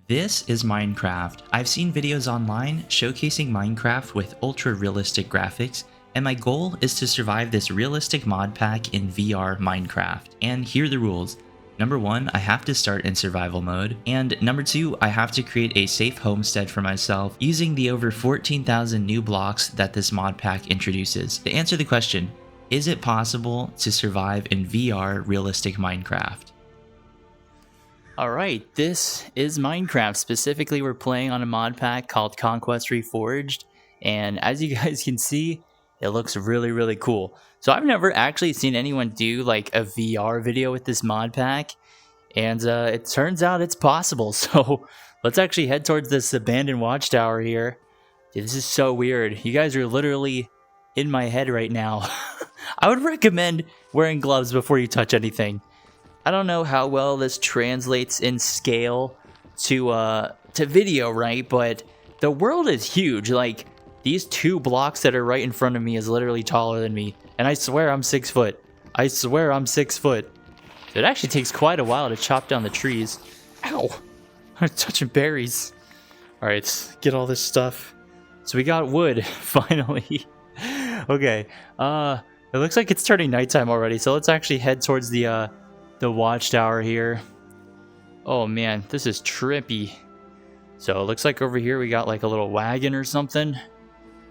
This is Minecraft. I've seen videos online showcasing Minecraft with ultra realistic graphics, and my goal is to survive this realistic mod pack in VR Minecraft. And here are the rules. Number 1, I have to start in survival mode, and number 2, I have to create a safe homestead for myself using the over 14,000 new blocks that this mod pack introduces. To answer the question, is it possible to survive in VR realistic Minecraft? Alright, this is Minecraft. Specifically, we're playing on a mod pack called Conquest Reforged, and as you guys can see, it looks really cool. So I've never actually seen anyone do like a VR video with this mod pack, and it turns out it's possible. So let's actually head towards this abandoned watchtower here. Dude, this is so weird. You guys are literally in my head right now. I would recommend wearing gloves before you touch anything. I don't know how well this translates in scale to video, right? But the world is huge. Like, these 2 blocks that are right in front of me is literally taller than me. And I swear I'm 6 foot. I swear I'm 6 foot. It actually takes quite a while to chop down the trees. Ow! I'm touching berries. Alright, let's get all this stuff. So we got wood, finally. Okay, it looks like it's turning nighttime already, so let's actually head towards the watchtower here. Oh man, this is trippy. So it looks like over here we got like a little wagon or something.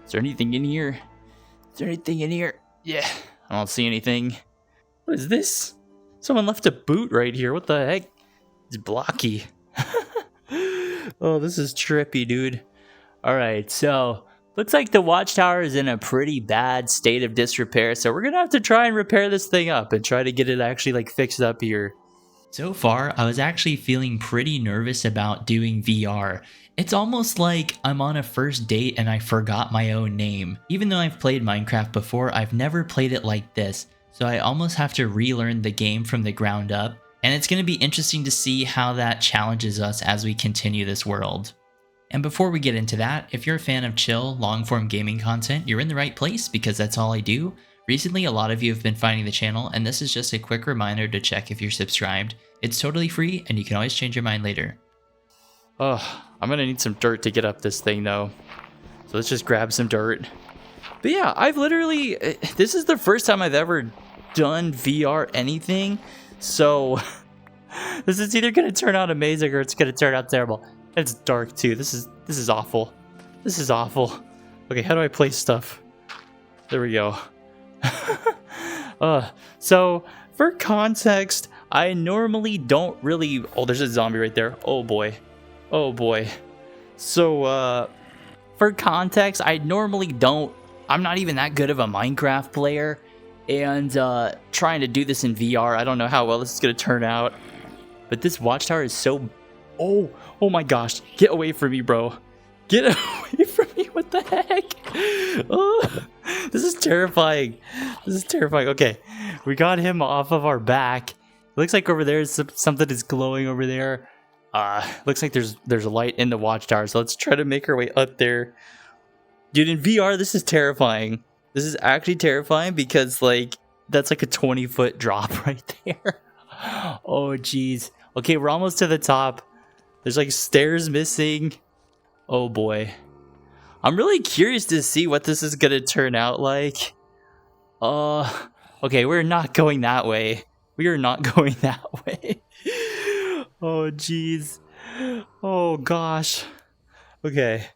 Is there anything in here? Is there anything in here? Yeah, I don't see anything. What is this? Someone left a boot right here. What the heck? It's blocky. Oh, this is trippy, dude. Alright, so looks like the watchtower is in a pretty bad state of disrepair, so we're gonna have to try and repair this thing up and try to get it actually like fixed up here. So far, I was actually feeling pretty nervous about doing VR. It's almost like I'm on a first date and I forgot my own name. Even though I've played Minecraft before, I've never played it like this, so I almost have to relearn the game from the ground up, and it's going to be interesting to see how that challenges us as we continue this world. And before we get into that, if you're a fan of chill, long-form gaming content, you're in the right place because that's all I do. Recently, a lot of you have been finding the channel, and this is just a quick reminder to check if you're subscribed. It's totally free, and you can always change your mind later. Oh, I'm gonna need some dirt to get up this thing though. So let's just grab some dirt. But yeah, I've literally, this is the first time I've ever done VR anything. So this is either gonna turn out amazing or it's gonna turn out terrible. It's dark too. This is awful. This is awful. Okay, how do I place stuff? There we go. So for context, I normally don't really... Oh, there's a zombie right there. Oh boy. Oh boy. So for context, I normally don't... I'm not even that good of a Minecraft player, and trying to do this in VR, I don't know how well this is gonna turn out. But this watchtower is so... Oh my gosh. Get away from me, bro. Get away from me. What the heck? Oh, this is terrifying. This is terrifying. Okay. We got him off of our back. It looks like over there something is glowing over there. Looks like there's a light in the watchtower. So let's try to make our way up there. Dude, in VR, this is terrifying. This is actually terrifying because like that's like a 20-foot drop right there. Oh, jeez. Okay, we're almost to the top. There's like stairs missing. Oh boy. I'm really curious to see what this is gonna turn out like. Okay, we're not going that way. We are not going that way. Oh jeez. Oh gosh. Okay.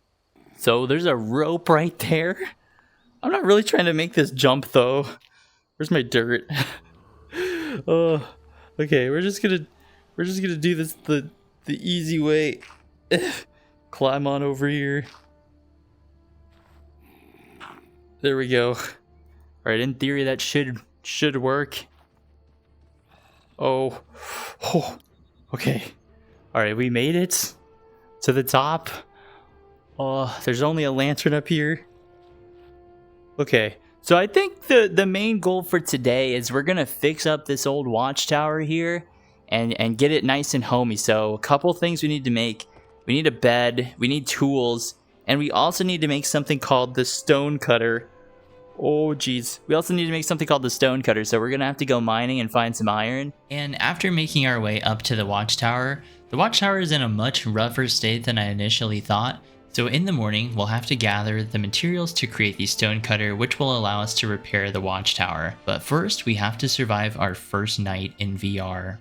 So there's a rope right there. I'm not really trying to make this jump though. Where's my dirt? Okay, we're just gonna do this the easy way. Climb on over here. There we go. Alright, in theory that should work. Oh. Okay. Alright, we made it to the top. Oh, there's only a lantern up here. Okay. So I think the main goal for today is we're gonna fix up this old watchtower here and get it nice and homey. So a couple things we need to make. We need a bed, we need tools, and we also need to make something called the stone cutter. Oh geez. We also need to make something called the stone cutter, so we're gonna have to go mining and find some iron. And after making our way up to the watchtower, The watchtower is in a much rougher state than I initially thought, so in the morning we'll have to gather the materials to create the stone cutter, which will allow us to repair the watchtower. But first we have to survive our first night in VR.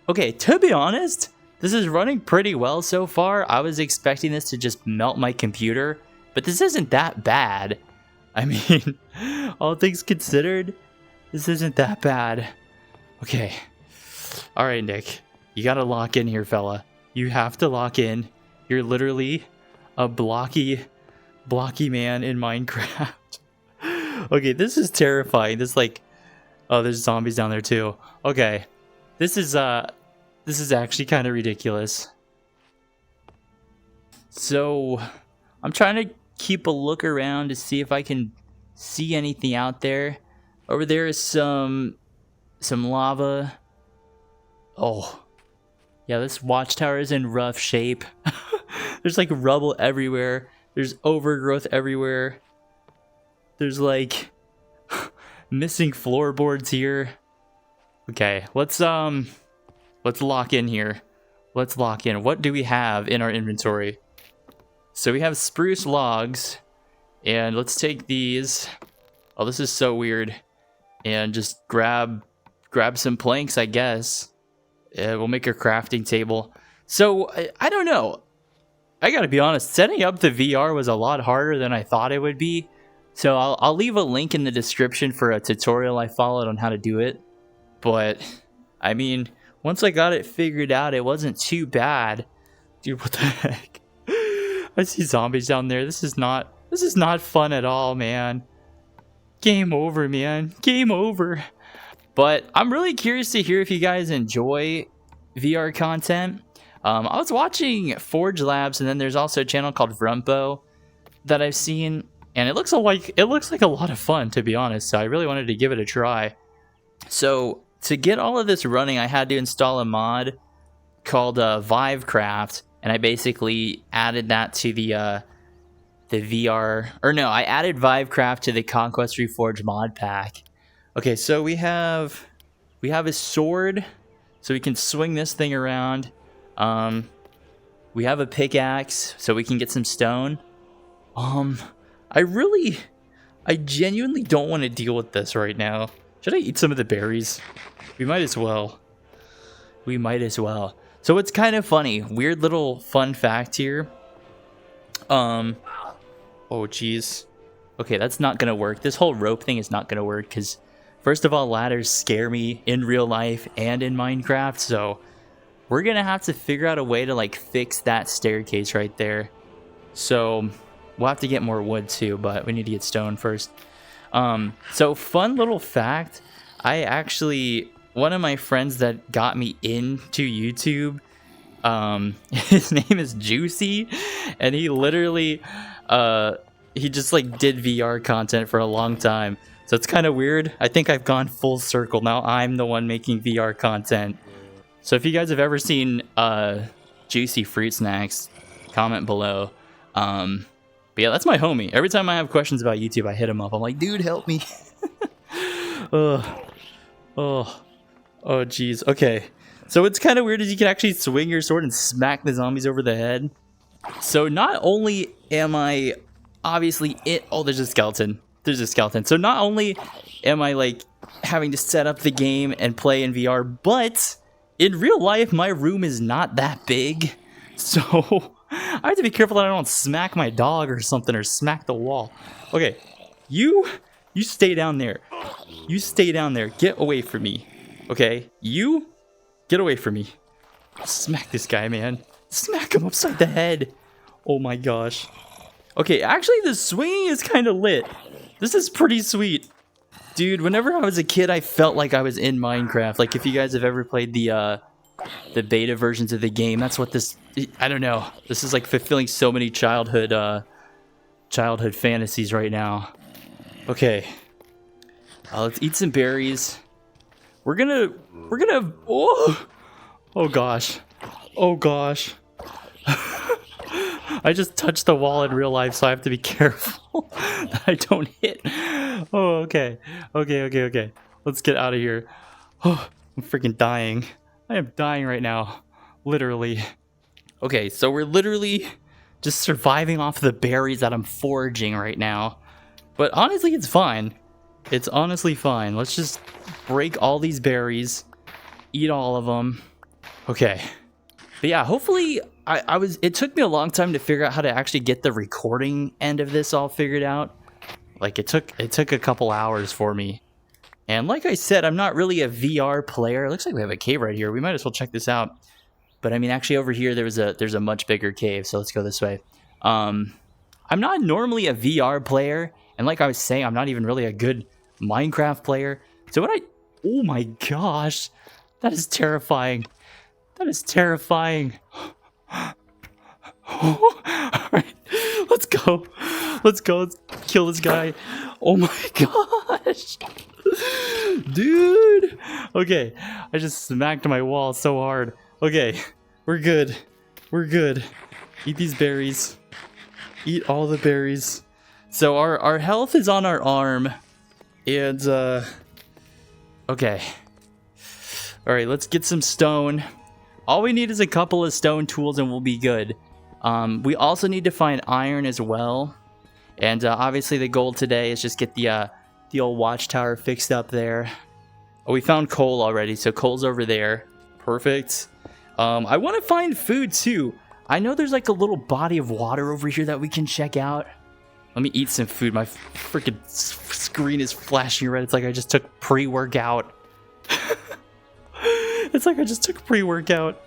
Okay, to be honest, this is running pretty well so far. I was expecting this to just melt my computer, but this isn't that bad. I mean, all things considered, this isn't that bad. Okay. All right, Nick. You gotta lock in here, fella. You have to lock in. You're literally a blocky man in Minecraft. Okay, this is terrifying. This oh, there's zombies down there too. Okay. This is actually kind of ridiculous. So, I'm trying to keep a look around to see if I can see anything out there. Over there is some lava. Oh. Yeah, this watchtower is in rough shape. There's like rubble everywhere. There's overgrowth everywhere. There's like missing floorboards here. Okay, let's lock in here. Let's lock in. What do we have in our inventory? So we have spruce logs, and let's take these. Oh, this is so weird. And just grab some planks, I guess. We'll make a crafting table. So, I don't know. I gotta be honest, setting up the VR was a lot harder than I thought it would be. So, I'll leave a link in the description for a tutorial I followed on how to do it. But, I mean, once I got it figured out, it wasn't too bad. Dude, what the heck? I see zombies down there. This is not fun at all, man. Game over, man. Game over. But I'm really curious to hear if you guys enjoy VR content. I was watching Forge Labs, and then there's also a channel called Vrumpo that I've seen, and it looks like a lot of fun, to be honest. So I really wanted to give it a try. So to get all of this running, I had to install a mod called Vivecraft, and I basically added that to the VR, or no, I added Vivecraft to the Conquest Reforged mod pack. Okay, so we have a sword, so we can swing this thing around. We have a pickaxe, so we can get some stone. I genuinely don't want to deal with this right now. Should I eat some of the berries? We might as well. So it's kind of funny. Weird little fun fact here. Oh, jeez. Okay, that's not gonna work. This whole rope thing is not gonna work, because first of all, ladders scare me in real life and in Minecraft, so we're gonna have to figure out a way to like fix that staircase right there. So we'll have to get more wood too, but we need to get stone first. So fun little fact, one of my friends that got me into YouTube, his name is Juicy, and he literally, he just like did VR content for a long time. So it's kind of weird. I think I've gone full circle. Now I'm the one making VR content. So if you guys have ever seen Juicy Fruit Snacks, comment below. But yeah, that's my homie. Every time I have questions about YouTube, I hit him up. I'm like, dude, help me. Oh, jeez. Okay. So it's kind of weird as you can actually swing your sword and smack the zombies over the head. So not only am I obviously oh, there's a skeleton. So not only am I like having to set up the game and play in VR, but in real life, my room is not that big. So I have to be careful that I don't smack my dog or something, or smack the wall. Okay, you stay down there. You stay down there. Get away from me. Okay, you get away from me. Smack this guy, man. Smack him upside the head. Oh my gosh. Okay, actually the swinging is kind of lit. This is pretty sweet. Dude, whenever I was a kid, I felt like I was in Minecraft. Like, if you guys have ever played the beta versions of the game, that's what this... I don't know. This is like fulfilling so many childhood fantasies right now. Okay. Let's eat some berries. We're gonna... Oh gosh. Oh gosh. I just touched the wall in real life, so I have to be careful that I don't hit. Oh, okay. Okay. Let's get out of here. Oh, I'm freaking dying. I am dying right now. Literally. Okay, so we're literally just surviving off the berries that I'm foraging right now. But honestly, it's fine. It's honestly fine. Let's just break all these berries, eat all of them. Okay. But yeah, hopefully it took me a long time to figure out how to actually get the recording end of this all figured out. Like it took a couple hours for me. And like I said, I'm not really a VR player. It looks like we have a cave right here. We might as well check this out. But I mean, actually over here there's a much bigger cave, so let's go this way. I'm not normally a VR player, and like I was saying, I'm not even really a good Minecraft player. So oh my gosh, that is terrifying. That is terrifying. Alright, let's go. Let's go. Let's kill this guy. Oh my gosh. Dude. Okay, I just smacked my wall so hard. Okay, we're good. We're good. Eat these berries. Eat all the berries. So our health is on our arm. And, okay. Alright, let's get some stone. All we need is a couple of stone tools and we'll be good. We also need to find iron as well. And obviously the goal today is just get the old watchtower fixed up there. Oh, we found coal already, so coal's over there. Perfect. I want to find food too. I know there's like a little body of water over here that we can check out. Let me eat some food. My freaking screen is flashing red. It's like I just took pre-workout. It's like I just took pre-workout.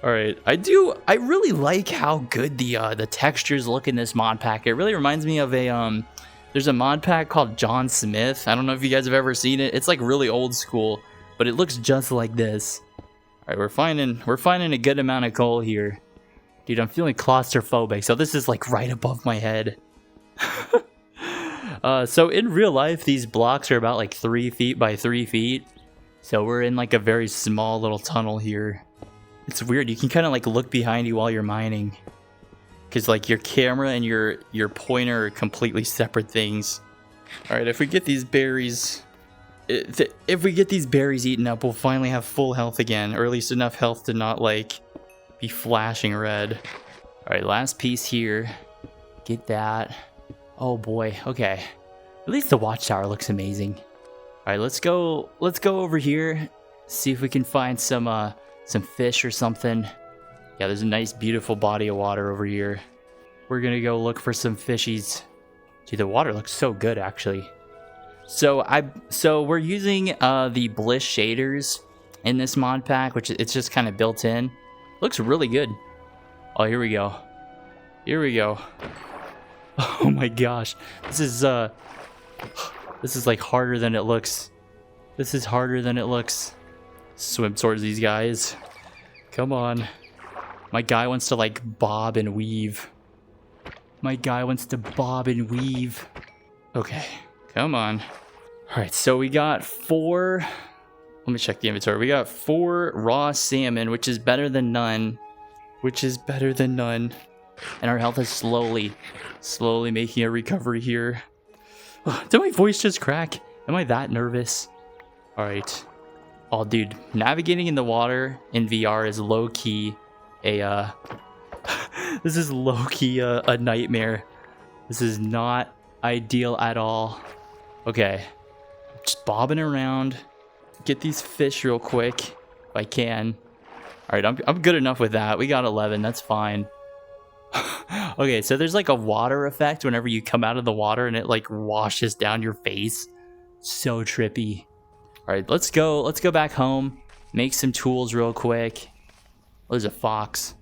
All right, I really like how good the textures look in this mod pack. It really reminds me of a there's a mod pack called John Smith. I don't know if you guys have ever seen it. It's like really old school, but it looks just like this. All right, we're finding a good amount of coal here. Dude, I'm feeling claustrophobic. So this is like right above my head. So in real life, these blocks are about like 3 feet by 3 feet. So we're in like a very small little tunnel here. It's weird. You can kind of like look behind you while you're mining. Because like your camera and your pointer are completely separate things. Alright, if we get these berries... If we get these berries eaten up, we'll finally have full health again. Or at least enough health to not like be flashing red. Alright, last piece here. Get that. Oh boy, okay. At least the watchtower looks amazing. Alright, let's go over here. See if we can find some fish or something. Yeah, there's a nice beautiful body of water over here. We're gonna go look for some fishies. Dude, the water looks so good actually. So we're using the Bliss shaders in this mod pack, which it's just kind of built in. Looks really good. Oh, here we go. Here we go. Oh my gosh. This is like harder than it looks. This is harder than it looks. Swim towards these guys. Come on. My guy wants to like bob and weave. My guy wants to bob and weave. Okay, come on. All right, so we got 4. Let me check the inventory. We got 4 raw salmon, which is better than none. Which is better than none. And our health is slowly making a recovery here. Did my voice just crack? Am I that nervous? All right. Oh, dude, navigating in the water in VR is low-key a, this is low-key a nightmare. This is not ideal at all. Okay. Just bobbing around. Get these fish real quick, if I can. All right, I'm good enough with that. We got 11, that's fine. Okay, so there's like a water effect whenever you come out of the water and it like washes down your face. So trippy. All right, let's go back home. Make some tools real quick. Oh, there's a fox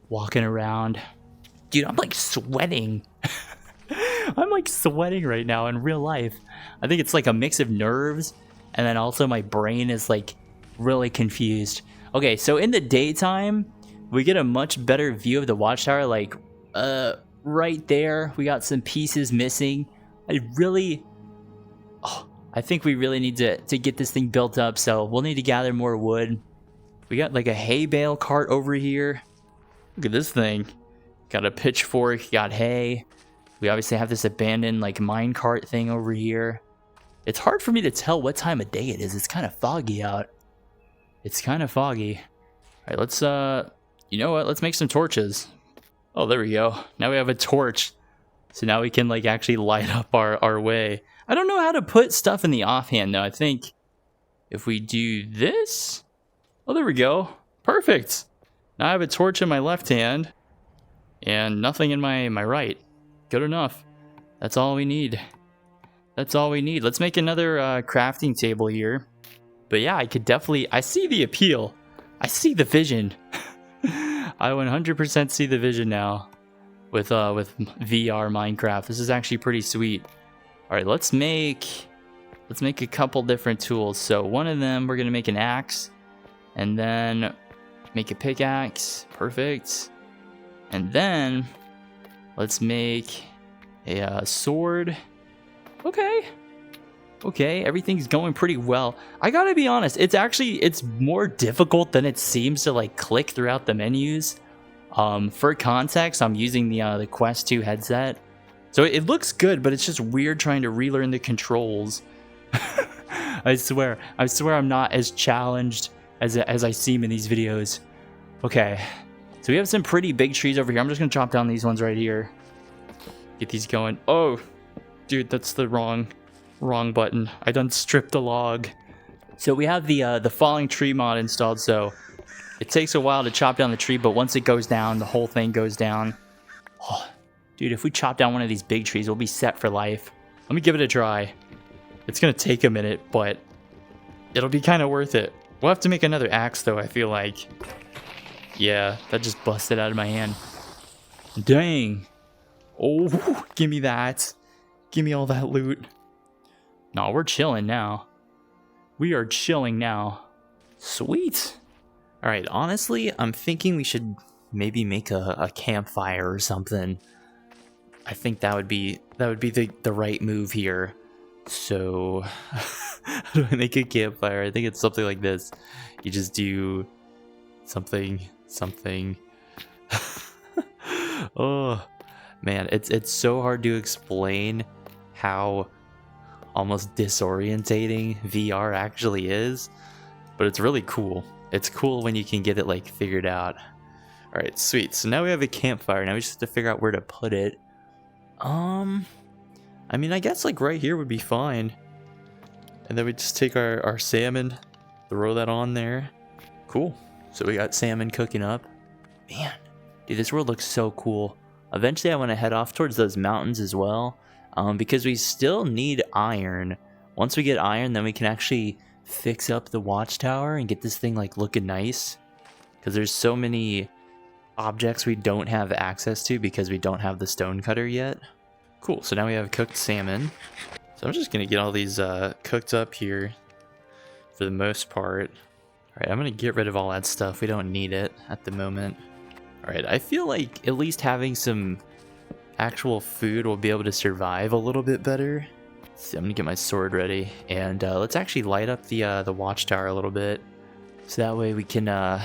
walking around. Dude, I'm like sweating. I'm like sweating right now in real life. I think it's like a mix of nerves and then also my brain is like really confused. Okay, so in the daytime, we get a much better view of the watchtower. Like, right there, we got some pieces missing. I think we really need to get this thing built up, so we'll need to gather more wood. We got like a hay bale cart over here. Look at this thing. Got a pitchfork, got hay. We obviously have this abandoned like mine cart thing over here. It's hard for me to tell what time of day it is. It's kind of foggy out. It's kind of foggy. right, let's you know what? Let's make some torches. Oh, there we go. Now we have a torch. So now we can like actually light up our way. I don't know how to put stuff in the offhand though. I think if we do this, oh, there we go. Perfect. Now I have a torch in my left hand and nothing in my right. Good enough. That's all we need. That's all we need. Let's make another crafting table here. But yeah, I see the appeal. I see the vision. I 100% see the vision now with VR Minecraft. This is actually pretty sweet. All right, let's make a couple different tools. So one of them, we're gonna make an axe, and then make a pickaxe. Perfect. And then let's make a sword. Okay, everything's going pretty well. I gotta be honest, it's more difficult than it seems to like click throughout the menus. For context, I'm using the Quest 2 headset. So it looks good, but it's just weird trying to relearn the controls. I swear I'm not as challenged as I seem in these videos. Okay, so we have some pretty big trees over here. I'm just gonna chop down these ones right here. Get these going. Oh, dude, that's the wrong button. I done stripped the log. So we have the falling tree mod installed, so it takes a while to chop down the tree, but once it goes down, the whole thing goes down. Oh, dude, if we chop down one of these big trees, we'll be set for life. Let me give it a try. It's gonna take a minute, but it'll be kind of worth it. We'll have to make another axe, though, I feel like. Yeah, that just busted out of my hand. Dang. Oh, give me that. Give me all that loot. No, we're chilling now. We are chilling now. Sweet. All right, honestly, I'm thinking we should maybe make a campfire or something. I think that would be the right move here. So, how do I make a campfire? I think it's something like this. You just do something. Oh, man, it's so hard to explain how almost disorientating VR actually is, but it's really cool. It's cool when you can get it like figured out. All right, sweet. So now we have a campfire. Now we just have to figure out where to put it. I mean, I guess like right here would be fine. And then we just take our salmon, throw that on there. Cool. So we got salmon cooking up. Man, dude, this world looks so cool. Eventually I want to head off towards those mountains as well. Because we still need iron. Once we get iron, then we can actually fix up the watchtower and get this thing like looking nice. Because there's so many objects we don't have access to because we don't have the stone cutter yet. Cool, so now we have cooked salmon. So I'm just going to get all these cooked up here for the most part. Alright, I'm going to get rid of all that stuff. We don't need it at the moment. Alright, I feel like at least having some actual food will be able to survive a little bit better. So I'm gonna get my sword ready, and let's actually light up the watchtower a little bit, so that way we can at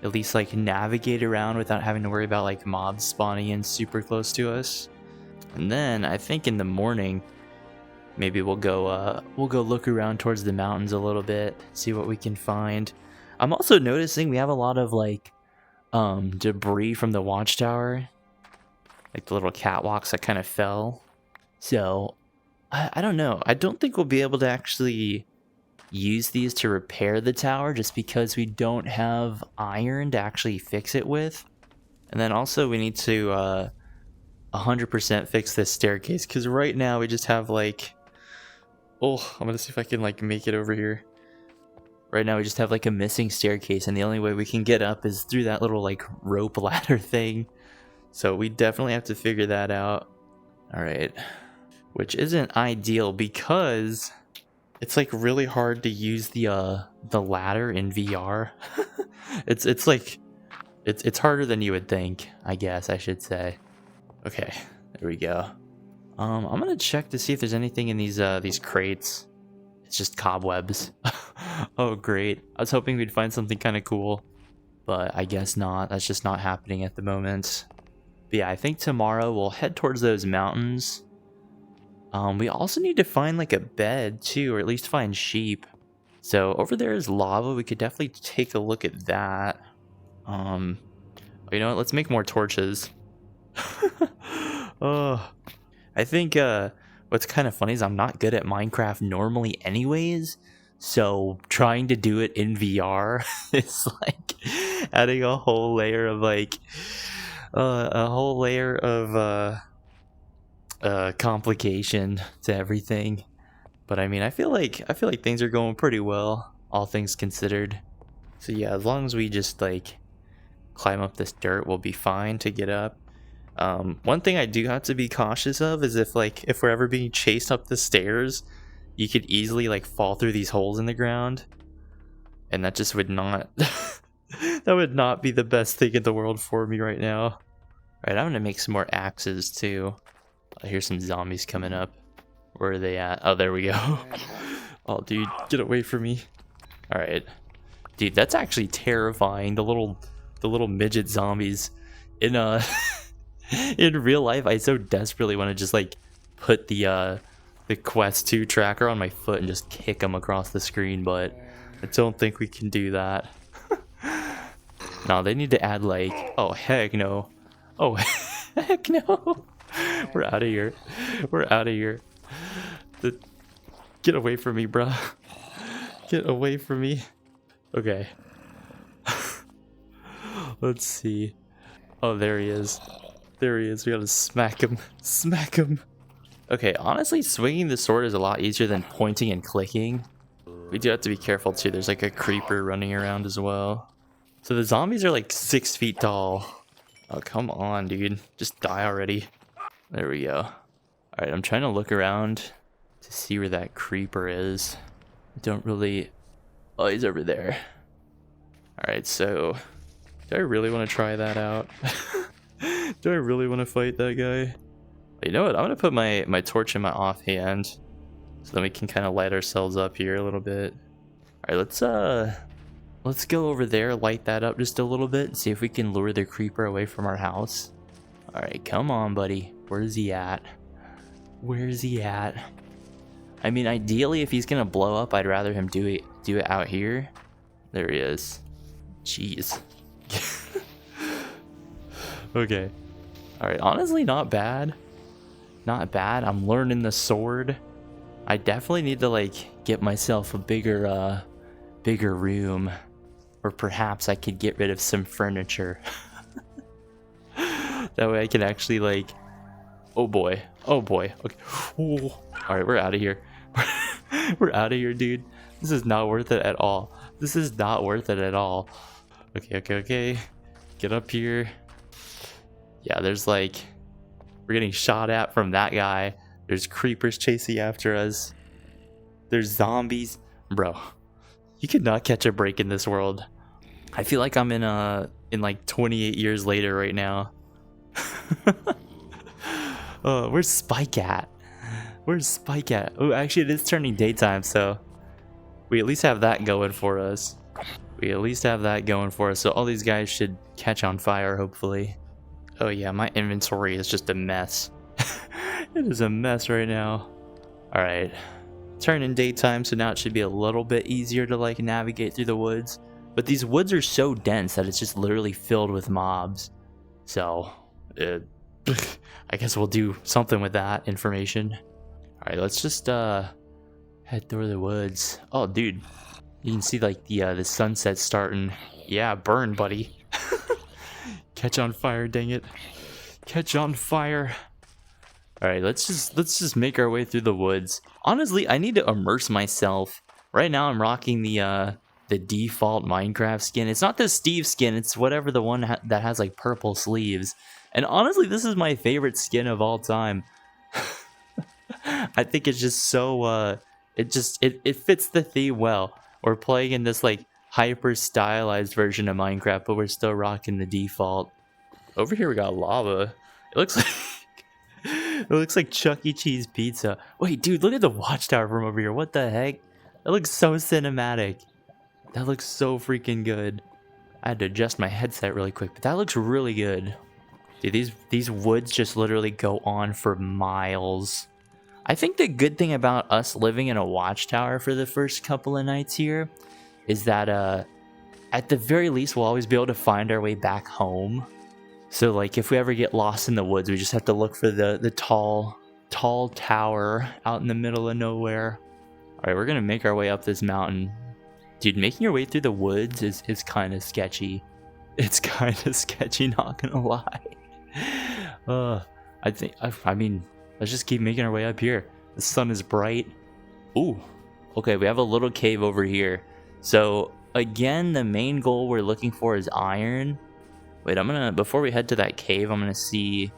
least like navigate around without having to worry about like mobs spawning in super close to us. And then I think in the morning, maybe we'll go look around towards the mountains a little bit, see what we can find. I'm also noticing we have a lot of like debris from the watchtower. Like the little catwalks that kind of fell. So, I don't know. I don't think we'll be able to actually use these to repair the tower just because we don't have iron to actually fix it with. And then also we need to 100% fix this staircase because right now we just have like... Oh, I'm going to see if I can like make it over here. Right now we just have like a missing staircase and the only way we can get up is through that little like rope ladder thing. So we definitely have to figure that out. All right. Which isn't ideal because it's like really hard to use the ladder in VR. it's harder than you would think, I guess I should say. Okay, there we go. I'm gonna check to see if there's anything in these crates. It's just cobwebs. Oh great. I was hoping we'd find something kind of cool, but I guess not. That's just not happening at the moment. But yeah, I think tomorrow we'll head towards those mountains. We also need to find like a bed too, or at least find sheep. So over there is lava. We could definitely take a look at that. You know what? Let's make more torches. Oh, I think what's kind of funny is I'm not good at Minecraft normally anyways. So trying to do it in VR is like adding a whole layer of like complication to everything. But I mean, I feel like things are going pretty well, all things considered. So yeah, as long as we just like climb up this dirt, we'll be fine to get up. One thing I do have to be cautious of is if we're ever being chased up the stairs, you could easily like fall through these holes in the ground, and that just would not that would not be the best thing in the world for me right now. All right, I'm gonna make some more axes too. I hear some zombies coming up. Where are they at? Oh, there we go. Oh, dude, get away from me. All right, dude, that's actually terrifying. The little midget zombies in in real life. I so desperately want to just like put the Quest 2 tracker on my foot and just kick them across the screen, but I don't think we can do that. No, they need to add like, oh heck no. Oh heck no. We're out of here. We're out of here. Get away from me, bruh. Get away from me. Okay. Let's see. Oh, there he is. There he is. We gotta smack him. Smack him. Okay, honestly, swinging the sword is a lot easier than pointing and clicking. We do have to be careful too. There's like a creeper running around as well. So the zombies are like 6 feet tall. Oh, come on, dude. Just die already. There we go. Alright, I'm trying to look around to see where that creeper is. I don't really... Oh, he's over there. Alright, so... Do I really want to try that out? Do I really want to fight that guy? You know what? I'm going to put my torch in my offhand, so then we can kind of light ourselves up here a little bit. Alright, let's go over there, light that up just a little bit, and see if we can lure the creeper away from our house. Alright, come on, buddy. Where's he at? Where's he at? I mean, ideally, if he's gonna blow up, I'd rather him do it out here. There he is. Jeez. Okay. Alright, honestly, not bad. Not bad. I'm learning the sword. I definitely need to, like, get myself a bigger room. Or perhaps I could get rid of some furniture. That way I can actually, like... Oh boy. Oh boy. Okay. Alright, we're out of here. We're out of here, dude. This is not worth it at all. This is not worth it at all. Okay. Get up here. Yeah, there's like... We're getting shot at from that guy. There's creepers chasing after us. There's zombies. Bro, you could not catch a break in this world. I feel like I'm in like 28 years later right now. Oh, where's Spike at? Where's Spike at? Oh, actually, it is turning daytime, so we at least have that going for us. So all these guys should catch on fire, hopefully. Oh yeah, my inventory is just a mess. It is a mess right now. Alright. Turning daytime, so now it should be a little bit easier to like navigate through the woods. But these woods are so dense that it's just literally filled with mobs. So, I guess we'll do something with that information. Alright, let's just head through the woods. Oh, dude. You can see like the sunset starting. Yeah, burn, buddy. Catch on fire, dang it. Catch on fire. Alright, let's just make our way through the woods. Honestly, I need to immerse myself. Right now I'm rocking the default Minecraft skin. It's not the Steve skin, it's whatever the one that has like purple sleeves. And honestly, this is my favorite skin of all time. I think it's just so it fits the theme well. We're playing in this like hyper stylized version of Minecraft, but we're still rocking the default. Over here we got lava. It looks like it looks like Chuck E. Cheese pizza. Wait, dude, look at the watchtower from over here. What the heck? That looks so cinematic. That looks so freaking good. I had to adjust my headset really quick, but that looks really good. Dude, these woods just literally go on for miles. I think the good thing about us living in a watchtower for the first couple of nights here is that at the very least we'll always be able to find our way back home. So like if we ever get lost in the woods, we just have to look for the tall tower out in the middle of nowhere. All right, we're gonna make our way up this mountain. Dude, making your way through the woods is kind of sketchy. It's kind of sketchy, not gonna lie. I mean, let's just keep making our way up here. The sun is bright. Ooh, okay, we have a little cave over here. So again, the main goal we're looking for is iron. Wait, before we head to that cave, I'm gonna see.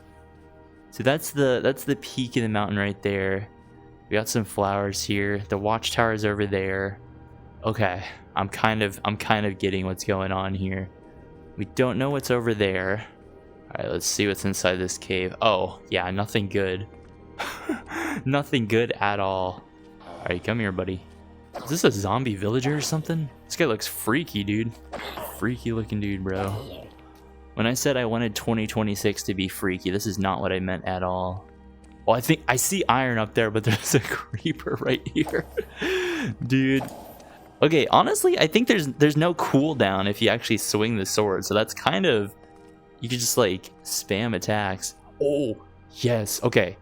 So that's the peak of the mountain right there. We got some flowers here. The watchtower is over there. Okay, I'm kind of getting what's going on here. We don't know what's over there. All right, let's see what's inside this cave. Oh, yeah, nothing good. Nothing good at all. All right, come here, buddy. Is this a zombie villager or something? This guy looks freaky, dude. Freaky looking dude, bro. When I said I wanted 2026 to be freaky, this is not what I meant at all. Well, I think I see iron up there, but there's a creeper right here. Dude. Okay, honestly, I think there's no cooldown if you actually swing the sword. So that's kind of... You could just, like, spam attacks. Oh, yes. Okay.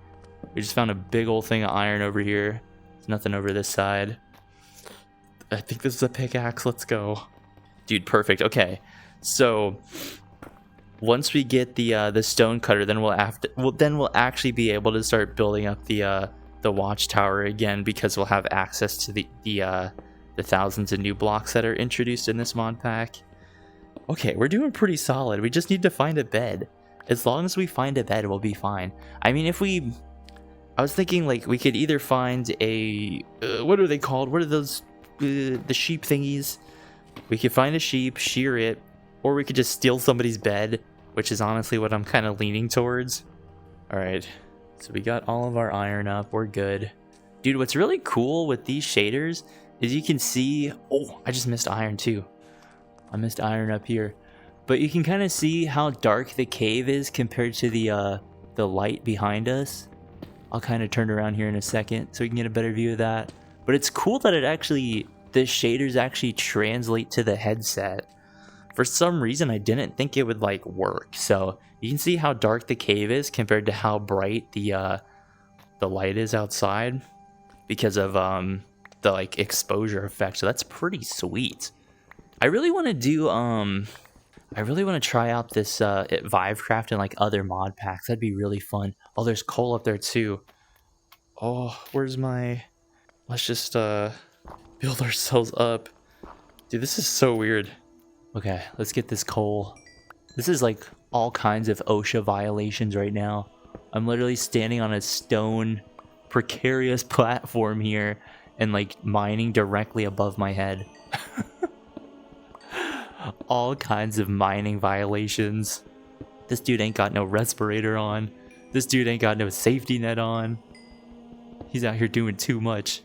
We just found a big old thing of iron over here. There's nothing over this side. I think this is a pickaxe. Let's go. Dude, perfect. Okay. So... once we get the stone cutter, then we'll actually be able to start building up the watchtower again, because we'll have access to the thousands of new blocks that are introduced in this mod pack. Okay, we're doing pretty solid. We just need to find a bed. As long as we find a bed, we'll be fine. I mean, I was thinking like we could either find a what are they called? What are those the sheep thingies? We could find a sheep, shear it. Or we could just steal somebody's bed, which is honestly what I'm kind of leaning towards. All right, so we got all of our iron up. We're good. Dude, what's really cool with these shaders is you can see... Oh, I just missed iron too. I missed iron up here. But you can kind of see how dark the cave is compared to the light behind us. I'll kind of turn around here in a second so we can get a better view of that. But it's cool that the shaders actually translate to the headset. For some reason, I didn't think it would like work. So you can see how dark the cave is compared to how bright the light is outside because of the like exposure effect. So that's pretty sweet. I really want to do I really want to try out this Vivecraft and like other mod packs. That'd be really fun. Oh, there's coal up there too. Oh, where's my... Let's just build ourselves up. Dude, this is so weird. Okay, let's get this coal. This is like all kinds of OSHA violations right now. I'm literally standing on a stone, precarious platform here and like mining directly above my head. All kinds of mining violations. This dude ain't got no respirator on. This dude ain't got no safety net on. He's out here doing too much.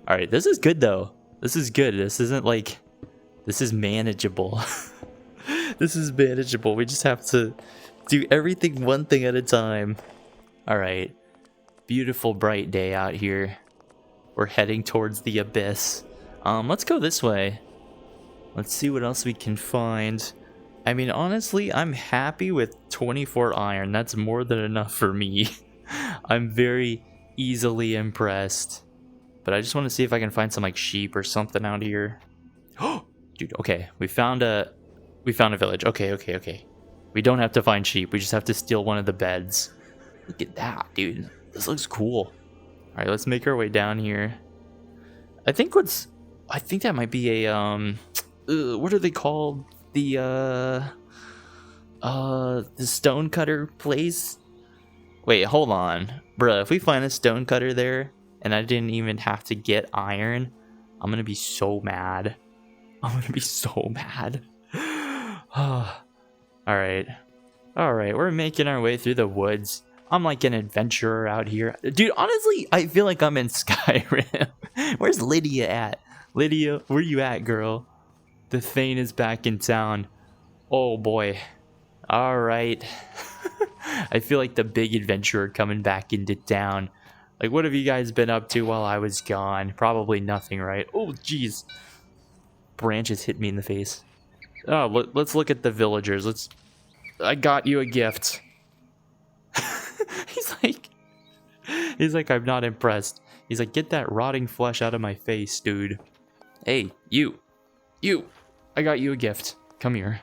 Alright, this is good though. This is good. This isn't like... This is manageable. This is manageable. We just have to do everything one thing at a time. Alright. Beautiful bright day out here. We're heading towards the abyss. Let's go this way. Let's see what else we can find. I mean, honestly, I'm happy with 24 iron. That's more than enough for me. I'm very easily impressed. But I just want to see if I can find some like sheep or something out here. Oh, dude, okay. We found a village. Okay. We don't have to find sheep. We just have to steal one of the beds. Look at that, dude. This looks cool. All right, let's make our way down here. I think that might be a what are they called? The stone cutter place. Wait, hold on, bruh. If we find a stone cutter there, and I didn't even have to get iron, I'm gonna be so mad. I'm gonna be so mad. All right, we're making our way through the woods. I'm like an adventurer out here. Dude, honestly, I feel like I'm in Skyrim. Where's Lydia at? Lydia, where you at, girl? The Thane is back in town. Oh boy. All right. I feel like the big adventurer coming back into town. Like, what have you guys been up to while I was gone? Probably nothing, right? Oh, jeez. Branches hit me in the face. Oh, let's look at the villagers. I got you a gift. He's like, I'm not impressed. He's like, get that rotting flesh out of my face, dude. Hey, you. I got you a gift. Come here.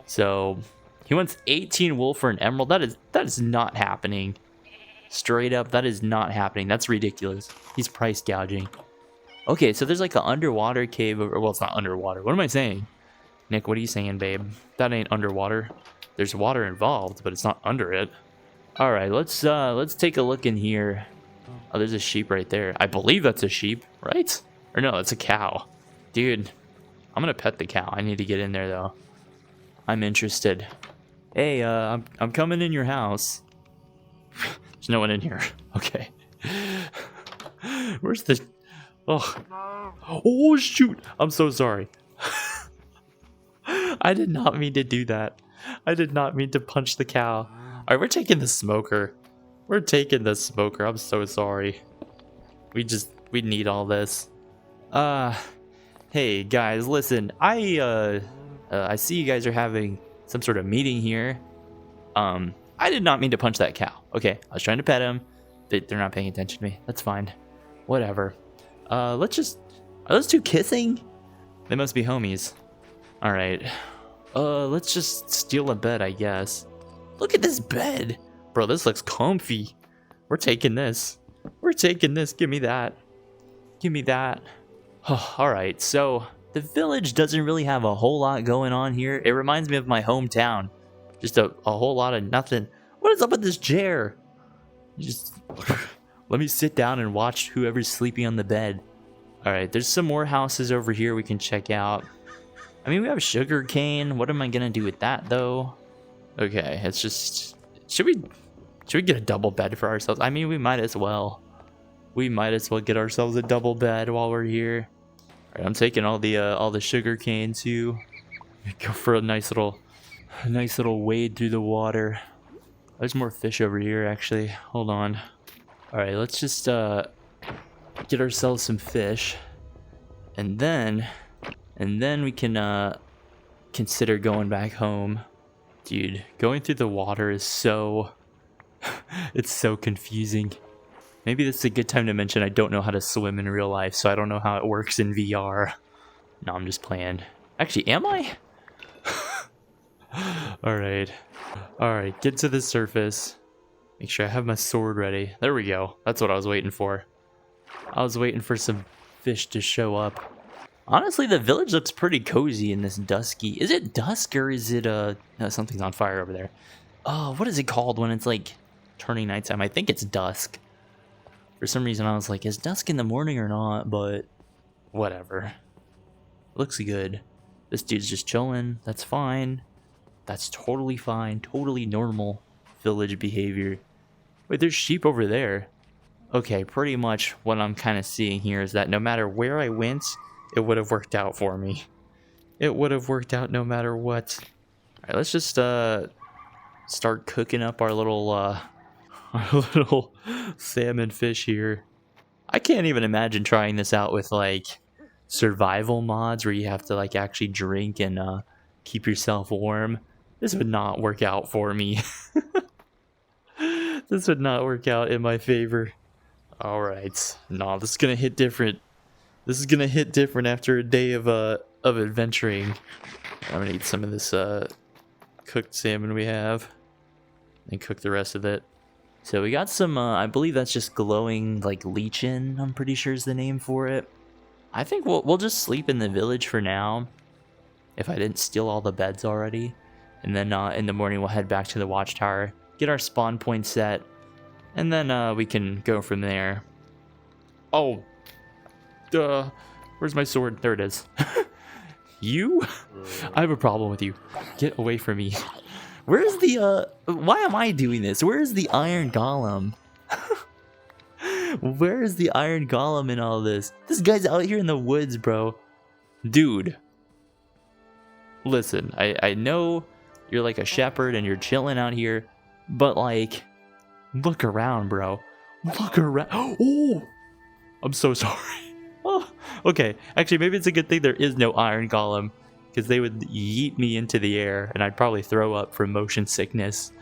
So, he wants 18 wool for an emerald. That is not happening. Straight up, that is not happening. That's ridiculous. He's price gouging. Okay, so there's like an underwater cave. Well, it's not underwater. What am I saying? Nick, what are you saying, babe? That ain't underwater. There's water involved, but it's not under it. All right, let's take a look in here. Oh, there's a sheep right there. I believe that's a sheep, right? Or no, it's a cow. Dude, I'm gonna pet the cow. I need to get in there though. I'm interested. Hey, I'm coming in your house. There's no one in here. Okay. Where's the... Oh, shoot. I'm so sorry. I did not mean to do that. I did not mean to punch the cow. All right, we're taking the smoker. I'm so sorry. We need all this. Hey guys, listen. I see you guys are having some sort of meeting here. I did not mean to punch that cow. Okay, I was trying to pet him. They're not paying attention to me. That's fine. Whatever. Are those two kissing? They must be homies. All right. Let's just steal a bed, I guess. Look at this bed. Bro, this looks comfy. We're taking this. Give me that. All right, so the village doesn't really have a whole lot going on here. It reminds me of my hometown. Just a whole lot of nothing. What is up with this chair? Just let me sit down and watch whoever's sleeping on the bed. All right, there's some more houses over here we can check out. I mean, we have sugar cane. What am I gonna do with that though? Okay, it's just... Should we get a double bed for ourselves? I mean, we might as well. We might as well get ourselves a double bed while we're here. All right, I'm taking all the sugar cane too. Go for a nice little wade through the water. There's more fish over here, actually. Hold on. All right, let's just get ourselves some fish, and then we can consider going back home. Dude, going through the water is so... it's so confusing. Maybe this is a good time to mention I don't know how to swim in real life, so I don't know how it works in VR. No, I'm just playing. Actually, am I? Alright, get to the surface. Make sure I have my sword ready. There we go. That's what I was waiting for. I was waiting for some fish to show up. Honestly, the village looks pretty cozy in this dusky... Is it dusk or is it no, something's on fire over there. Oh, what is it called when it's like turning nighttime? I think it's dusk. For some reason I was like, is dusk in the morning or not? But whatever. Looks good. This dude's just chilling. That's fine. That's totally fine. Totally normal village behavior. Wait, there's sheep over there. Okay, pretty much what I'm kind of seeing here is that no matter where I went, it would have worked out for me. It would have worked out no matter what. All right, let's just start cooking up our little salmon fish here. I can't even imagine trying this out with like survival mods where you have to like actually drink and keep yourself warm. This would not work out for me. This would not work out in my favor. All right, no, this is gonna hit different. This is gonna hit different after a day of adventuring. I'm gonna eat some of this cooked salmon we have, and cook the rest of it. So we got some. I believe that's just glowing like lichen. I'm pretty sure is the name for it. I think we'll just sleep in the village for now. If I didn't steal all the beds already, and then in the morning we'll head back to the watchtower, get our spawn point set, and then we can go from there. Oh. Duh. Where's my sword? There it is. You? I have a problem with you. Get away from me. Where's the, why am I doing this? Where is the iron golem? Where is the iron golem in all this? This guy's out here in the woods, bro. Dude. Listen, I know you're like a shepherd and you're chilling out here, but like, look around, bro. Look around. Oh, I'm so sorry. Oh, okay. Actually, maybe it's a good thing there is no iron golem, because they would yeet me into the air, and I'd probably throw up from motion sickness.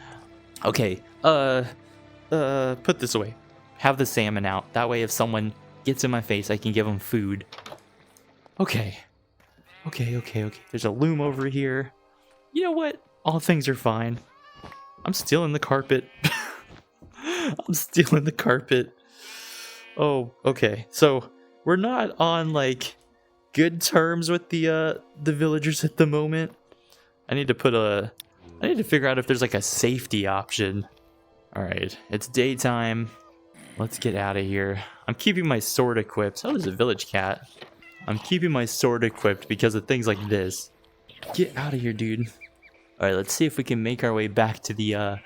Okay. Put this away. Have the salmon out. That way, if someone gets in my face, I can give them food. Okay. Okay. There's a loom over here. You know what? All things are fine. I'm stealing the carpet. I'm stealing the carpet. Oh, okay. So we're not on like good terms with the villagers at the moment. I need to figure out if there's like a safety option. All right, it's daytime. Let's get out of here. I'm keeping my sword equipped. Oh, there's a village cat. I'm keeping my sword equipped because of things like this. Get out of here, dude. All right, let's see if we can make our way back to the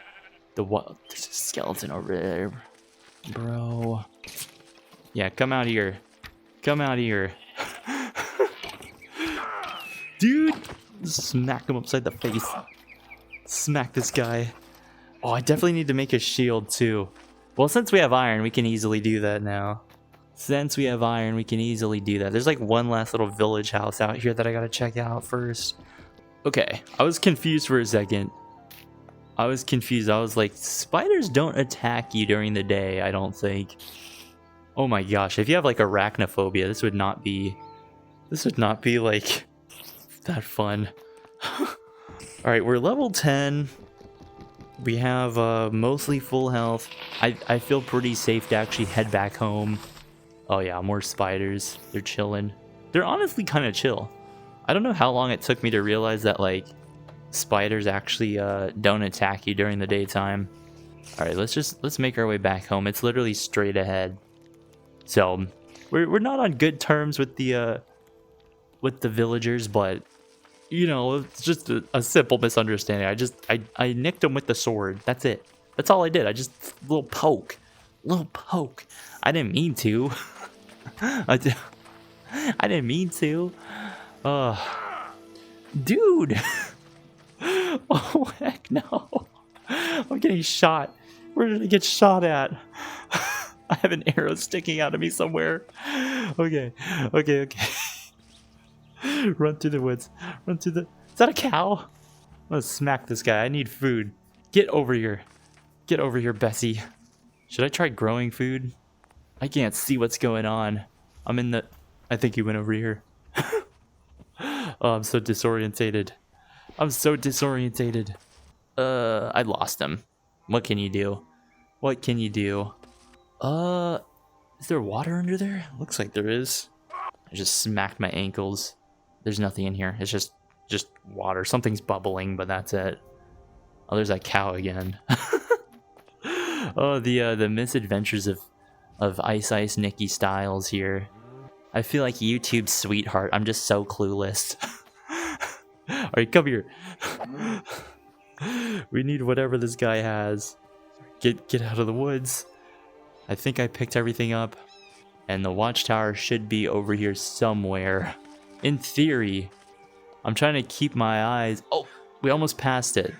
what? There's a skeleton over there, bro. Yeah, come out here. Come out here. Dude, smack him upside the face. Smack this guy. Oh, I definitely need to make a shield too. Well, since we have iron, we can easily do that now. There's like one last little village house out here that I gotta check out first. Okay, I was confused for a second. I was like, spiders don't attack you during the day, I don't think. Oh my gosh, if you have like arachnophobia, this would not be like that fun. Alright, we're level 10. We have mostly full health. I feel pretty safe to actually head back home. Oh yeah, more spiders. They're chilling. They're honestly kind of chill. I don't know how long it took me to realize that like spiders actually don't attack you during the daytime. All right, let's make our way back home. It's literally straight ahead. So we're not on good terms with the villagers, but you know, it's just a simple misunderstanding. I nicked them with the sword. That's it. That's all I did. I just little poke. I didn't mean to. I didn't mean to. Dude. Oh heck no. I'm getting shot. Where did I get shot at? I have an arrow sticking out of me somewhere. Okay. Run through the woods. Is that a cow? I'm gonna smack this guy. I need food. Get over here. Get over here, Bessie. Should I try growing food? I can't see what's going on. I think he went over here. Oh, I'm so disorientated. I lost him. What can you do? Is there water under there? Looks like there is. I just smacked my ankles. There's nothing in here. It's just water. Something's bubbling, but that's it. Oh, there's that cow again. Oh, the misadventures of Ice ContactNickStyles here. I feel like YouTube's sweetheart. I'm just so clueless. Alright, come here. We need whatever this guy has. Get out of the woods. I think I picked everything up. And the watchtower should be over here somewhere. In theory. I'm trying to keep my eyes... Oh, we almost passed it.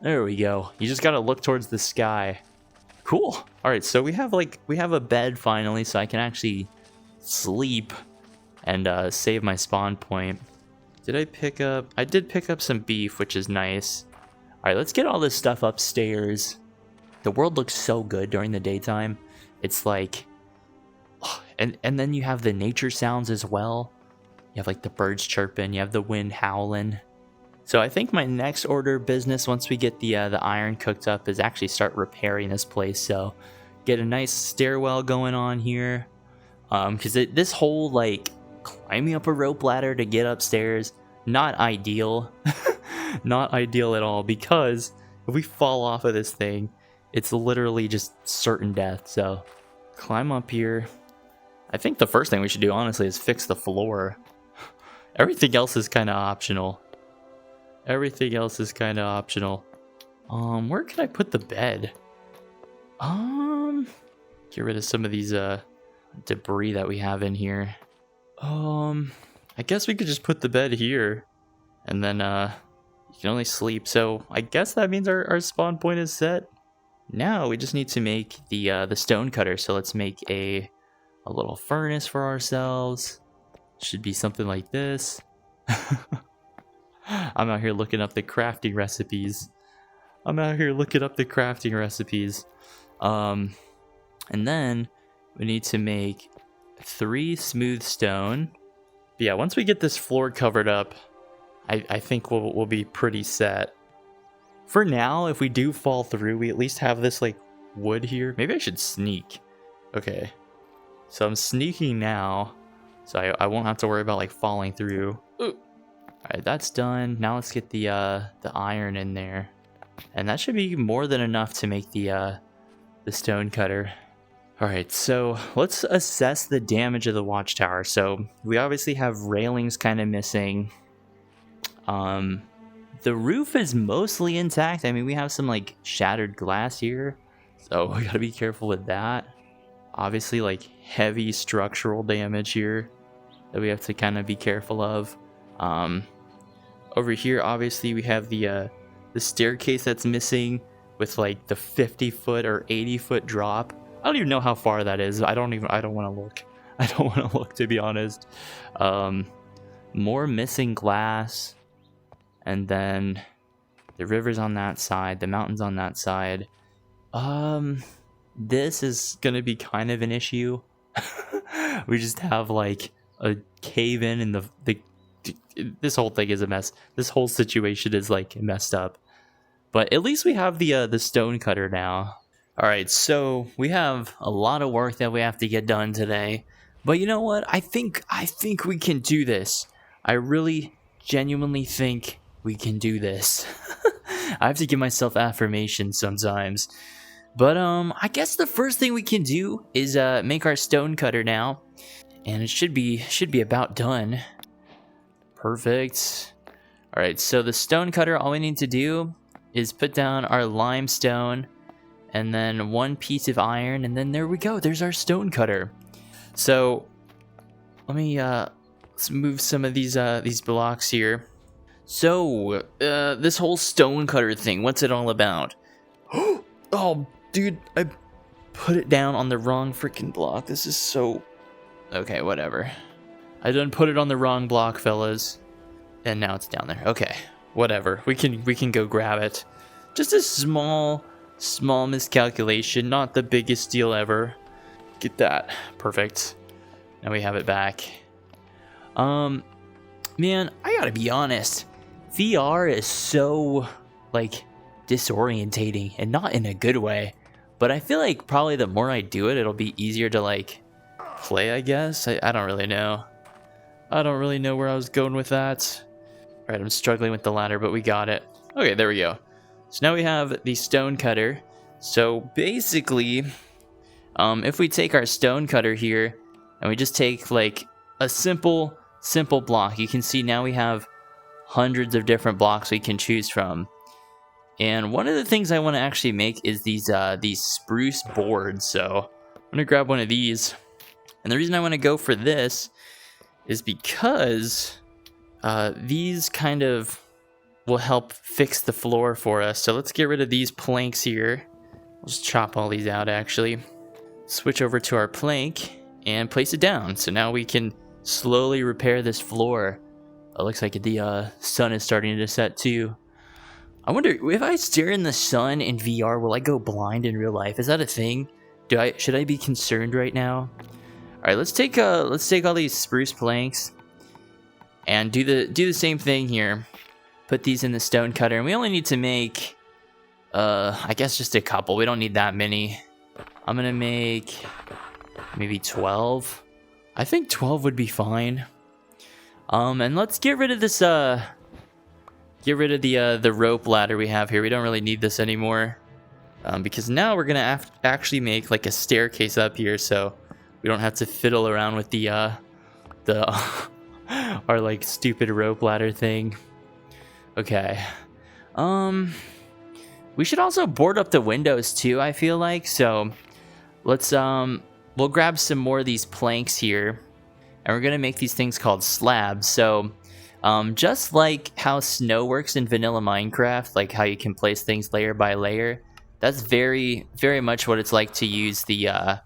There we go. You just gotta look towards the sky. Cool. Alright, so we have a bed finally, so I can actually sleep and save my spawn point. I did pick up some beef, which is nice. Alright, let's get all this stuff upstairs. The world looks so good during the daytime. It's like... And then you have the nature sounds as well. You have like the birds chirping, you have the wind howling. So I think my next order of business once we get the iron cooked up is actually start repairing this place. So get a nice stairwell going on here. Because this whole like climbing up a rope ladder to get upstairs, not ideal. Not ideal at all, because if we fall off of this thing, it's literally just certain death. So climb up here. I think the first thing we should do honestly is fix the floor. Everything else is kind of optional. Where can I put the bed? Get rid of some of these debris that we have in here. I guess we could just put the bed here, and then you can only sleep. So I guess that means our spawn point is set. now we just need to make the stone cutter. So let's make a little furnace for ourselves. Should be something like this. I'm out here looking up the crafting recipes. And then we need to make 3 smooth stone. But yeah, once we get this floor covered up, I think we'll be pretty set. For now, if we do fall through, we at least have this like wood here. Maybe I should sneak. Okay, so I'm sneaking now, so I won't have to worry about like falling through. All right, that's done. Now let's get the iron in there, and that should be more than enough to make the stone cutter. All right, so let's assess the damage of the watchtower. So we obviously have railings kind of missing. The roof is mostly intact. I mean, we have some like shattered glass here, so we gotta be careful with that. Obviously, like heavy structural damage here that we have to kind of be careful of. Over here, obviously, we have the staircase that's missing with like the 50-foot or 80-foot drop. I don't even know how far that is. I don't want to look. I don't want to look, to be honest. More missing glass. And then the river's on that side, the mountain's on that side. This is going to be kind of an issue. We just have like a cave in and this whole thing is a mess. This whole situation is like messed up. But at least we have the stone cutter now. All right, so we have a lot of work that we have to get done today. But you know what? I think we can do this. I really genuinely think we can do this. I have to give myself affirmations sometimes. But I guess the first thing we can do is make our stone cutter now. And it should be about done. Perfect. All right, so the stone cutter, all we need to do is put down our limestone and then 1 piece of iron, and then there we go. There's our stone cutter. So let me let's move some of these blocks here. So, this whole stone cutter thing, what's it all about? Oh, dude, I put it down on the wrong freaking block. This is so... Okay, whatever. I done put it on the wrong block, fellas. And now it's down there. Okay, whatever. We can go grab it. Just a small miscalculation. Not the biggest deal ever. Get that. Perfect. Now we have it back. Man, I gotta be honest. VR is so, like, disorientating, and not in a good way. But I feel like probably the more I do it, it'll be easier to, like, play, I guess. I don't really know. I don't really know where I was going with that. Alright, I'm struggling with the ladder, but we got it. Okay, there we go. So now we have the stone cutter. So basically, if we take our stone cutter here, and we just take, like, a simple block, you can see now we have hundreds of different blocks we can choose from. And one of the things I want to actually make is these spruce boards. So I'm gonna grab one of these, and the reason I want to go for this is because these kind of will help fix the floor for us. So let's get rid of these planks here. We'll just chop all these out, actually. Switch over to our plank and place it down. So now we can slowly repair this floor. It looks like the sun is starting to set too. I wonder if I stare in the sun in VR, will I go blind in real life? Is that a thing? Should I be concerned right now? All right, let's take all these spruce planks and do the same thing here. Put these in the stone cutter, and we only need to make I guess just a couple. We don't need that many. I'm gonna make maybe 12. I think 12 would be fine. And let's get rid of this, the rope ladder we have here. We don't really need this anymore. Because now we're gonna actually make like a staircase up here, so we don't have to fiddle around with the our like stupid rope ladder thing. Okay. We should also board up the windows too, I feel like. So let's we'll grab some more of these planks here. And we're going to make these things called slabs. So just like how snow works in vanilla Minecraft, like how you can place things layer by layer, That's very, very much what it's like to use the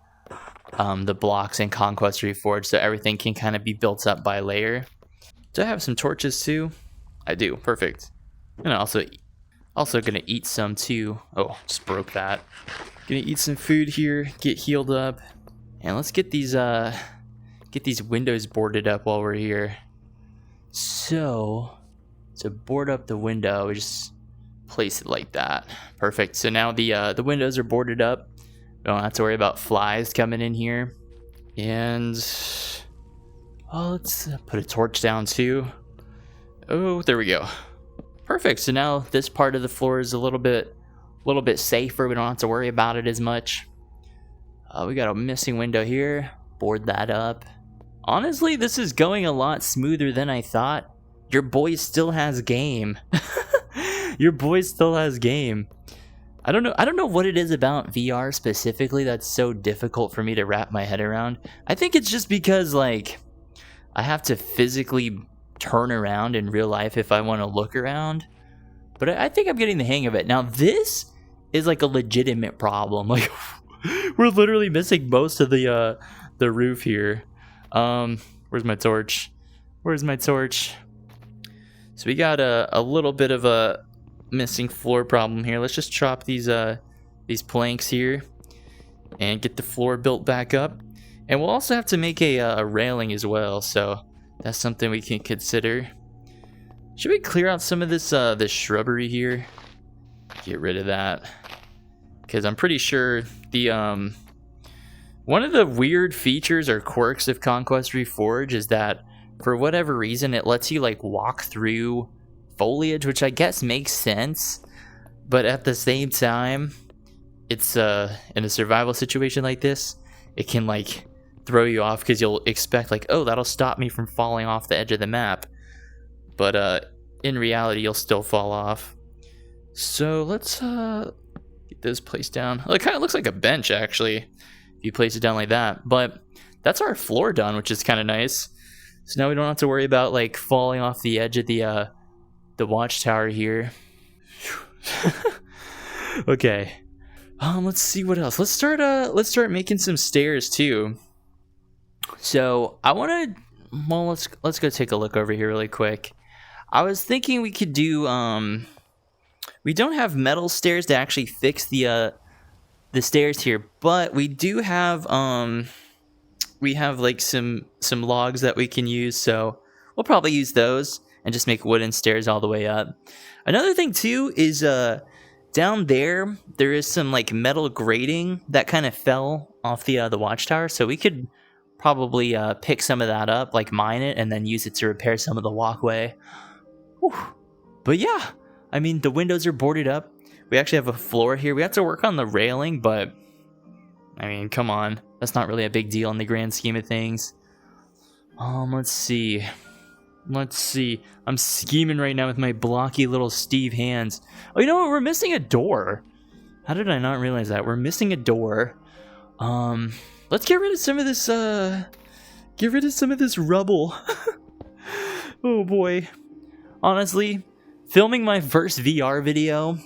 blocks in Conquest Reforged, so everything can kind of be built up by layer. Do I have some torches too? I do. Perfect. And also gonna eat some too. Oh, just broke that. Gonna eat some food here, get healed up, and let's get these windows boarded up while we're here. So to board up the window, we just place it like that. Perfect. So now the windows are boarded up. We don't have to worry about flies coming in here. And let's put a torch down too. Oh, there we go. Perfect. So now this part of the floor is a little bit safer. We don't have to worry about it as much. We got a missing window here. Board that up. Honestly, this is going a lot smoother than I thought. Your boy still has game. Your boy still has game. I don't know what it is about VR specifically that's so difficult for me to wrap my head around. I think it's just because like I have to physically turn around in real life if I want to look around. But I think I'm getting the hang of it. Now this is like a legitimate problem. Like we're literally missing most of the roof here. Where's my torch? Where's my torch? So we got a little bit of a missing floor problem here. Let's just chop these planks here and get the floor built back up. And we'll also have to make a railing as well, so that's something we can consider. Should we clear out some of this shrubbery here? Get rid of that, because I'm pretty sure the one of the weird features or quirks of Conquest Reforged is that for whatever reason it lets you like walk through foliage, which I guess makes sense, but at the same time, it's in a survival situation like this, it can like throw you off because you'll expect like, oh, that'll stop me from falling off the edge of the map, but in reality you'll still fall off. So let's get this placed down. Well, it kind of looks like a bench actually if you place it down like that, but that's our floor done, which is kind of nice. So now we don't have to worry about like falling off the edge of the watchtower here. Okay. Let's see what else. Let's start making some stairs too. So I want to, well, let's go take a look over here really quick. I was thinking we could do we don't have metal stairs to actually fix the stairs here, but we do have we have like some logs that we can use, so we'll probably use those and just make wooden stairs all the way up. Another thing too is down there is some like metal grating that kind of fell off the watchtower, so we could probably pick some of that up, like mine it, and then use it to repair some of the walkway. Whew. But yeah, I mean the windows are boarded up. We actually have a floor here. We have to work on the railing, but I mean, come on, that's not really a big deal in the grand scheme of things. Let's see. I'm scheming right now with my blocky little Steve hands. Oh, you know what? We're missing a door. How did I not realize that? We're missing a door. Let's get rid of some of this, rubble. Oh boy. Honestly, filming my first VR video,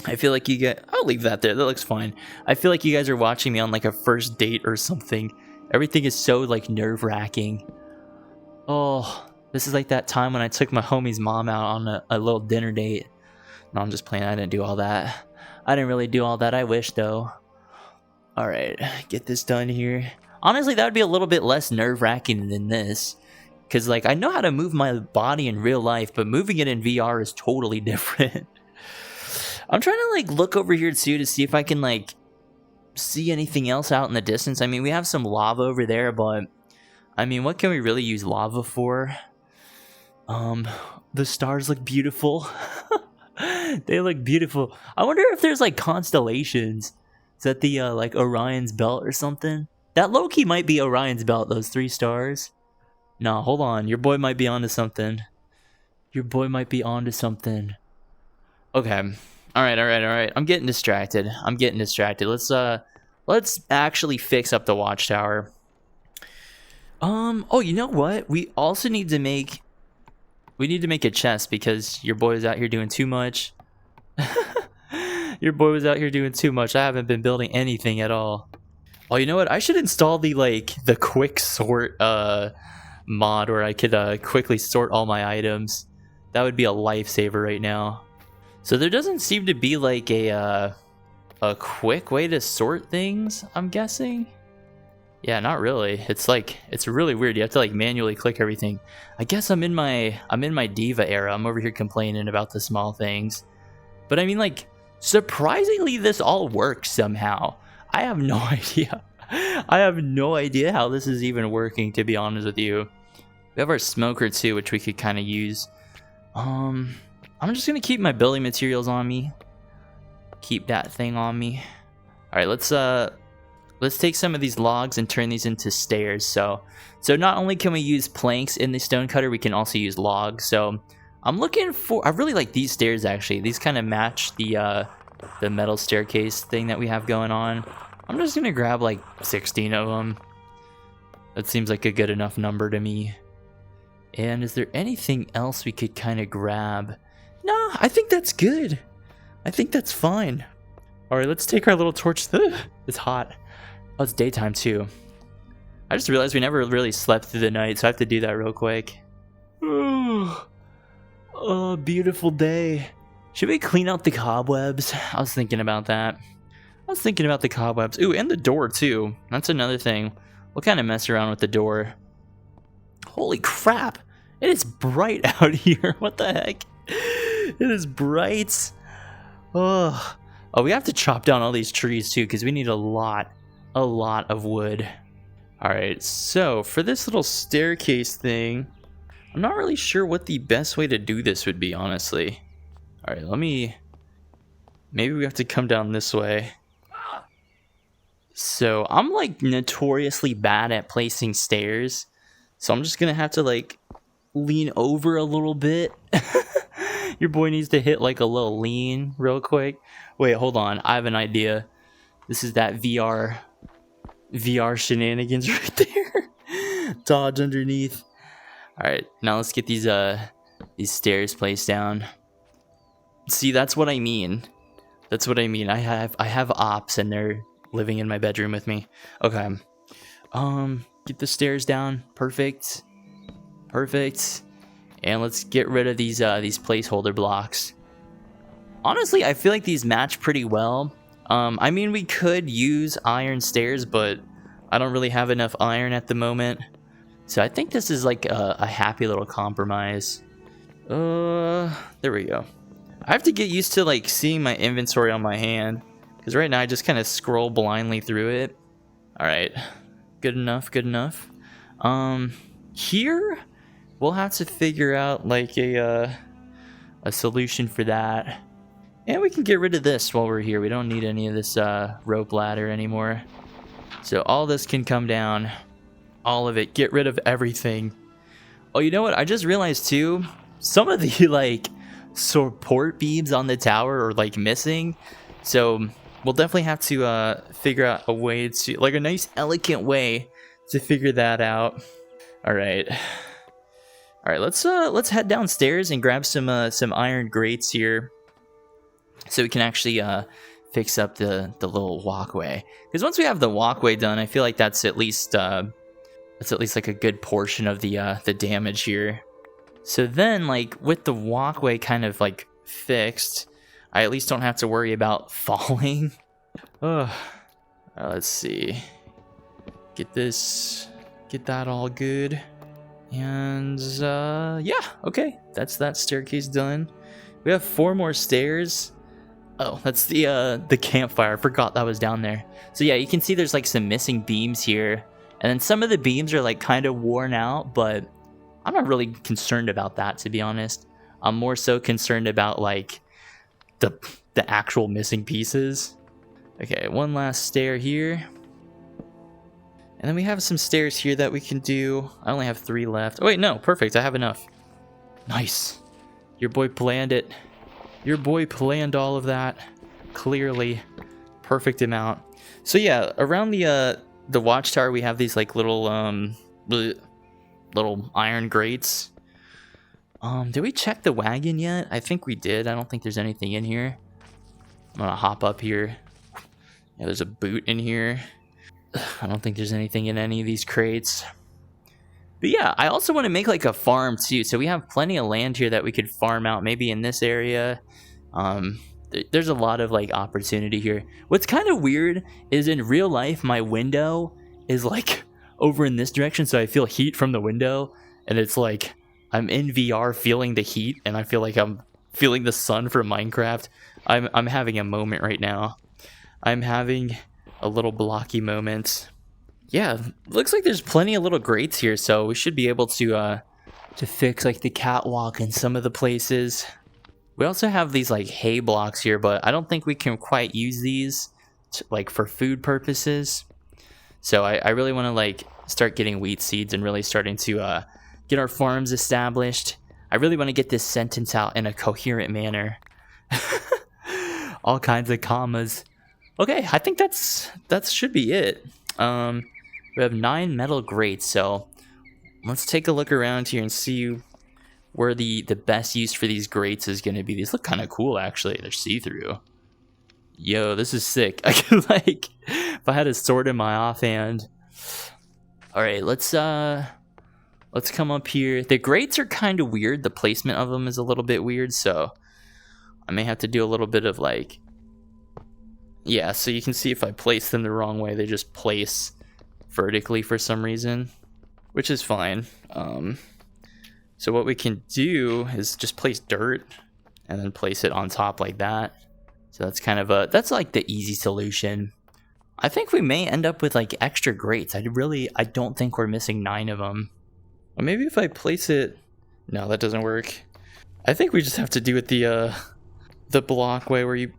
I feel like I'll leave that there. That looks fine. I feel like you guys are watching me on like a first date or something. Everything is so like nerve-wracking. Oh, this is like that time when I took my homie's mom out on a little dinner date. No, I'm just playing. I didn't do all that. I didn't really do all that. I wish though. All right, get this done here. Honestly, that would be a little bit less nerve-wracking than this, because like I know how to move my body in real life, but moving it in VR is totally different. I'm trying to like look over here too to see if I can like see anything else out in the distance. I mean, we have some lava over there, but I mean, what can we really use lava for? The stars look beautiful. They look beautiful. I wonder if there's like constellations. Is that the like Orion's belt or something? That low-key might be Orion's belt, those 3 stars. No, hold on. Your boy might be onto something. Your boy might be onto something. Okay. All right. I'm getting distracted. Let's actually fix up the watchtower. Oh, you know what? We also need to make a chest because your boy is out here doing too much. Your boy was out here doing too much. I haven't been building anything at all. Oh, you know what? I should install the quick sort mod where I could quickly sort all my items. That would be a lifesaver right now. So there doesn't seem to be like a quick way to sort things, I'm guessing. Yeah, not really. It's really weird. You have to like manually click everything. I guess I'm in my diva era. I'm over here complaining about the small things. But I mean, like, surprisingly this all works somehow. I have no idea. I have no idea how this is even working, to be honest with you. We have our smoker too, which we could kind of use. I'm just gonna keep my building materials on me. Keep that thing on me. All right, let's take some of these logs and turn these into stairs. So not only can we use planks in the stone cutter, we can also use logs. So I'm looking for. I really like these stairs actually. These kind of match the metal staircase thing that we have going on. I'm just gonna grab like 16 of them. That seems like a good enough number to me. And is there anything else we could kind of grab? No, I think that's good. I think that's fine. All right, let's take our little torch. It's hot. Oh, it's daytime too. I just realized we never really slept through the night, so I have to do that real quick. Oh, beautiful day. Should we clean out the cobwebs? I was thinking about that. I was thinking about the cobwebs. Ooh, and the door too. That's another thing. We'll kind of mess around with the door. Holy crap! It is bright out here. What the heck? It is bright. Oh, we have to chop down all these trees too, because we need a lot of wood. All right, so for this little staircase thing, I'm not really sure what the best way to do this would be, honestly. All right, maybe we have to come down this way. So I'm like notoriously bad at placing stairs, so I'm just gonna have to like lean over a little bit. Your boy needs to hit like a little lean real quick. Wait, hold on. I have an idea. This is that VR shenanigans right there. Dodge underneath. All right, now let's get these stairs placed down. See, that's what I mean. That's what I mean. I have ops and they're living in my bedroom with me. Okay. Get the stairs down. Perfect. Perfect. And let's get rid of these placeholder blocks. Honestly, I feel like these match pretty well. I mean, we could use iron stairs, but I don't really have enough iron at the moment. So I think this is like a happy little compromise. There we go. I have to get used to like seeing my inventory on my hand, because right now I just kind of scroll blindly through it. All right, good enough, good enough. Here we'll have to figure out like a solution for that. And we can get rid of this while we're here. We don't need any of this rope ladder anymore. So all this can come down. All of it. Get rid of everything. Oh, you know what? I just realized too, some of the like support beams on the tower are like missing. So we'll definitely have to figure out a way to, like a nice elegant way to figure that out. All right. All right, let's head downstairs and grab some iron grates here, so we can actually fix up the little walkway. Because once we have the walkway done, I feel like that's at least like a good portion of the damage here. So then, like with the walkway kind of like fixed, I at least don't have to worry about falling. Let's see. Get that all good. And yeah, okay, that's that staircase done. We have 4 more stairs. Oh, that's the campfire. I forgot that was down there. So yeah, you can see there's like some missing beams here, and then some of the beams are like kind of worn out, but I'm not really concerned about that, to be honest. I'm more so concerned about like the actual missing pieces. Okay, one last stair here. And then we have some stairs here that we can do. I only have 3 left. Oh wait, no, perfect. I have enough. Nice. Your boy planned it. Your boy planned all of that. Clearly. Perfect amount. So yeah, around the watchtower we have these like little iron grates. Did we check the wagon yet? I think we did. I don't think there's anything in here. I'm gonna hop up here. Yeah, there's a boot in here. I don't think there's anything in any of these crates. But yeah, I also want to make like a farm too. So we have plenty of land here that we could farm out, maybe in this area. There's a lot of like opportunity here. What's kind of weird is in real life, my window is like over in this direction. So I feel heat from the window, and it's like I'm in VR feeling the heat, and I feel like I'm feeling the sun from Minecraft. I'm having a moment right now. I'm having a little blocky moment. Yeah, looks like there's plenty of little grates here, so we should be able to fix like the catwalk in some of the places. We also have these like hay blocks here, but I don't think we can quite use these like for food purposes. So I really want to like start getting wheat seeds and really starting to get our farms established. I really want to get this sentence out in a coherent manner. All kinds of commas. Okay, I think that should be it. We have 9 metal grates, so let's take a look around here and see where the best use for these grates is going to be. These look kind of cool, actually. They're see-through. Yo, this is sick. I could like, if I had a sword in my offhand. All right, let's come up here. The grates are kind of weird. The placement of them is a little bit weird, so I may have to do a little bit of like, yeah. So you can see if I place them the wrong way, they just place vertically for some reason, which is fine. So what we can do is just place dirt and then place it on top like that. So that's kind of that's like the easy solution. I think we may end up with like extra grates. I don't think we're missing 9 of them. Or maybe if I place it, no, that doesn't work. I think we just have to do it the block way, where you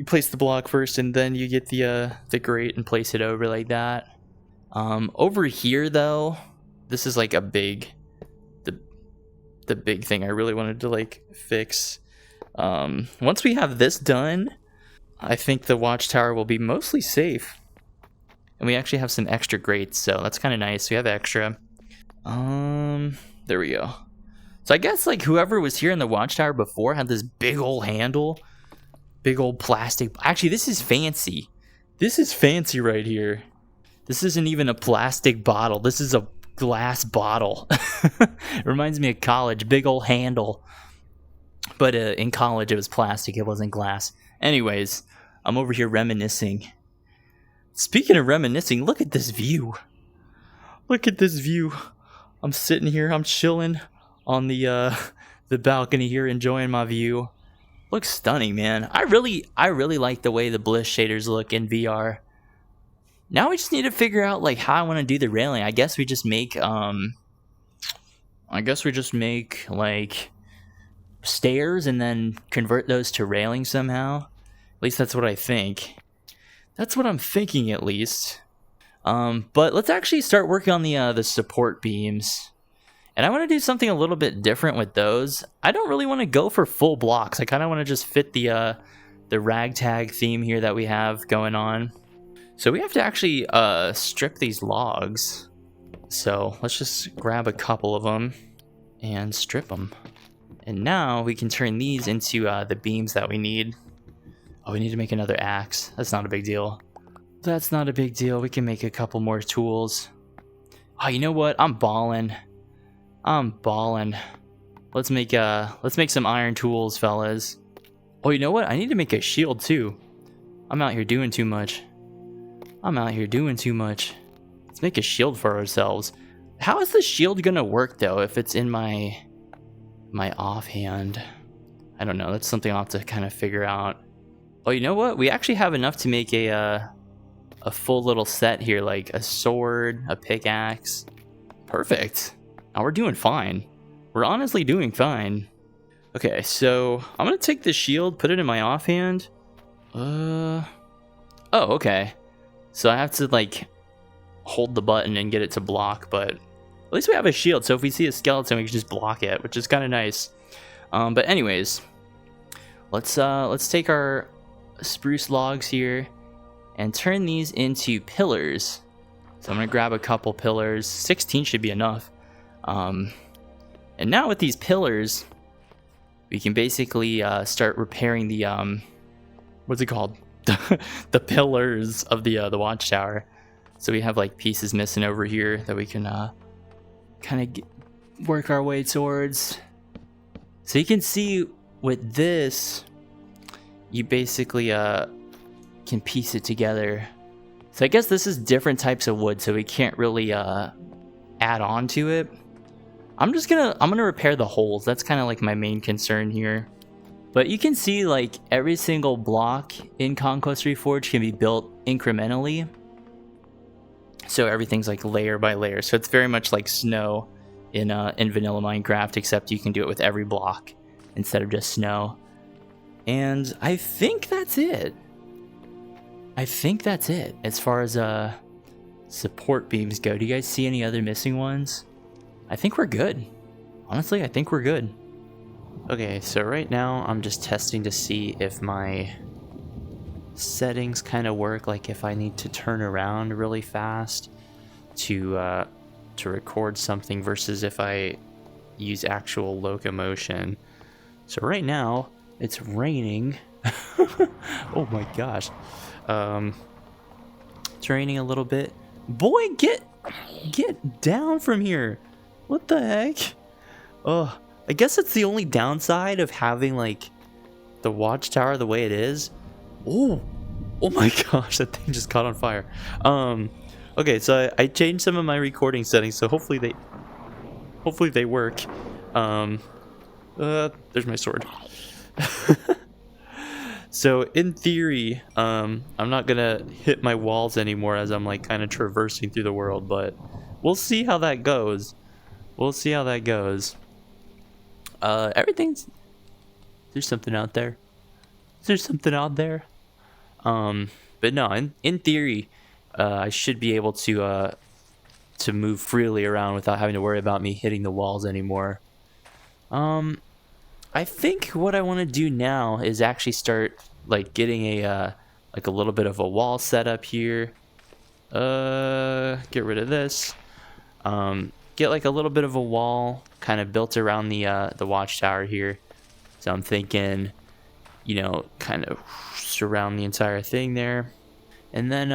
place the block first and then you get the grate and place it over like that. Over here though, this is like the big thing I really wanted to like fix. Once we have this done, I think the watchtower will be mostly safe. And we actually have some extra grates, so that's kind of nice. We have extra. There we go. So I guess like whoever was here in the watchtower before had this big old handle. Big old plastic. Actually, this is fancy. This is fancy right here. This isn't even a plastic bottle. This is a glass bottle. It reminds me of college. Big old handle. But in college, it was plastic. It wasn't glass. Anyways, I'm over here reminiscing. Speaking of reminiscing, look at this view. Look at this view. I'm sitting here. I'm chilling on the balcony here, enjoying my view. Looks stunning, man. I really like the way the Bliss shaders look in VR. Now we just need to figure out like how I want to do the railing. I guess we just make like stairs and then convert those to railing somehow. At least that's what I think. That's what I'm thinking, at least. But let's actually start working on the support beams. And I want to do something a little bit different with those. I don't really want to go for full blocks. I kind of want to just fit the ragtag theme here that we have going on. So we have to actually strip these logs. So let's just grab a couple of them and strip them. And now we can turn these into the beams that we need. Oh, we need to make another axe. That's not a big deal. That's not a big deal. We can make a couple more tools. Oh, you know what? I'm balling. Let's make some iron tools, fellas. Oh, you know what? I need to make a shield too. I'm out here doing too much. Let's make a shield for ourselves. How is the shield gonna work though if it's in my offhand? I don't know. That's something I'll have to kind of figure out. Oh, you know what? We actually have enough to make a full little set here, like a sword, a pickaxe. Perfect. Now we're doing fine. We're honestly doing fine. Okay, so I'm gonna take the shield, put it in my offhand. Oh, okay. So I have to like hold the button and get it to block, but at least we have a shield. So if we see a skeleton, we can just block it, which is kind of nice. But anyways, let's take our spruce logs here and turn these into pillars. So I'm gonna grab a couple pillars. 16 should be enough. And now with these pillars, we can basically start repairing the what's it called? The pillars of the watchtower. So we have like pieces missing over here that we can kind of work our way towards. So you can see with this, you basically can piece it together. So I guess this is different types of wood, so we can't really add on to it. I'm gonna repair the holes. That's kind of like my main concern here. But you can see like every single block in Conquest Reforged can be built incrementally. So everything's like layer by layer. So it's very much like snow in vanilla Minecraft, except you can do it with every block instead of just snow. And I think that's it. I think that's it as far as support beams go. Do you guys see any other missing ones? I think we're good. Honestly, I think we're good. Okay, so right now I'm just testing to see if my settings kind of work, like if I need to turn around really fast to record something versus if I use actual locomotion. So right now it's raining. Oh my gosh. It's raining a little bit. Boy, get down from here. What the heck? Oh, I guess it's the only downside of having like the watchtower the way it is. Oh my gosh, that thing just caught on fire. Okay, so I changed some of my recording settings, so hopefully they work. There's my sword. So in theory, I'm not gonna hit my walls anymore as I'm like kind of traversing through the world, but we'll see how that goes. We'll see how that goes. Everything's... There's something out there. There's something out there. But no, in theory, I should be able to move freely around without having to worry about me hitting the walls anymore. I think what I want to do now is actually start like getting a like a little bit of a wall set up here. Get rid of this. Get like a little bit of a wall kind of built around the watchtower here. So I'm thinking, you know, kind of surround the entire thing there. And then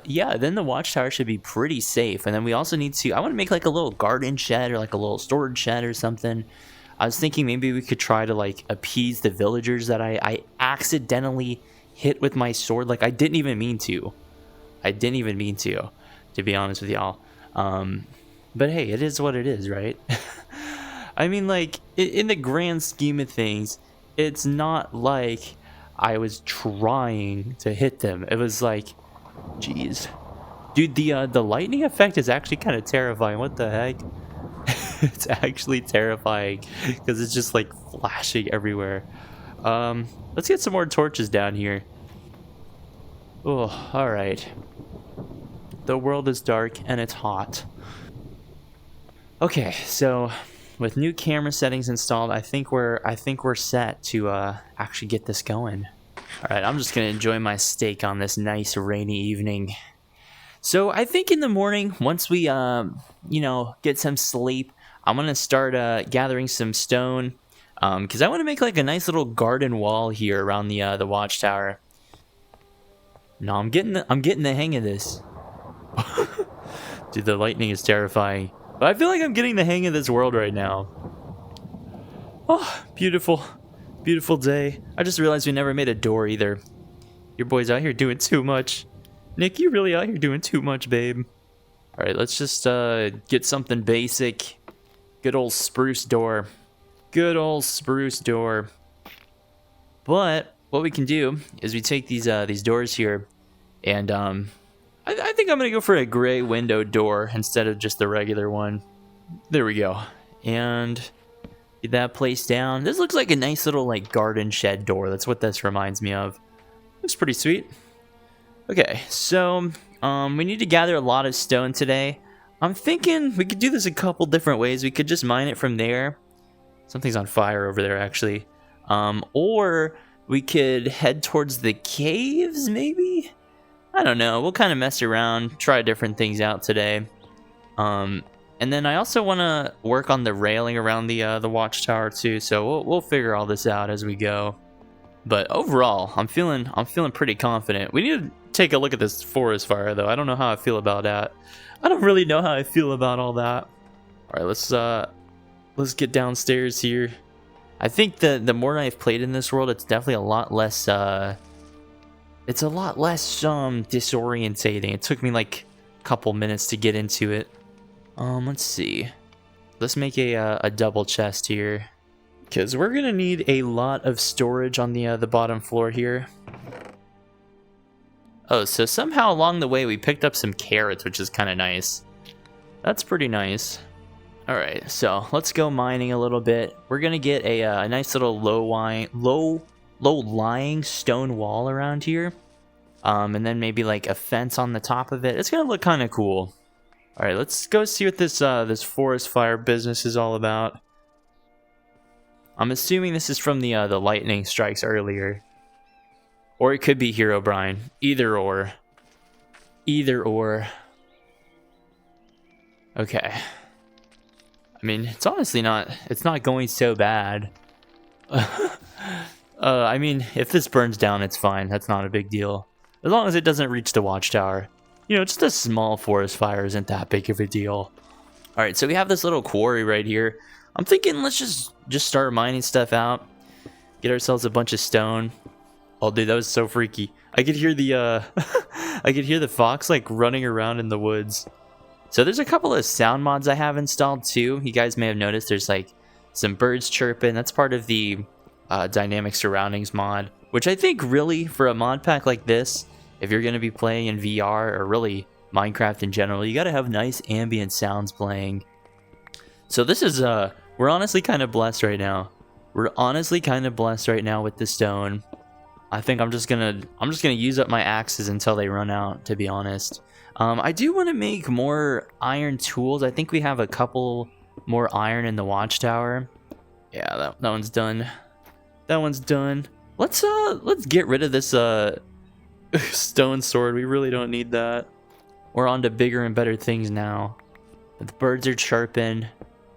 yeah, then the watchtower should be pretty safe. And then we also need to, I want to make like a little garden shed or like a little storage shed or something. I was thinking maybe we could try to like appease the villagers that I accidentally hit with my sword. Like I didn't even mean to. I didn't even mean to be honest with y'all. But hey, it is what it is, right? I mean, like, in the grand scheme of things, it's not like I was trying to hit them. It was like, jeez. Dude, the lightning effect is actually kind of terrifying. What the heck? It's actually terrifying because it's just, like, flashing everywhere. Let's get some more torches down here. Oh, alright. The world is dark and it's hot. Okay, so with new camera settings installed, I think we're set to actually get this going. All right, I'm just gonna enjoy my steak on this nice rainy evening. So I think in the morning, once we you know, get some sleep, I'm gonna start gathering some stone because I want to make like a nice little garden wall here around the watchtower. No, I'm getting the hang of this. Dude, the lightning is terrifying. But I feel like I'm getting the hang of this world right now. Oh, beautiful. Beautiful day. I just realized we never made a door either. Your boy's out here doing too much. Nick, you really out here doing too much, babe. Alright, let's just get something basic. Good old spruce door. Good old spruce door. But what we can do is we take these doors here and I think I'm going to go for a gray window door instead of just the regular one. There we go. And get that placed down. This looks like a nice little like garden shed door. That's what this reminds me of. Looks pretty sweet. Okay, so we need to gather a lot of stone today. I'm thinking we could do this a couple different ways. We could just mine it from there. Something's on fire over there, actually. Or we could head towards the caves, maybe? I don't know. We'll kind of mess around, try different things out today. And And then I also want to work on the railing around the watchtower too. So we'll figure all this out as we go. But overall, I'm feeling pretty confident. We need to take a look at this forest fire though. I don't know how I feel about that. I don't really know how I feel about all that. All right, let's get downstairs here. I think the more I've played in this world, it's definitely a lot less disorientating. It took me like a couple minutes to get into it. Let's see. Let's make a double chest here, because we're gonna need a lot of storage on the bottom floor here. Oh, so somehow along the way we picked up some carrots, which is kind of nice. That's pretty nice. All right, so let's go mining a little bit. We're gonna get a nice little low-lying stone wall around here, and then maybe like a fence on the top of it. It's gonna look kind of cool. All right, let's go see what this forest fire business is all about. I'm assuming this is from the lightning strikes earlier, or it could be Herobrine. Either or. Okay. I mean, it's honestly not. It's not going so bad. I mean, if this burns down, it's fine. That's not a big deal, as long as it doesn't reach the watchtower. You know, just a small forest fire isn't that big of a deal. All right, so we have this little quarry right here. I'm thinking let's just start mining stuff out. Get ourselves a bunch of stone. Oh, dude, that was so freaky. I could hear the I could hear the fox like running around in the woods. So there's a couple of sound mods I have installed too. You guys may have noticed there's like some birds chirping. That's part of the dynamic surroundings mod, which I think really for a mod pack like this, if you're going to be playing in VR or really Minecraft in general, you got to have nice ambient sounds playing. So this is we're honestly kind of blessed right now. We're honestly kind of blessed right now with the stone. I think I'm just gonna use up my axes until they run out, to be honest. I do want to make more iron tools. I think we have a couple more iron in the watchtower. Yeah, that one's done. That one's done. Let's get rid of this stone sword. We really don't need that. We're on to bigger and better things now. The birds are chirping.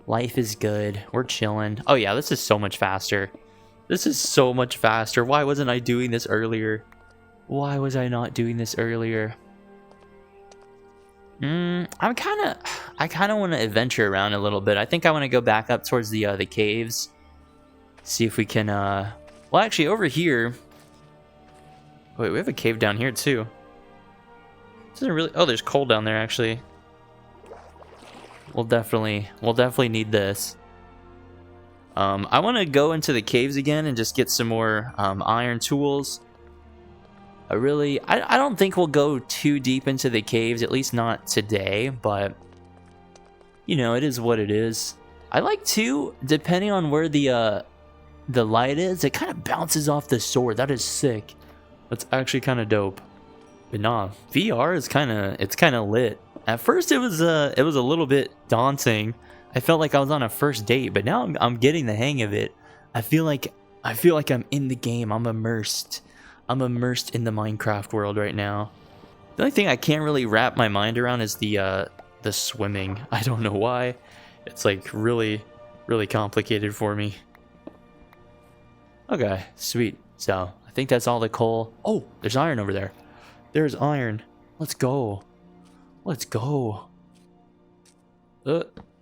Life is good. We're chilling. Oh yeah, this is so much faster. This is so much faster. Why wasn't I doing this earlier? Why was I not doing this earlier? I kind of want to adventure around a little bit. I think I want to go back up towards the caves. See if we can well, actually over here. Wait, we have a cave down here too. This isn't really. Oh, there's coal down there actually. We'll definitely need this. I want to go into the caves again and just get some more iron tools. I don't think we'll go too deep into the caves, at least not today, but you know, it is what it is. I like to, depending on where the light is, it kind of bounces off the sword. That is sick. That's actually kind of dope. But nah, VR is kind of lit. At first it was a little bit daunting. I felt like I was on a first date, but now I'm getting the hang of it. I feel like I'm in the game. I'm immersed in the Minecraft world right now. The only thing I can't really wrap my mind around is the swimming. I don't know why. It's like really complicated for me. Okay, sweet. So I think that's all the coal. Oh, there's iron over there. There's iron. Let's go. Let's go.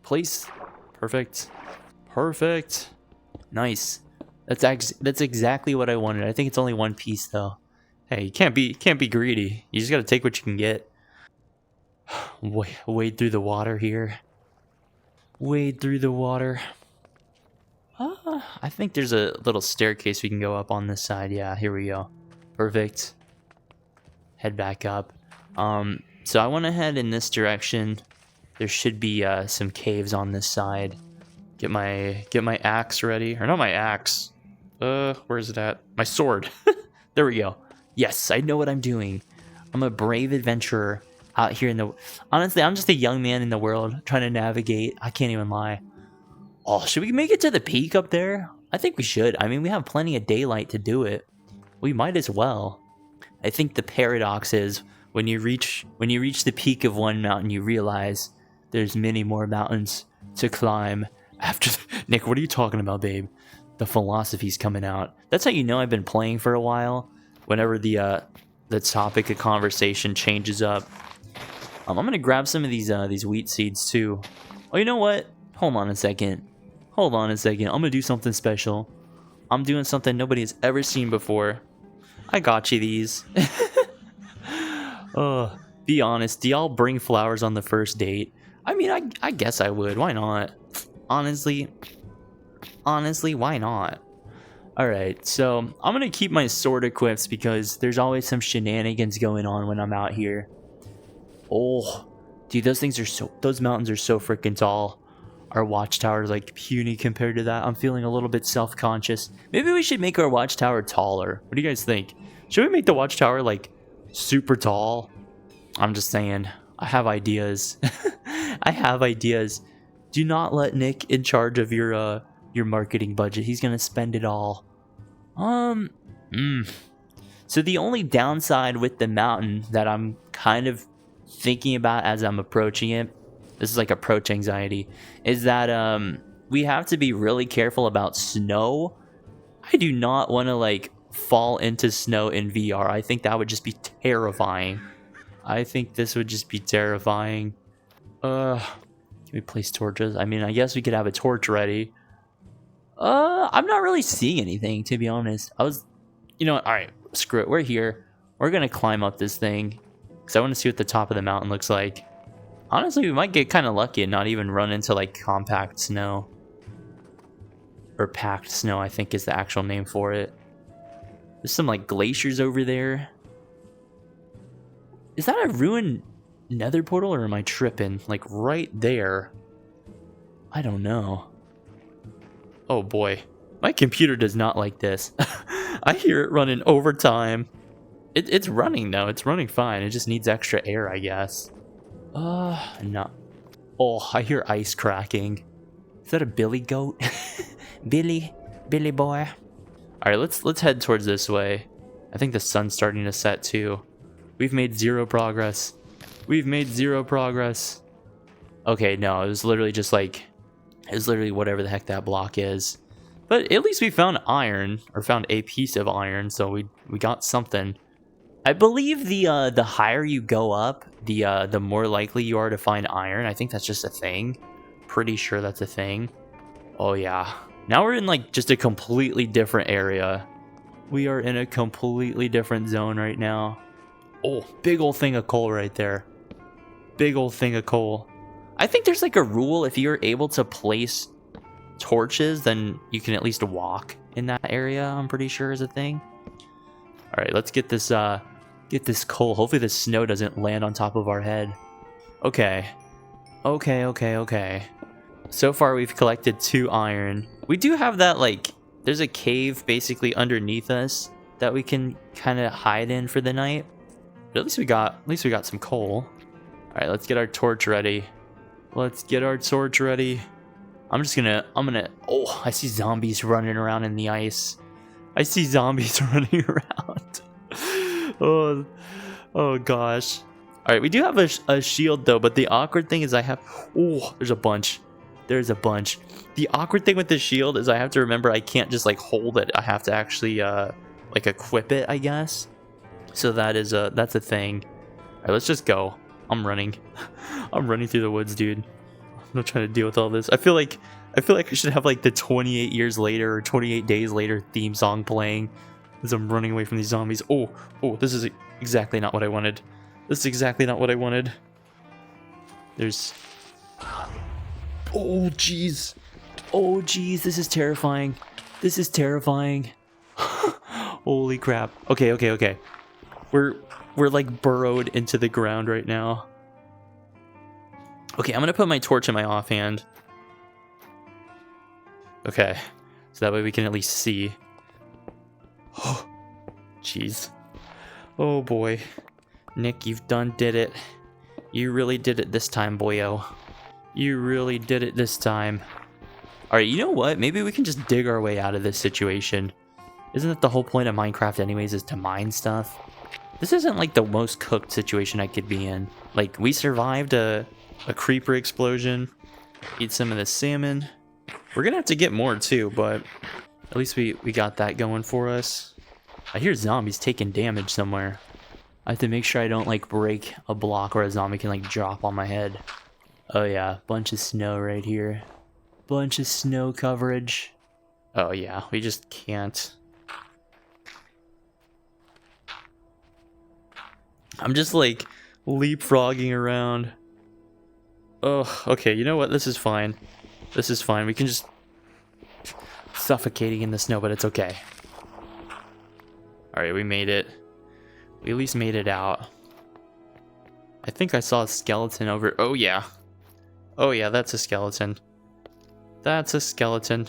Place. Perfect. Perfect. Nice. That's exactly what I wanted. I think it's only one piece though. Hey, you can't be greedy. You just gotta take what you can get. Wade through the water here. Wade through the water. I think there's a little staircase we can go up on this side. Yeah, here we go. Perfect. Head back up. So I want to head in this direction. There should be some caves on this side. Get my axe ready. Or not my axe. Where is it at? My sword. There we go. Yes, I know what I'm doing. I'm a brave adventurer out here in the... Honestly, I'm just a young man in the world trying to navigate. I can't even lie. Oh, should we make it to the peak up there? I think we should. I mean, we have plenty of daylight to do it. We might as well. I think the paradox is when you reach the peak of one mountain, you realize There's many more mountains to climb after. Nick, what are you talking about, babe? The philosophy's coming out. That's how you know I've been playing for a while. Whenever the topic of conversation changes up. I'm gonna grab some of these wheat seeds too. Oh, you know what? Hold on a second. I'm gonna do something special. I'm doing something nobody has ever seen before. I got you these. Oh, be honest. Do y'all bring flowers on the first date? I mean, I guess I would. Why not? Honestly, why not? Alright, so I'm gonna keep my sword equipped because there's always some shenanigans going on when I'm out here. Oh, dude, those mountains are so freaking tall. Our watchtower is like puny compared to that. I'm feeling a little bit self-conscious. Maybe we should make our watchtower taller. What do you guys think? Should we make the watchtower like super tall? I'm just saying. I have ideas. I have ideas. Do not let Nick in charge of your marketing budget. He's gonna spend it all. So the only downside with the mountain that I'm kind of thinking about as I'm approaching it, this is like approach anxiety, is that we have to be really careful about snow. I do not want to like fall into snow in VR. I think that would just be terrifying. I think this would just be terrifying. Can we place torches? I mean, I guess we could have a torch ready. I'm not really seeing anything, to be honest. You know what? Alright, screw it. We're here. We're gonna climb up this thing. Because I want to see what the top of the mountain looks like. Honestly, we might get kind of lucky and not even run into, like, compact snow. Or packed snow, I think is the actual name for it. There's some, like, glaciers over there. Is that a ruined nether portal, or am I tripping? Like, right there. I don't know. Oh boy, my computer does not like this. I hear it running overtime. It's running though. It's running fine. It just needs extra air, I guess. No. Oh, I hear ice cracking. Is that a Billy goat? Billy boy. All right, let's head towards this way. I think the sun's starting to set too. We've made zero progress. Okay, no, it was literally just like. It was literally whatever the heck that block is. But at least we found iron, or found a piece of iron, so we got something. I believe the higher you go up, the more likely you are to find iron. I think that's just a thing. Pretty sure that's a thing. Oh yeah. Now we're in like just a completely different area. We are in a completely different zone right now. Oh, big old thing of coal right there. Big old thing of coal. I think there's like a rule, if you're able to place torches, then you can at least walk in that area, I'm pretty sure is a thing. Alright, let's get this coal. Hopefully the snow doesn't land on top of our head. Okay. So far we've collected 2 iron. We do have that, like, there's a cave basically underneath us that we can kind of hide in for the night. But at least we got some coal. Alright, let's get our torch ready. I'm gonna, oh, I see zombies running around in the ice. Oh gosh. Alright, we do have a shield though, but the awkward thing is there's a bunch. The awkward thing with the shield is I have to remember I can't just like hold it. I have to actually like equip it, I guess. So that's a thing. Alright, let's just go. I'm running through the woods, dude. I'm not trying to deal with all this. I feel like I should have like the 28 years later or 28 days later theme song playing as I'm running away from these zombies. Oh, this is exactly not what I wanted. There's... Oh, jeez, this is terrifying. Holy crap. Okay. We're like burrowed into the ground right now. Okay, I'm gonna put my torch in my offhand. Okay, so that way we can at least see. Oh, jeez. Oh boy. Nick, you've did it. You really did it this time, boyo. You really did it this time. Alright, you know what? Maybe we can just dig our way out of this situation. Isn't that the whole point of Minecraft anyways, is to mine stuff? This isn't like the most cooked situation I could be in. Like, we survived a a creeper explosion. Eat some of the salmon. We're gonna have to get more too, but at least we got that going for us. I hear zombies taking damage somewhere. I have to make sure I don't like break a block or a zombie can like drop on my head. Oh yeah, bunch of snow right here. Bunch of snow coverage. Oh yeah, we just can't. I'm just like leapfrogging around. Oh, okay, you know what? This is fine. This is fine. We can just suffocating in the snow, but it's okay. Alright, we made it. We at least made it out. I think I saw a skeleton over... Oh, yeah. Oh, yeah, that's a skeleton. That's a skeleton.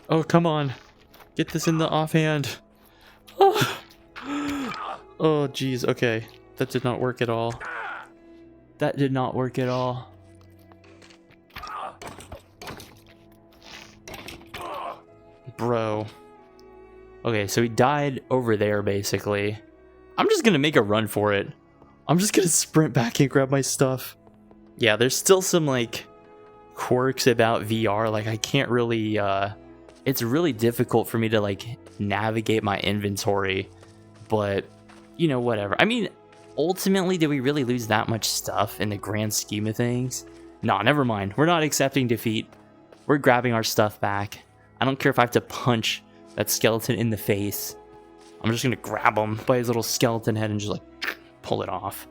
Oh, come on. Get this in the offhand. Oh, oh jeez. Okay. That did not work at all. That did not work at all. Bro. Okay, so he died over there, basically. I'm just gonna make a run for it. I'm just gonna sprint back and grab my stuff. Yeah, there's still some, like, quirks about VR. Like, I can't really, it's really difficult for me to, like, navigate my inventory. But, you know, whatever. I mean, ultimately, did we really lose that much stuff in the grand scheme of things? Nah, never mind. We're not accepting defeat. We're grabbing our stuff back. I don't care if I have to punch that skeleton in the face. I'm just gonna grab him by his little skeleton head and just, like, pull it off.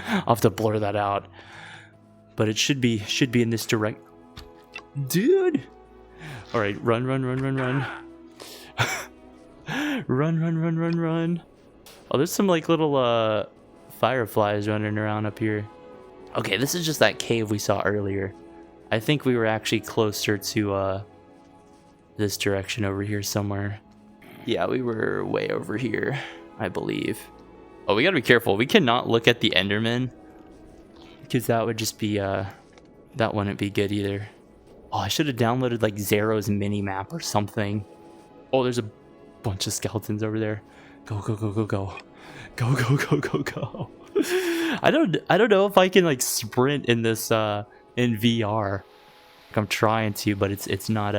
I'll have to blur that out. But it should be in this direct... Dude! Alright, run. Run. Run. Oh, there's some, like, little, fireflies running around up here. Okay, this is just that cave we saw earlier. I think we were actually closer to, this direction over here somewhere. Yeah, we were way over here, I believe. Oh, we gotta be careful. We cannot look at the Enderman, because that would just be, that wouldn't be good either. Oh, I should have downloaded, like, Zero's mini-map or something. Oh, there's a bunch of skeletons over there. Go. Go. I don't know if I can, like, sprint in this, in VR. Like, I'm trying to, but it's not,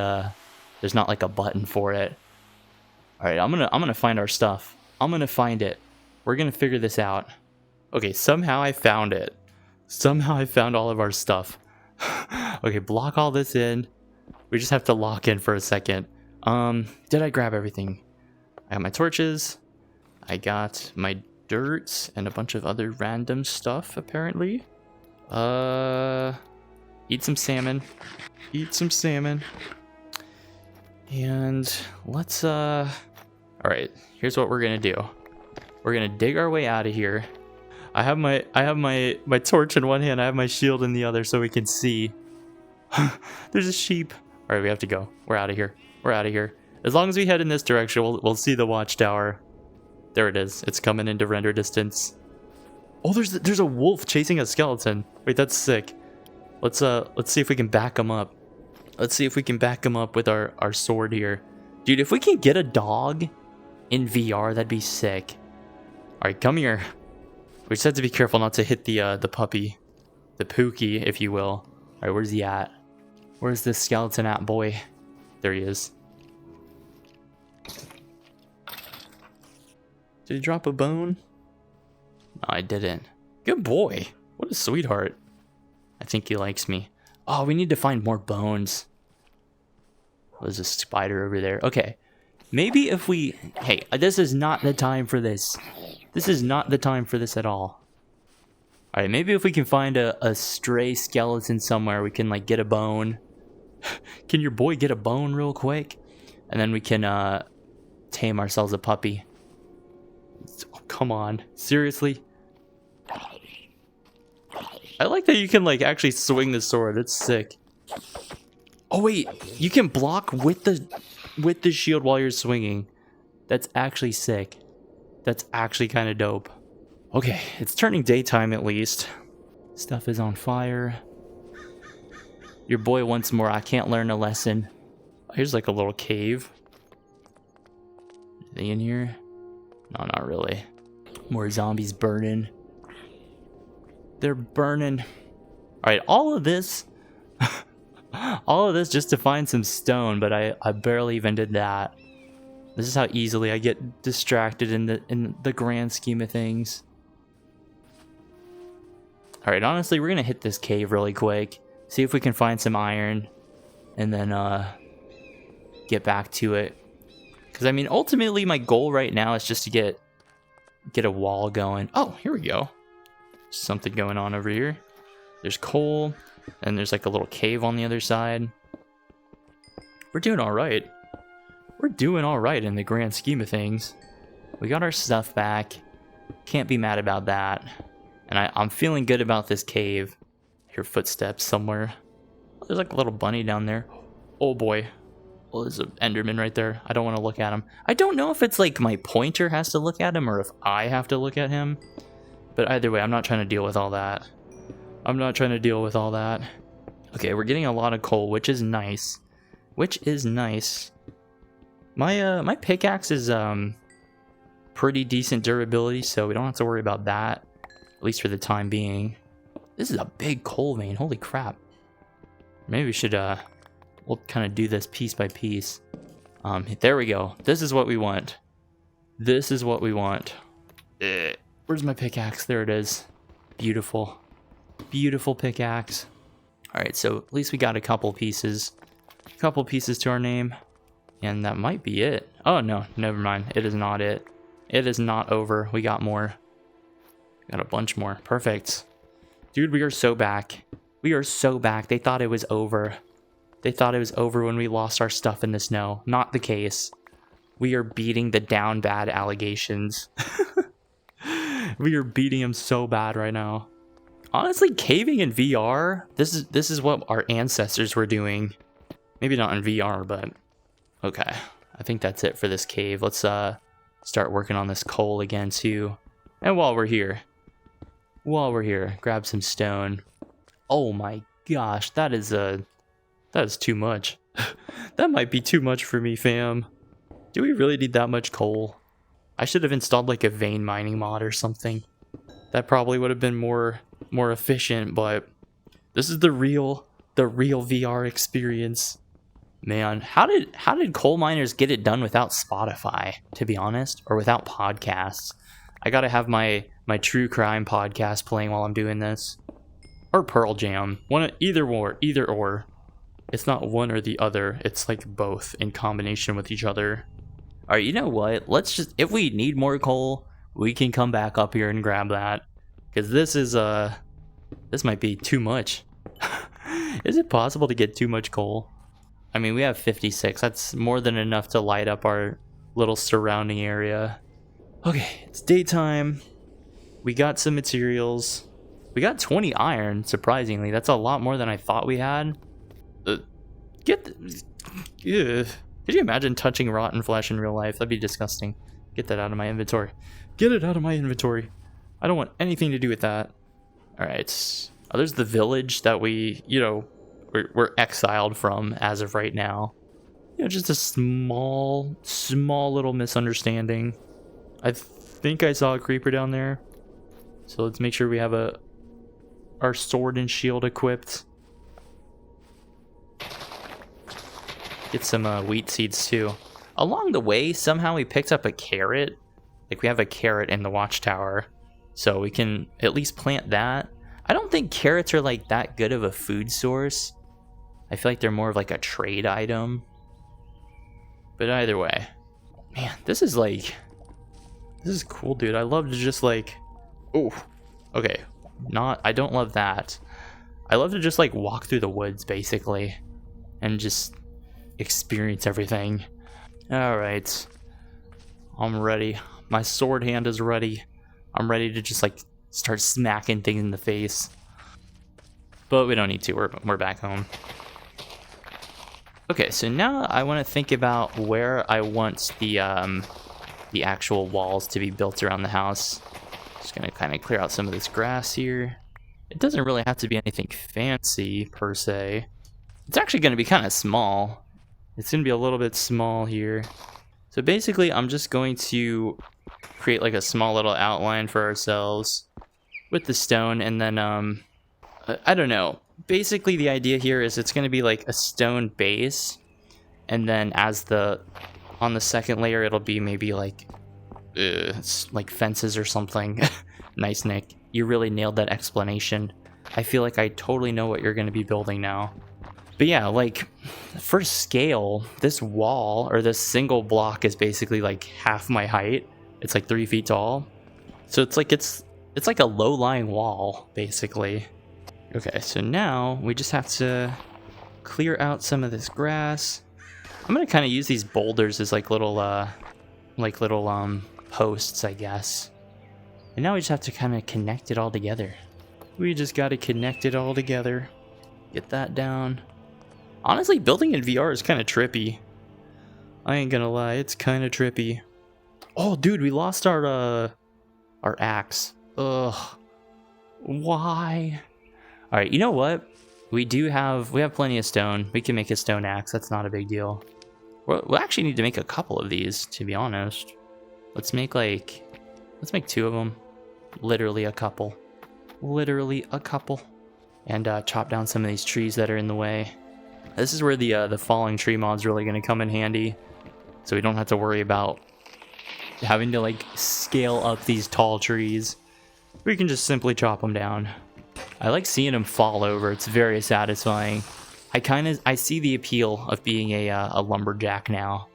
there's not, like, a button for it. Alright, I'm gonna find our stuff. I'm gonna find it. We're gonna figure this out. Okay, somehow I found it. Somehow I found all of our stuff. Okay, block all this in. We just have to lock in for a second. Did I grab everything? I got my torches. I got my dirt and a bunch of other random stuff, apparently. Eat some salmon. And let's, alright, here's what we're gonna do. We're gonna dig our way out of here. I have my torch in one hand, I have my shield in the other so we can see. There's a sheep. Alright, we have to go. We're out of here. As long as we head in this direction, we'll see the watchtower. There it is. It's coming into render distance. Oh, there's a wolf chasing a skeleton. Wait, that's sick. Let's see if we can back him up. Let's see if we can back him up with our sword here. Dude, if we can get a dog in VR, that'd be sick. Alright, come here. We just have to be careful not to hit the puppy. The Pookie, if you will. Alright, where's he at? Where's this skeleton at, boy? There he is. Did he drop a bone? No, I didn't. Good boy. What a sweetheart. I think he likes me. Oh, we need to find more bones. There's a spider over there. Okay. Maybe if we... Hey, this is not the time for this. This is not the time for this at all. Alright, maybe if we can find a stray skeleton somewhere, we can, like, get a bone. Can your boy get a bone real quick? And then we can, tame ourselves a puppy. Oh, come on. Seriously? I like that you can, like, actually swing the sword. It's sick. Oh, wait. You can block with the shield while you're swinging. That's actually sick. That's actually kind of dope. Okay, it's turning daytime at least. Stuff is on fire. Your boy wants more. I can't learn a lesson. Here's, like, a little cave. Anything in here? No, not really. More zombies burning. They're burning. Alright, all of this just to find some stone, but I barely even did that. This is how easily I get distracted in the grand scheme of things. Alright, honestly, we're gonna hit this cave really quick. See if we can find some iron. And then get back to it. Because, I mean, ultimately my goal right now is just to get a wall going. Oh, here we go. Something going on over here. There's coal. And there's like a little cave on the other side. We're doing alright. We're doing alright in the grand scheme of things. We got our stuff back. Can't be mad about that. And I'm feeling good about this cave. Hear footsteps somewhere. There's like a little bunny down there. Oh boy. Oh, there's an Enderman right there. I don't want to look at him. I don't know if it's like my pointer has to look at him or if I have to look at him. But either way, I'm not trying to deal with all that. I'm not trying to deal with all that. Okay, we're getting a lot of coal, which is nice. Which is nice. My pickaxe is pretty decent durability, so we don't have to worry about that. At least for the time being. This is a big coal vein. Holy crap. Maybe we should we'll kind of do this piece by piece. There we go. This is what we want. This is what we want. Where's my pickaxe? There it is. Beautiful. Beautiful pickaxe. Alright, so at least we got a couple pieces. A couple pieces to our name. And that might be it. Oh, no. Never mind. It is not it. It is not over. We got more. Got a bunch more. Perfect. Dude, we are so back. We are so back. They thought it was over. They thought it was over when we lost our stuff in the snow. Not the case. We are beating the down bad allegations. We are beating them so bad right now. Honestly, caving in VR, this is what our ancestors were doing. Maybe not in VR, but okay. I think that's it for this cave. Let's start working on this coal again too. And while we're here, grab some stone. Oh my gosh, that is too much. That might be too much for me, fam. Do we really need that much coal? I should have installed like a vein mining mod or something. That probably would have been more efficient, but this is the real VR experience. Man, how did coal miners get it done without Spotify, to be honest, or without podcasts? I gotta have my true crime podcast playing while I'm doing this. Or Pearl Jam. Either or. It's not one or the other. It's like both in combination with each other. Alright, you know what? Let's just, if we need more coal, we can come back up here and grab that. Because this might be too much. Is it possible to get too much coal? I mean, we have 56. That's more than enough to light up our little surrounding area. Okay, it's daytime. We got some materials. We got 20 iron, surprisingly. That's a lot more than I thought we had. Could you imagine touching rotten flesh in real life? That'd be disgusting. Get that out of my inventory. Get it out of my inventory. I don't want anything to do with that. Alright. Oh, there's the village that we're exiled from as of right now. You know, just a small little misunderstanding. I think I saw a creeper down there. So let's make sure we have our sword and shield equipped. Get some wheat seeds too. Along the way, somehow we picked up a carrot. Like we have a carrot in the watchtower. So we can at least plant that. I don't think carrots are like that good of a food source. I feel like they're more of like a trade item. But either way. Man, this is cool, dude. I love to just like... Oh, okay. I don't love that. I love to just like walk through the woods, basically. And just experience everything. Alright. I'm ready. My sword hand is ready. I'm ready to just like start smacking things in the face. But we don't need to. We're back home. Okay, so now I want to think about where I want the actual walls to be built around the house. Just gonna kind of clear out some of this grass here. It doesn't really have to be anything fancy per se. It's actually gonna be kind of small. It's gonna be a little bit small here. So basically, I'm just going to create like a small little outline for ourselves with the stone, and then I don't know. Basically, the idea here is it's going to be like a stone base, and then on the second layer, it'll be maybe like fences or something. Nice, Nick. You really nailed that explanation. I feel like I totally know what you're going to be building now. But yeah, like for scale, this wall or this single block is basically like half my height. It's like 3 feet tall. So it's like a low-lying wall, basically. Okay, so now we just have to clear out some of this grass. I'm gonna kind of use these boulders as like little posts, I guess. And now we just have to kind of connect it all together. We just got to connect it all together. Get that down. Honestly, building in VR is kind of trippy. I ain't gonna lie, it's kind of trippy. Oh, dude, we lost our axe. Ugh. Why? All right, you know what? We have plenty of stone. We can make a stone axe. That's not a big deal. We'll actually need to make a couple of these, to be honest. Let's make 2 of them. Literally a couple. Literally a couple. And chop down some of these trees that are in the way. This is where the falling tree mod's really going to come in handy. So we don't have to worry about having to like scale up these tall trees. We can just simply chop them down. I like seeing them fall over. It's very satisfying. I see the appeal of being a lumberjack now.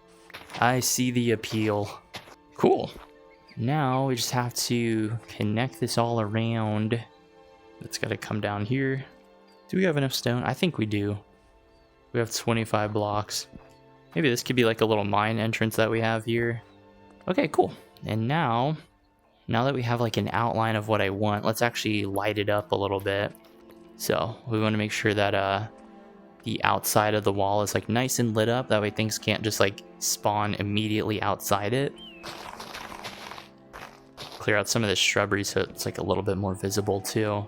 I see the appeal. Cool. Now we just have to connect this all around. It's got to come down here. Do we have enough stone? I think we do. We have 25 blocks. Maybe this could be like a little mine entrance that we have here. Okay, cool. And now that we have like an outline of what I want, let's actually light it up a little bit. So we want to make sure that the outside of the wall is like nice and lit up. That way things can't just like spawn immediately outside it. Clear out some of the shrubbery so it's like a little bit more visible too.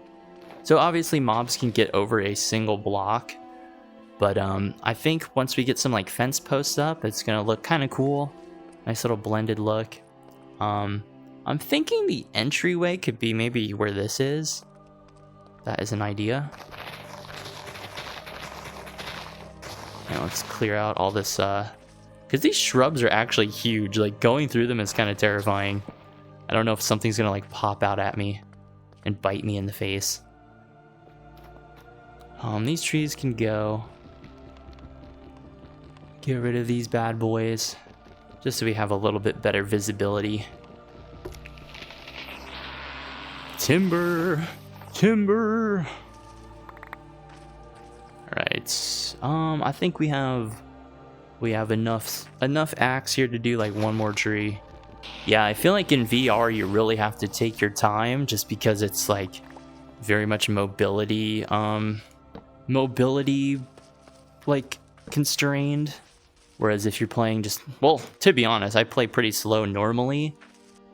So obviously mobs can get over a single block, but I think once we get some like fence posts up, it's gonna look kind of cool. Nice little blended look. I'm thinking the entryway could be maybe where this is. That is an idea. And let's clear out all this, because these shrubs are actually huge. Like going through them is kind of terrifying. I don't know if something's gonna like pop out at me and bite me in the face. These trees can go. Get rid of these bad boys, just so we have a little bit better visibility. Timber, timber. All right. I think we have enough axe here to do like one more tree. Yeah, I feel like in VR you really have to take your time, just because it's like very much mobility like constrained. Whereas if you're playing just, well, to be honest, I play pretty slow normally,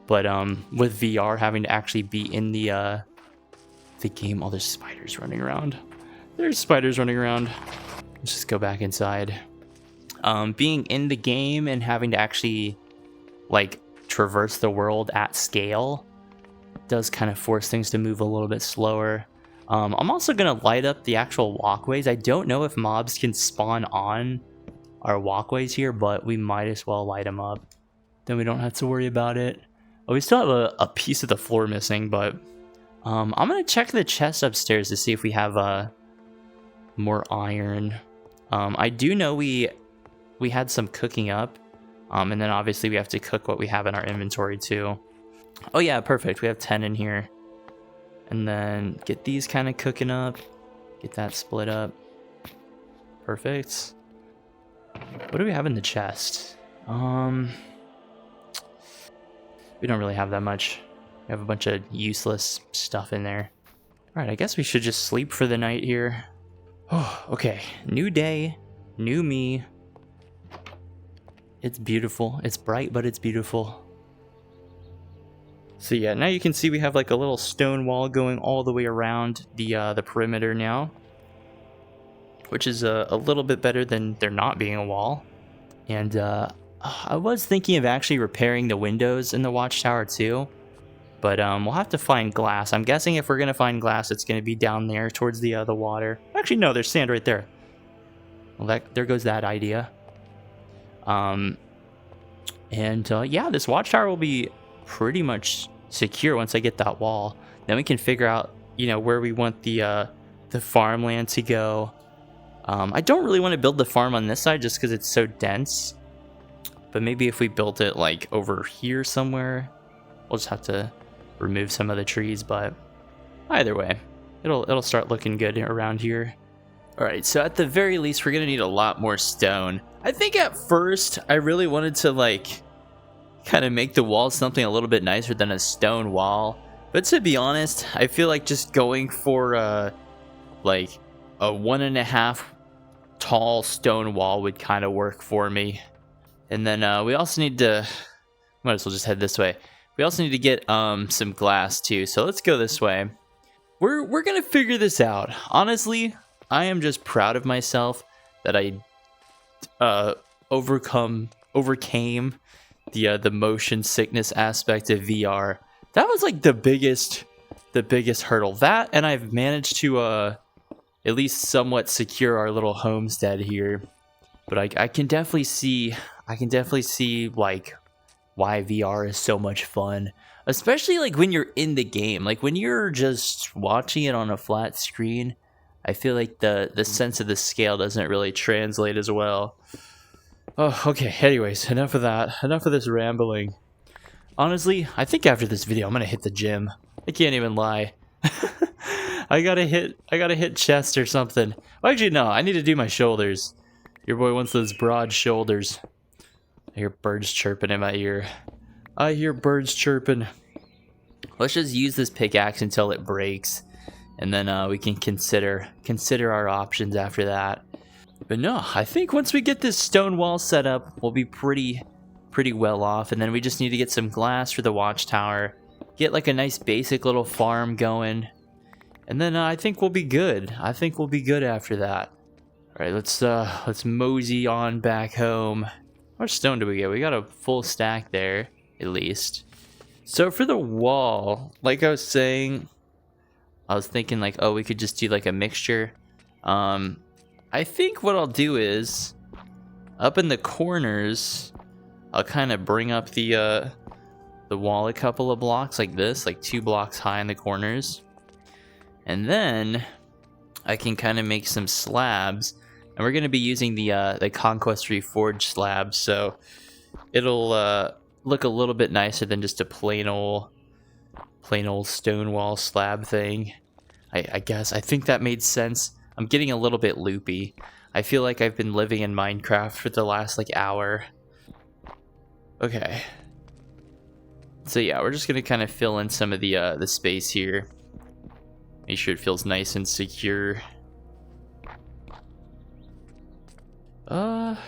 but with VR having to actually be in the game, oh, there's spiders running around. There's spiders running around. Let's just go back inside. Being in the game and having to actually like traverse the world at scale does kind of force things to move a little bit slower. I'm also gonna light up the actual walkways. I don't know if mobs can spawn on our walkways here, but we might as well light them up. Then we don't have to worry about it. Oh, we still have a piece of the floor missing, but I'm gonna check the chest upstairs to see if we have more iron. I do know we had some cooking up, and then obviously we have to cook what we have in our inventory too. Oh yeah, perfect. We have 10 in here. And then get these kind of cooking up. Get that split up. Perfect. What do we have in the chest? We don't really have that much. We have a bunch of useless stuff in there. All right, I guess we should just sleep for the night here. Oh, okay. New day, new me. It's beautiful. It's bright, but it's beautiful. So yeah, now you can see we have like a little stone wall going all the way around the perimeter now, which is a little bit better than there not being a wall. And I was thinking of actually repairing the windows in the watchtower too, but we'll have to find glass. I'm guessing if we're gonna find glass, it's gonna be down there towards the water. Actually, no, there's sand right there. Well, there goes that idea. Yeah, this watchtower will be pretty much secure once I get that wall. Then we can figure out, you know, where we want the farmland to go. I don't really want to build the farm on this side just because it's so dense. But maybe if we built it like over here somewhere, we'll just have to remove some of the trees. But either way, it'll start looking good around here. All right, so at the very least, we're gonna need a lot more stone. I think at first I really wanted to like kind of make the wall something a little bit nicer than a stone wall. But to be honest, I feel like just going for like a 1.5 tall stone wall would kind of work for me. And then we also need to, might as well just head this way. We also need to get some glass too. So let's go this way. We're gonna figure this out. Honestly, I am just proud of myself that I overcame the motion sickness aspect of VR. That was like the biggest hurdle. That, and I've managed to at least somewhat secure our little homestead here. But I can definitely see like why VR is so much fun, especially like when you're in the game. Like when you're just watching it on a flat screen, I feel like the sense of the scale doesn't really translate as well. Oh, okay. Anyways, enough of that. Enough of this rambling. Honestly, I think after this video, I'm gonna hit the gym. I can't even lie. I gotta hit chest or something. Well, actually, no. I need to do my shoulders. Your boy wants those broad shoulders. I hear birds chirping in my ear. I hear birds chirping. Let's just use this pickaxe until it breaks, and then we can consider our options after that. But no, I think once we get this stone wall set up, we'll be pretty well off. And then we just need to get some glass for the watchtower, get like a nice basic little farm going, and then I think we'll be good. I think we'll be good after that. All right, let's mosey on back home. How much stone do we get? We got a full stack there, at least. So for the wall, like I was saying, I was thinking like, oh, we could just do like a mixture. I think what I'll do is, up in the corners, I'll kind of bring up the wall a couple of blocks like this, like 2 blocks high in the corners. And then I can kind of make some slabs. And we're going to be using the Conquest Reforged slabs, so it'll look a little bit nicer than just a plain old stone wall slab thing. I guess. I think that made sense. I'm getting a little bit loopy. I feel like I've been living in Minecraft for the last like hour. Okay. So yeah, we're just gonna kind of fill in some of the space here. Make sure it feels nice and secure.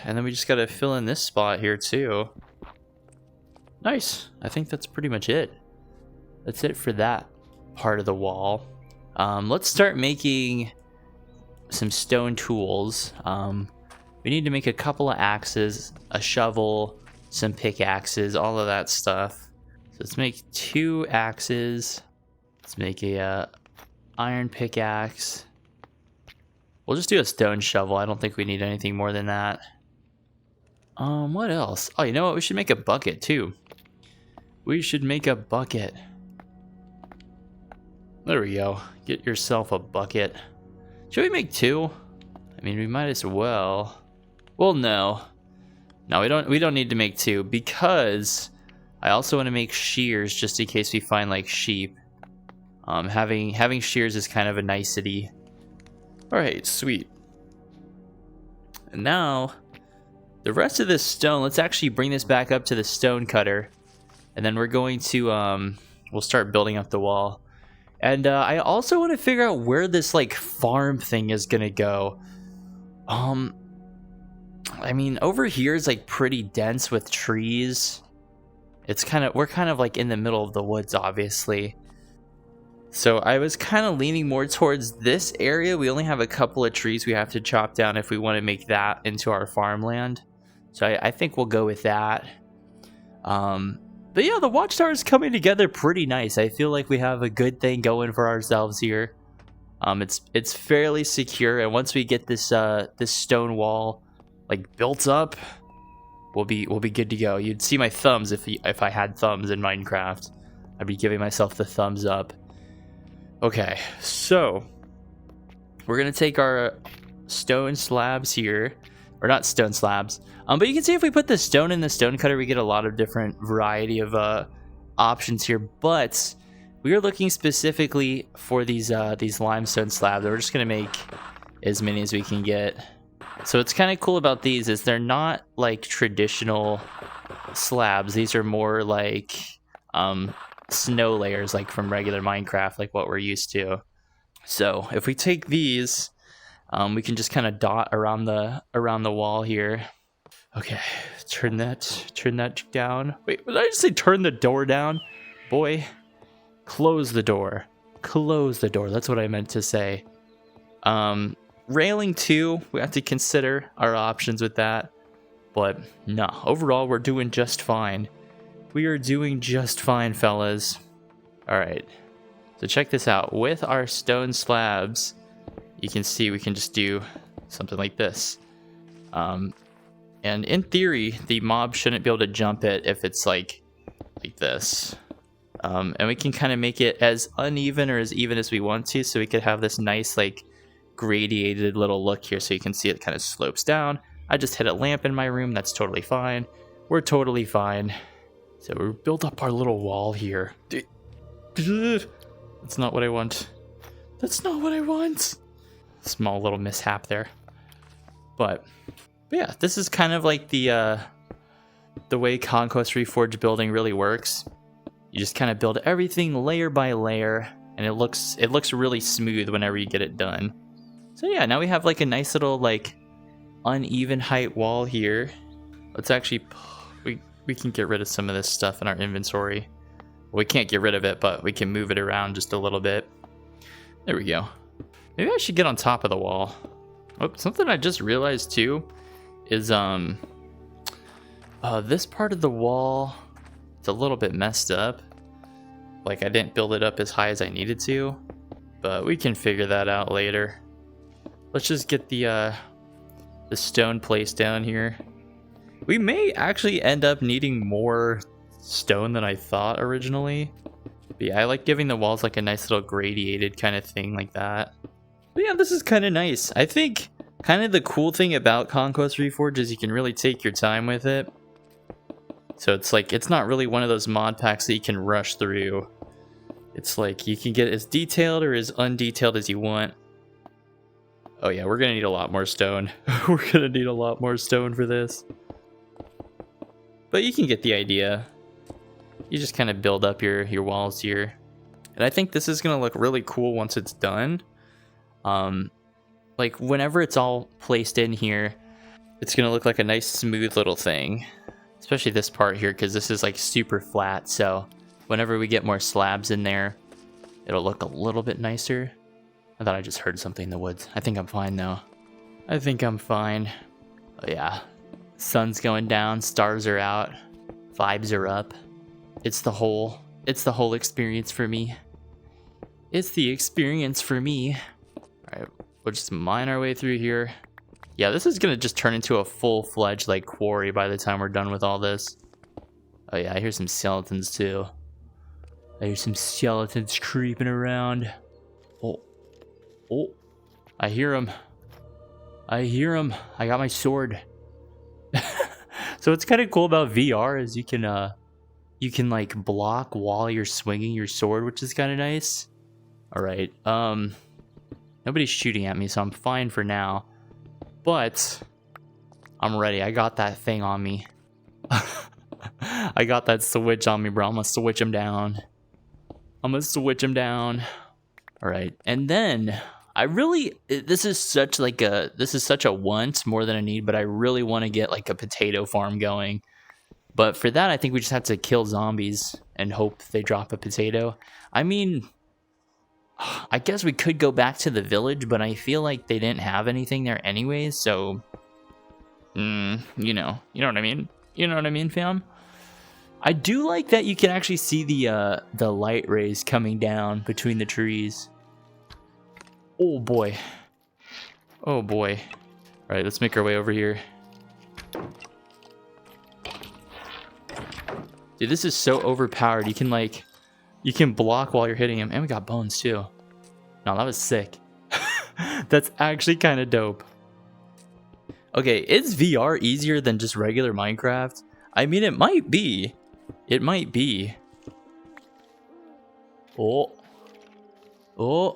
And then we just gotta fill in this spot here too. Nice. I think that's pretty much it. That's it for that part of the wall. Let's start making some stone tools. We need to make a couple of axes, a shovel, some pickaxes, all of that stuff. So let's make 2 axes. Let's make a iron pickaxe. We'll just do a stone shovel. I don't think we need anything more than that. What else? Oh, you know what? We should make a bucket too. We should make a bucket. There we go. Get yourself a bucket. Should we make 2? I mean, we might as well. Well, no. No, we don't need to make 2 because I also want to make shears just in case we find like sheep. Having shears is kind of a nicety. All right, sweet. And now the rest of this stone, let's actually bring this back up to the stone cutter, and then we're going to we'll start building up the wall. And I also want to figure out where this like farm thing is gonna go. I mean, over here is like pretty dense with trees. We're kind of like in the middle of the woods, obviously. So I was kind of leaning more towards this area. We only have a couple of trees we have to chop down if we want to make that into our farmland. So I think we'll go with that. But yeah, the watchtower is coming together pretty nice. I feel like we have a good thing going for ourselves here. It's fairly secure, and once we get this this stone wall like built up, we'll be good to go. You'd see my thumbs if I had thumbs in Minecraft. I'd be giving myself the thumbs up. Okay, so we're gonna take our stone slabs here, or not stone slabs. But you can see if we put the stone in the stone cutter, we get a lot of different variety of options here. But we are looking specifically for these limestone slabs. We're just gonna make as many as we can get. So what's kind of cool about these is they're not like traditional slabs. These are more like snow layers, like from regular Minecraft, like what we're used to. So if we take these, we can just kind of dot around the wall here. Okay, turn that down. Wait, did I just say turn the door down? Boy, close the door. Close the door. That's what I meant to say. Railing too, we have to consider our options with that. But no, overall we're doing just fine. We are doing just fine, fellas. All right. So check this out. With our stone slabs, you can see we can just do something like this. And in theory, the mob shouldn't be able to jump it if it's like this. And we can kind of make it as uneven or as even as we want to, so we could have this nice like gradiated little look here, so you can see it kind of slopes down. I just hit a lamp in my room. That's totally fine. We're totally fine. So we built up our little wall here. That's not what I want. That's not what I want. Small little mishap there. But yeah, this is kind of like the way Conquest Reforged building really works. You just kind of build everything layer by layer, and it looks really smooth whenever you get it done. So yeah, now we have like a nice little like uneven height wall here. Let's actually we can get rid of some of this stuff in our inventory. Well, we can't get rid of it, but we can move it around just a little bit. There we go. Maybe I should get on top of the wall. Oh, something I just realized too is this part of the wall, it's a little bit messed up. Like I didn't build it up as high as I needed to, but we can figure that out later. Let's just get the stone placed down here. We may actually end up needing more stone than I thought originally. But yeah, I like giving the walls like a nice little gradiated kind of thing like that. But yeah, this is kind of nice. I think kind of the cool thing about Conquest Reforged is you can really take your time with it. So it's like, it's not really one of those mod packs that you can rush through. It's like you can get as detailed or as undetailed as you want. Oh yeah, we're gonna need a lot more stone. We're gonna need a lot more stone for this. But you can get the idea. You just kind of build up your walls here. And I think this is gonna look really cool once it's done. Like whenever it's all placed in here, it's gonna look like a nice smooth little thing. Especially this part here, because this is like super flat, so whenever we get more slabs in there, it'll look a little bit nicer. I thought I just heard something in the woods. I think I'm fine though. I think I'm fine. Oh yeah. Sun's going down, stars are out, vibes are up. It's the whole experience for me. It's the experience for me. Alright, we'll just mine our way through here. Yeah, this is gonna just turn into a full-fledged like quarry by the time we're done with all this. Oh yeah, I hear some skeletons too. I hear some skeletons creeping around. Oh, I hear them. I hear them. I got my sword. So what's kind of cool about VR is you can like block while you're swinging your sword, which is kind of nice. All right. Nobody's shooting at me, so I'm fine for now. But I'm ready. I got that thing on me. I got that switch on me, bro. I'm gonna switch him down. I'm gonna switch him down. All right, and then this is such a want more than a need, but I really want to get like a potato farm going. But for that, I think we just have to kill zombies and hope they drop a potato. I mean, I guess we could go back to the village, but I feel like they didn't have anything there anyways, so You know what I mean? You know what I mean, fam? I do like that you can actually see the light rays coming down between the trees. Oh boy. Oh boy. All right, let's make our way over here. Dude, this is so overpowered. You can block while you're hitting him. And we got bones too. No, that was sick. That's actually kind of dope. Okay, is VR easier than just regular Minecraft? I mean, it might be. It might be. Oh. Oh.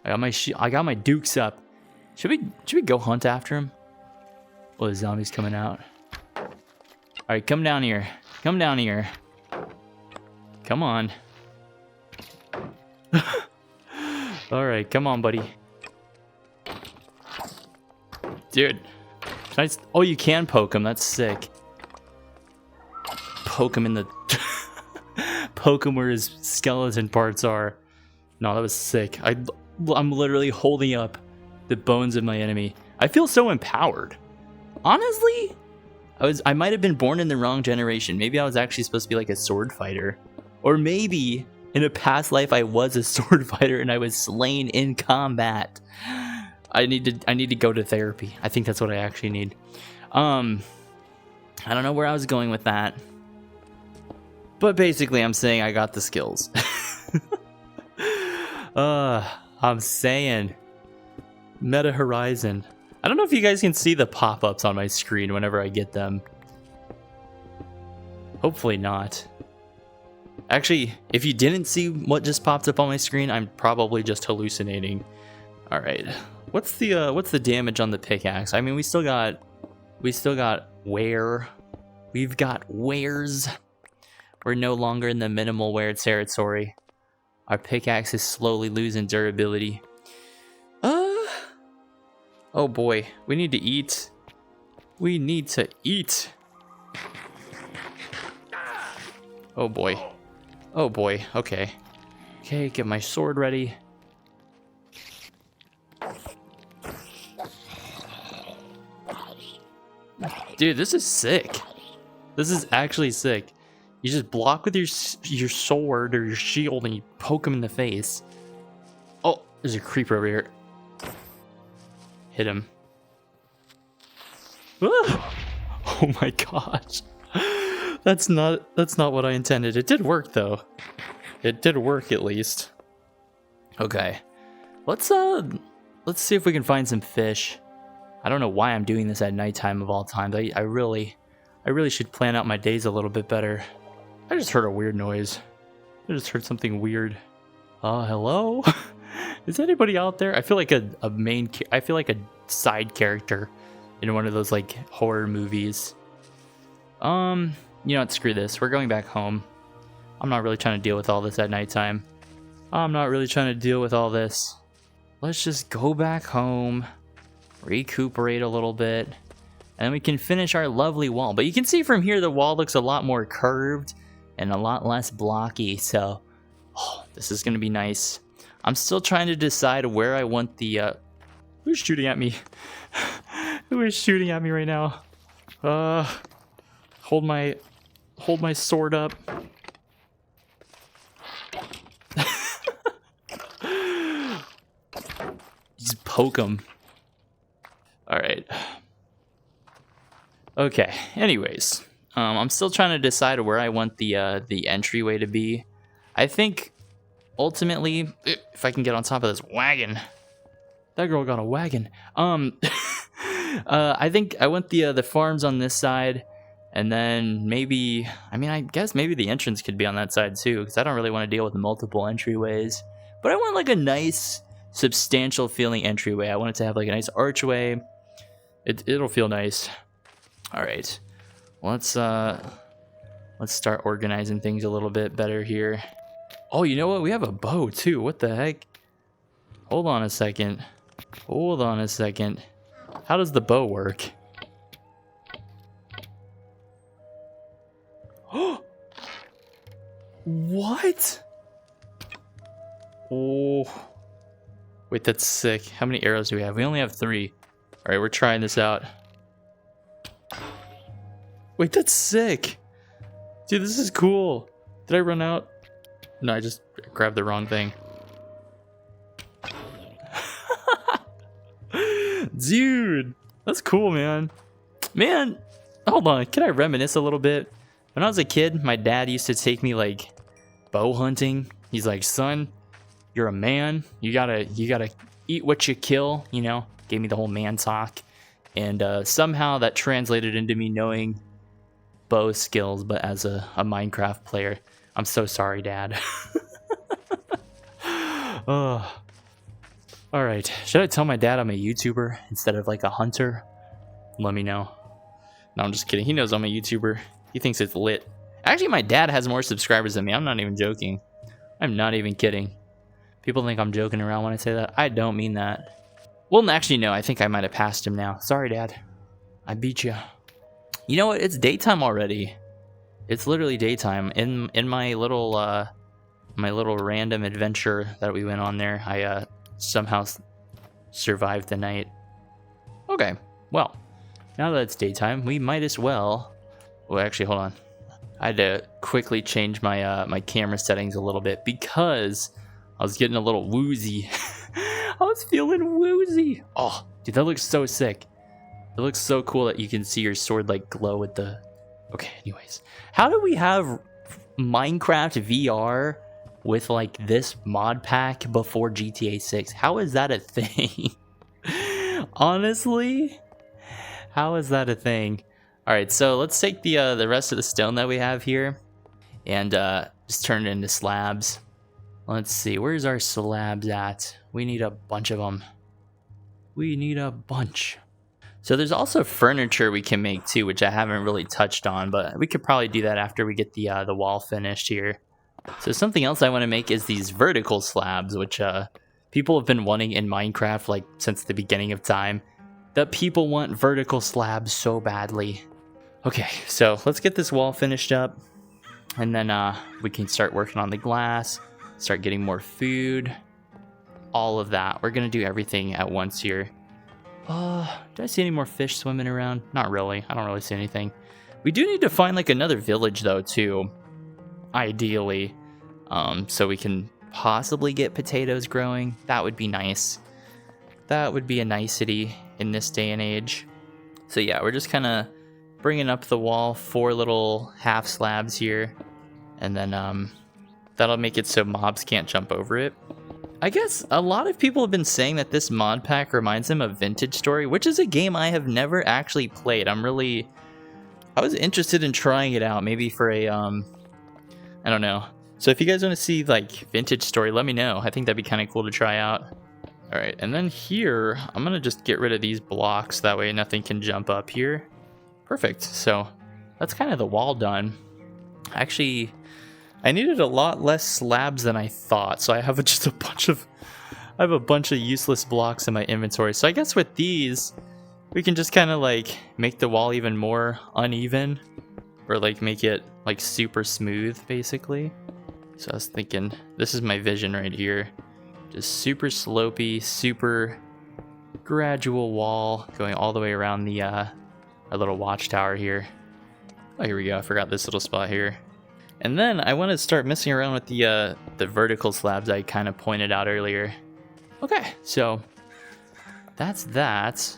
I got my dukes up. Should we go hunt after him? Oh, the zombie's coming out. All right, come down here. Come down here. Come on. All right, come on, buddy. Dude. Oh, you can poke him. That's sick. Poke him in the... Poke him where his skeleton parts are. No, that was sick. I'm literally holding up the bones of my enemy. I feel so empowered. Honestly, I might have been born in the wrong generation. Maybe I was actually supposed to be like a sword fighter. Or maybe in a past life I was a sword fighter and I was slain in combat. I need to go to therapy. I think that's what I actually need. I don't know where I was going with that. But basically I'm saying I got the skills. I'm saying Meta Horizon. I don't know if you guys can see the pop-ups on my screen whenever I get them. Hopefully not. Actually, if you didn't see what just popped up on my screen, I'm probably just hallucinating. All right. What's the damage on the pickaxe? I mean, we still got wear. We've got wares. We're no longer in the minimal wear territory. Our pickaxe is slowly losing durability. Oh boy, we need to eat. We need to eat. Oh boy. Oh boy, okay. Okay, get my sword ready. Dude, this is sick. This is actually sick. You just block with your sword or your shield and you poke him in the face. Oh, there's a creeper over here. Hit him. Ah! Oh my gosh. That's not what I intended. It did work though. It did work at least. Okay. Let's see if we can find some fish. I don't know why I'm doing this at nighttime of all times. I really should plan out my days a little bit better. I just heard a weird noise. I just heard something weird. Hello? Is anybody out there? I feel like I feel like a side character in one of those like horror movies. You know what? Screw this. We're going back home. I'm not really trying to deal with all this at nighttime. I'm not really trying to deal with all this. Let's just go back home, recuperate a little bit, and then we can finish our lovely wall. But you can see from here the wall looks a lot more curved and a lot less blocky, so this is going to be nice. I'm still trying to decide where I want the... Who's shooting at me? Who is shooting at me right now? Hold my sword up. Just poke him. All right. Okay. Anyways, I'm still trying to decide where I want the entryway to be. I think ultimately, if I can get on top of this wagon, that girl got a wagon. I think I want the farms on this side, and then maybe, I guess maybe the entrance could be on that side too, because I don't really want to deal with multiple entryways. But I want like a nice, substantial feeling entryway. I want it to have like a nice archway. It'll feel nice. All right, let's start organizing things a little bit better here. Oh, you know what? We have a bow too. What the heck? Hold on a second. Hold on a second. How does the bow work? What? Oh. Wait, that's sick. How many arrows do we have? We only have 3. All right, we're trying this out. Wait, that's sick. Dude, this is cool. Did I run out? No, I just grabbed the wrong thing. Dude, that's cool, man. Man, hold on. Can I reminisce a little bit? When I was a kid, my dad used to take me like bow hunting. He's like, son, you're a man. You gotta eat what you kill, you know? Gave me the whole man talk. And somehow that translated into me knowing bow skills, but as a Minecraft player. I'm so sorry, Dad. Oh. All right. Should I tell my dad I'm a YouTuber instead of like a hunter? Let me know. No, I'm just kidding. He knows I'm a YouTuber. He thinks it's lit. Actually, my dad has more subscribers than me. I'm not even joking. I'm not even kidding. People think I'm joking around when I say that. I don't mean that. Well, actually, no. I think I might have passed him now. Sorry, Dad. I beat you. You know what? It's daytime already. It's literally daytime. In my little random adventure that we went on there, I somehow survived the night. Okay. Well, now that it's daytime, we might as well. Well, actually, hold on. I had to quickly change my my camera settings a little bit because I was getting a little woozy. I was feeling woozy. Oh, dude, that looks so sick. It looks so cool that you can see your sword like glow with the... Okay, anyways. How do we have Minecraft VR with like this mod pack before GTA 6? How is that a thing? Honestly, how is that a thing? All right, so let's take the rest of the stone that we have here and just turn it into slabs. Let's see, where's our slabs at? We need a bunch of them. We need a bunch. So there's also furniture we can make too, which I haven't really touched on, but we could probably do that after we get the wall finished here. So something else I want to make is these vertical slabs, which people have been wanting in Minecraft like since the beginning of time. The people want vertical slabs so badly. Okay, so let's get this wall finished up, and then we can start working on the glass, start getting more food, all of that. We're gonna do everything at once here. Do I see any more fish swimming around? Not really. I don't really see anything. We do need to find like another village though too, ideally, so we can possibly get potatoes growing. That would be nice. That would be a nicety in this day and age. So yeah, we're just kind of bringing up the wall, 4 little half slabs here, and then that'll make it so mobs can't jump over it. I guess a lot of people have been saying that this mod pack reminds them of Vintage Story, which is a game I have never actually played. I was interested in trying it out, maybe for a, I don't know. So if you guys want to see like Vintage Story, let me know. I think that'd be kind of cool to try out. All right, and then here, I'm gonna just get rid of these blocks. That way nothing can jump up here. Perfect, so that's kind of the wall done. Actually, I needed a lot less slabs than I thought, so I have just a bunch of useless blocks in my inventory. So I guess with these, we can just kind of like make the wall even more uneven, or like make it like super smooth, basically. So I was thinking, this is my vision right here. Just super slopey, super gradual wall going all the way around the our little watchtower here. Oh, here we go. I forgot this little spot here. And then I want to start messing around with the vertical slabs I kind of pointed out earlier. Okay, so that's that.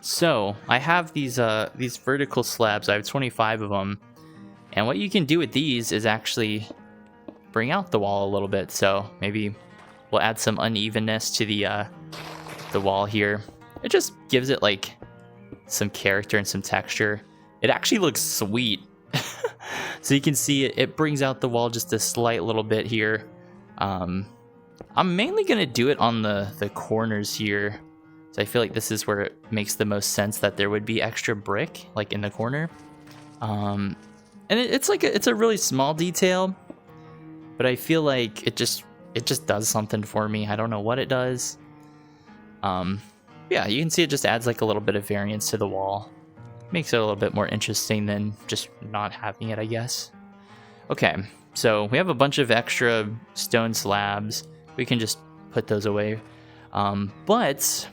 So I have these vertical slabs. I have 25 of them, and what you can do with these is actually bring out the wall a little bit. So maybe we'll add some unevenness to the wall here. It just gives it like some character and some texture. It actually looks sweet. So you can see it brings out the wall just a slight little bit here. I'm mainly going to do it on the corners here. So I feel like this is where it makes the most sense that there would be extra brick like in the corner. And it's a really small detail, but I feel like it just does something for me. I don't know what it does. Yeah, you can see it just adds like a little bit of variance to the wall. Makes it a little bit more interesting than just not having it, I guess. Okay, so we have a bunch of extra stone slabs. We can just put those away. But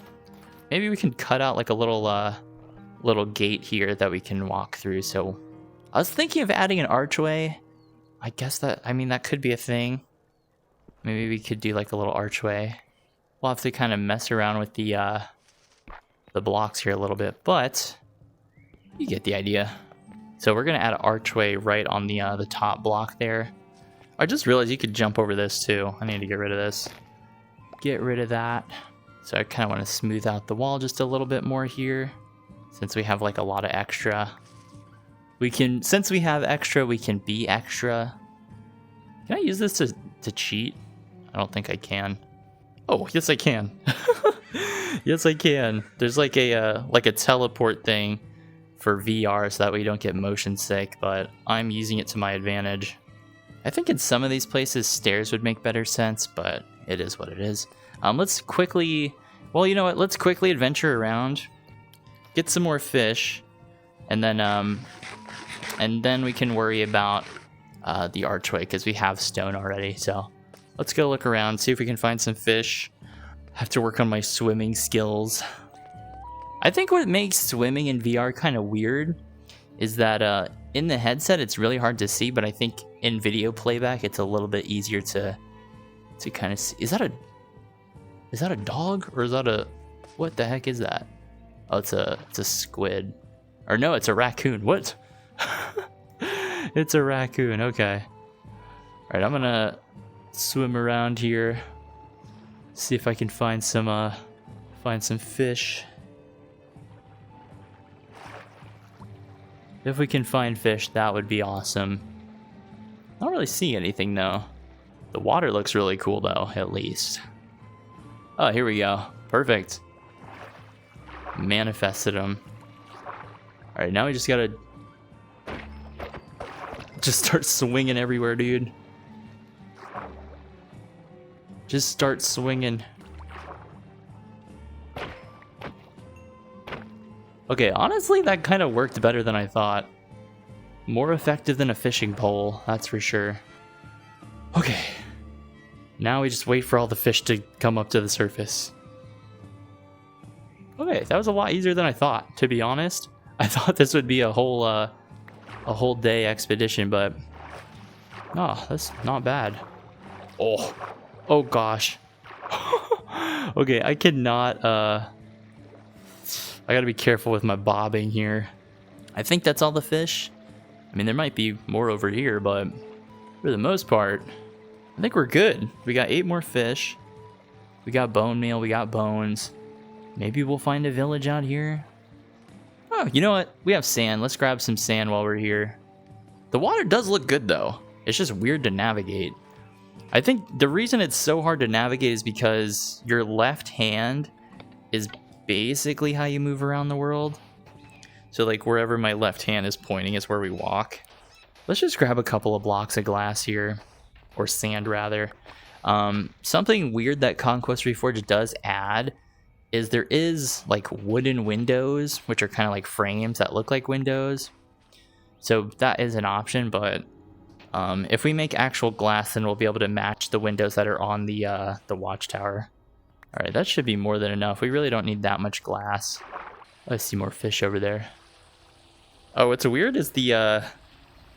maybe we can cut out like a little gate here that we can walk through. So I was thinking of adding an archway. I guess that could be a thing. Maybe we could do like a little archway. We'll have to kind of mess around with the blocks here a little bit, but you get the idea. So we're gonna add an archway right on the top block there. I just realized you could jump over this too. I need to get rid of this. Get rid of that. So I kind of want to smooth out the wall just a little bit more here. Since we have like a lot of extra. Since we have extra, we can be extra. Can I use this to cheat? I don't think I can. Oh, yes I can. Yes I can. There's like a teleport thing for VR so that way you don't get motion sick, but I'm using it to my advantage. I think in some of these places stairs would make better sense, but it is what it is. Let's quickly, well, you know what? Let's quickly adventure around, get some more fish, and then we can worry about the archway because we have stone already. So let's go look around, see if we can find some fish. Have to work on my swimming skills. I think what makes swimming in VR kind of weird is that in the headset it's really hard to see, but I think in video playback it's a little bit easier to kind of see. Is that a dog or is that a, what the heck is that? Oh, it's a squid. Or no, it's a raccoon. What? It's a raccoon. Okay. All right, I'm gonna swim around here, see if I can find some fish. If we can find fish, that would be awesome. I don't really see anything though. The water looks really cool though, at least. Oh, here we go. Perfect. Manifested them. All right, now we just gotta just start swinging everywhere, dude. Just start swinging. Okay, honestly, that kind of worked better than I thought. More effective than a fishing pole, that's for sure. Okay. Now we just wait for all the fish to come up to the surface. Okay, that was a lot easier than I thought, to be honest. I thought this would be a whole day expedition, but oh, that's not bad. Oh gosh. Okay, I cannot I gotta be careful with my bobbing here. I think that's all the fish. I mean, there might be more over here, but for the most part, I think we're good. We got 8 more fish. We got bone meal, we got bones. Maybe we'll find a village out here. Oh, you know what? We have sand. Let's grab some sand while we're here. The water does look good, though. It's just weird to navigate. I think the reason it's so hard to navigate is because your left hand is basically how you move around the world. So like wherever my left hand is pointing is where we walk. Let's just grab a couple of blocks of glass here, or sand rather. Something weird that Conquest Reforged does add is there is like wooden windows, which are kind of like frames that look like windows. So that is an option, but if we make actual glass, then we'll be able to match the windows that are on the watchtower. All right, that should be more than enough. We really don't need that much glass. I see more fish over there. Oh, what's weird is the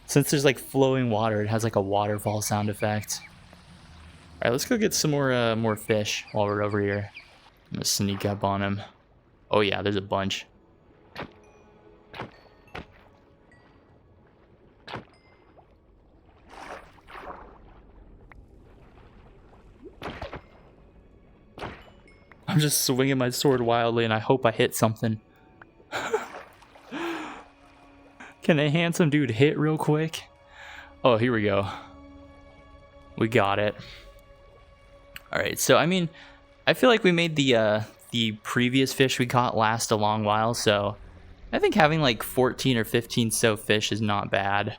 since there's like flowing water, it has like a waterfall sound effect. All right, let's go get some more fish while we're over here. I'm gonna sneak up on him. Oh yeah, there's a bunch. I'm just swinging my sword wildly and I hope I hit something. Can a handsome dude hit real quick? Oh, here we go. We got it. All right, so I mean, I feel like we made the previous fish we caught last a long while, so I think having like 14 or 15 so fish is not bad.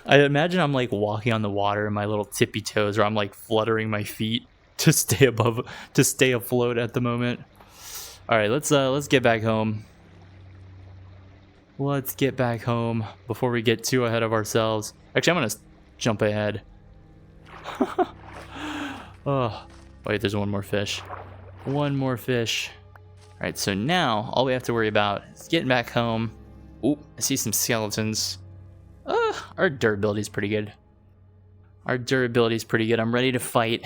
I imagine I'm like walking on the water in my little tippy toes, or I'm like fluttering my feet to stay afloat at the moment. All right, let's get back home. Let's get back home before we get too ahead of ourselves. Actually, I'm gonna jump ahead. Oh, wait, there's one more fish. One more fish. All right, so now all we have to worry about is getting back home, Ooh, I see some skeletons. Our durability is pretty good. Our durability is pretty good. I'm ready to fight.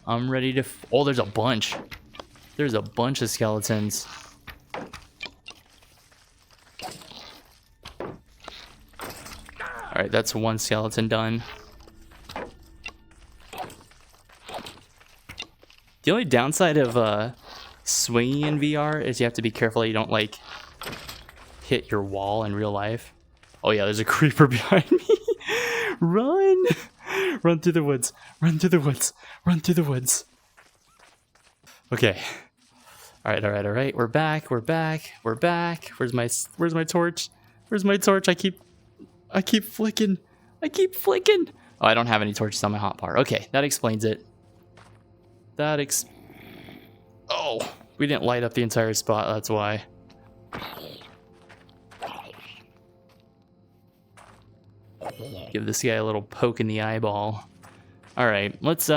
I'm ready to... oh, there's a bunch. There's a bunch of skeletons. Alright, that's one skeleton done. The only downside of swinging in VR is you have to be careful you don't, like, hit your wall in real life. Oh yeah, there's a creeper behind me. Run! Run through the woods. Run through the woods. Run through the woods. Okay. Alright, alright, alright. We're back. We're back. We're back. Where's my torch? Where's my torch? I keep flicking. I keep flicking. Oh, I don't have any torches on my hotbar. Okay, that explains it. Oh, we didn't light up the entire spot, that's why. Give this guy a little poke in the eyeball. Alright, let's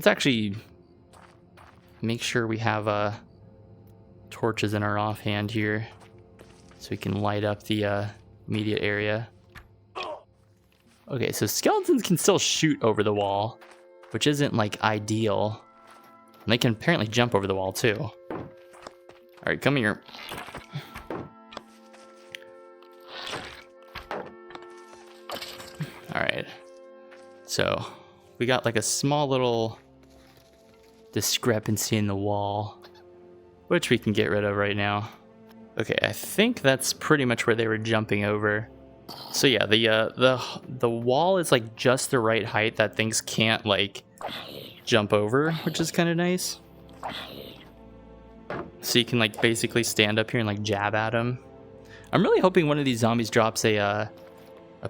actually make sure we have torches in our offhand here so we can light up the immediate area. Okay, so skeletons can still shoot over the wall, which isn't like ideal. And they can apparently jump over the wall too. Alright, come here. Alright. So, we got like a small little discrepancy in the wall, which we can get rid of right now. Okay, I think that's pretty much where they were jumping over. So yeah, the wall is like just the right height that things can't like jump over, which is kind of nice. So you can like basically stand up here and like jab at them. I'm really hoping one of these zombies drops a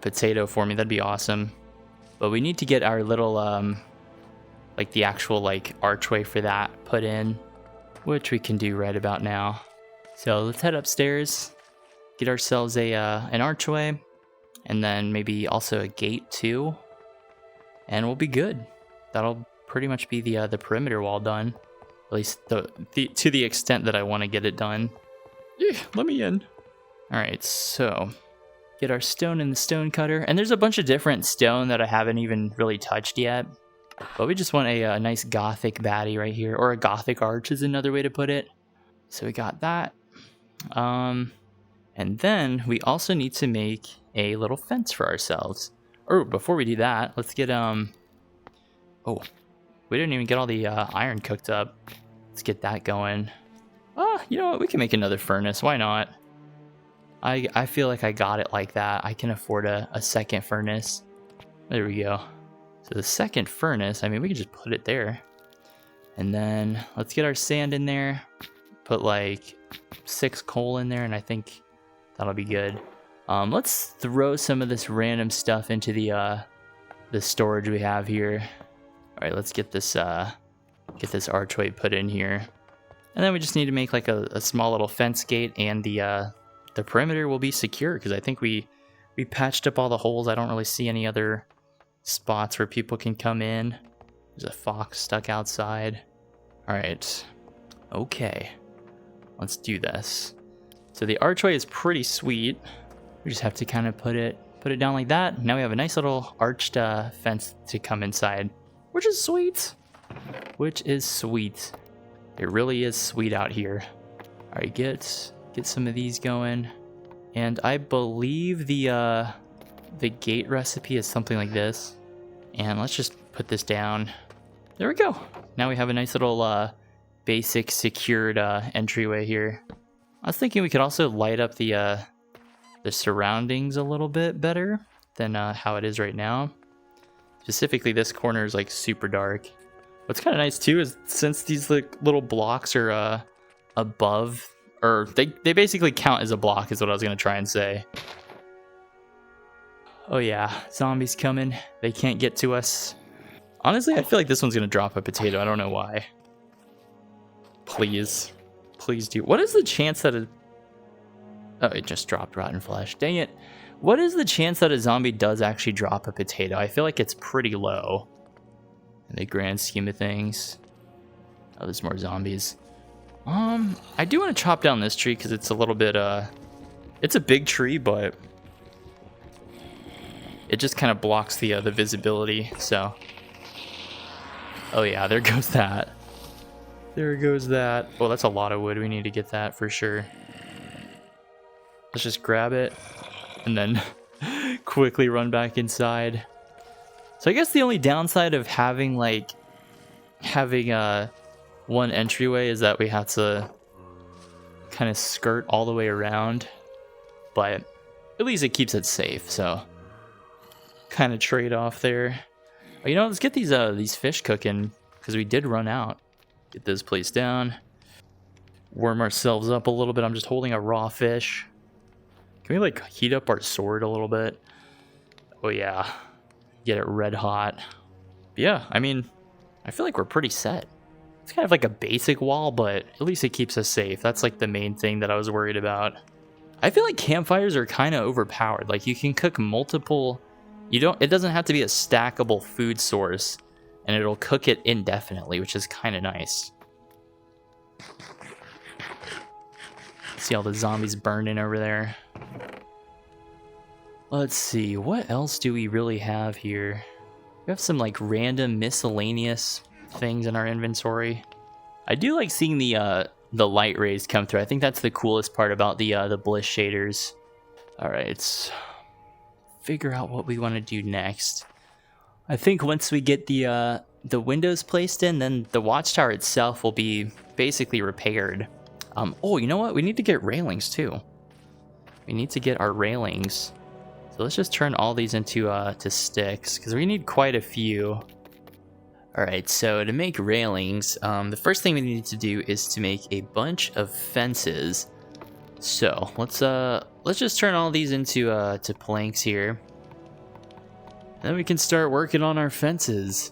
potato for me. That'd be awesome. But we need to get our little like the actual like archway for that put in, which we can do right about now. So let's head upstairs, get ourselves an archway, and then maybe also a gate too, and we'll be good. That'll pretty much be the perimeter wall done, at least to the extent that I want to get it done. Yeah, let me in. All right, so get our stone in the stone cutter, and there's a bunch of different stone that I haven't even really touched yet, but we just want a nice gothic baddie right here, or a gothic arch is another way to put it. So we got that. And then we also need to make a little fence for ourselves. Oh, before we do that, let's get, oh, we didn't even get all the iron cooked up. Let's get that going. You know what? We can make another furnace. Why not? I feel like I got it like that. I can afford a second furnace. There we go. So the second furnace, I mean, we can just put it there. And then let's get our sand in there. Put like 6 coal in there, and I think that'll be good. Let's throw some of this random stuff into the storage we have here. All right, let's get this archway put in here, and then we just need to make like a small little fence gate, and the perimeter will be secure because I think we patched up all the holes. I don't really see any other spots where people can come in. There's a fox stuck outside. All right, okay. Let's do this. So the archway is pretty sweet. We just have to kind of put it down like that. Now we have a nice little arched fence to come inside, which is sweet. Which is sweet. It really is sweet out here. All right, get some of these going. And I believe the gate recipe is something like this. And let's just put this down. There we go. Now we have a nice little basic secured entryway here. I was thinking we could also light up the surroundings a little bit better than how it is right now. Specifically, this corner is like super dark. What's kind of nice too is since these like little blocks are above, or they basically count as a block is what I was gonna try and say. Oh yeah, zombies coming. They can't get to us. Honestly, I feel like this one's gonna drop a potato. I don't know why. Please. Please do. What is the chance that oh, it just dropped rotten flesh. Dang it. What is the chance that a zombie does actually drop a potato? I feel like it's pretty low in the grand scheme of things. Oh, there's more zombies. I do want to chop down this tree because it's a little bit It's a big tree, but it just kind of blocks the visibility. So, oh yeah, there goes that. There goes that. Oh, that's a lot of wood. We need to get that for sure. Let's just grab it and then quickly run back inside. So I guess the only downside of having one entryway is that we have to kind of skirt all the way around, but at least it keeps it safe. So kind of trade off there. But, you know, let's get these fish cooking because we did run out. Get this place down. Warm ourselves up a little bit. I'm just holding a raw fish. Can we like heat up our sword a little bit? Oh yeah. Get it red hot. But yeah, I mean, I feel like we're pretty set. It's kind of like a basic wall, but at least it keeps us safe. That's like the main thing that I was worried about. I feel like campfires are kind of overpowered. Like you can cook multiple, it doesn't have to be a stackable food source, and it'll cook it indefinitely, which is kind of nice. See all the zombies burning over there. Let's see, what else do we really have here? We have some like random miscellaneous things in our inventory. I do like seeing the light rays come through. I think that's the coolest part about the Bliss shaders. All right, let's figure out what we want to do next. I think once we get the windows placed in, then the watchtower itself will be basically repaired. Oh, you know what? We need to get railings too. We need to get our railings. So let's just turn all these into to sticks because we need quite a few. All right, so to make railings, the first thing we need to do is to make a bunch of fences. So let's just turn all these into to planks here. And then we can start working on our fences.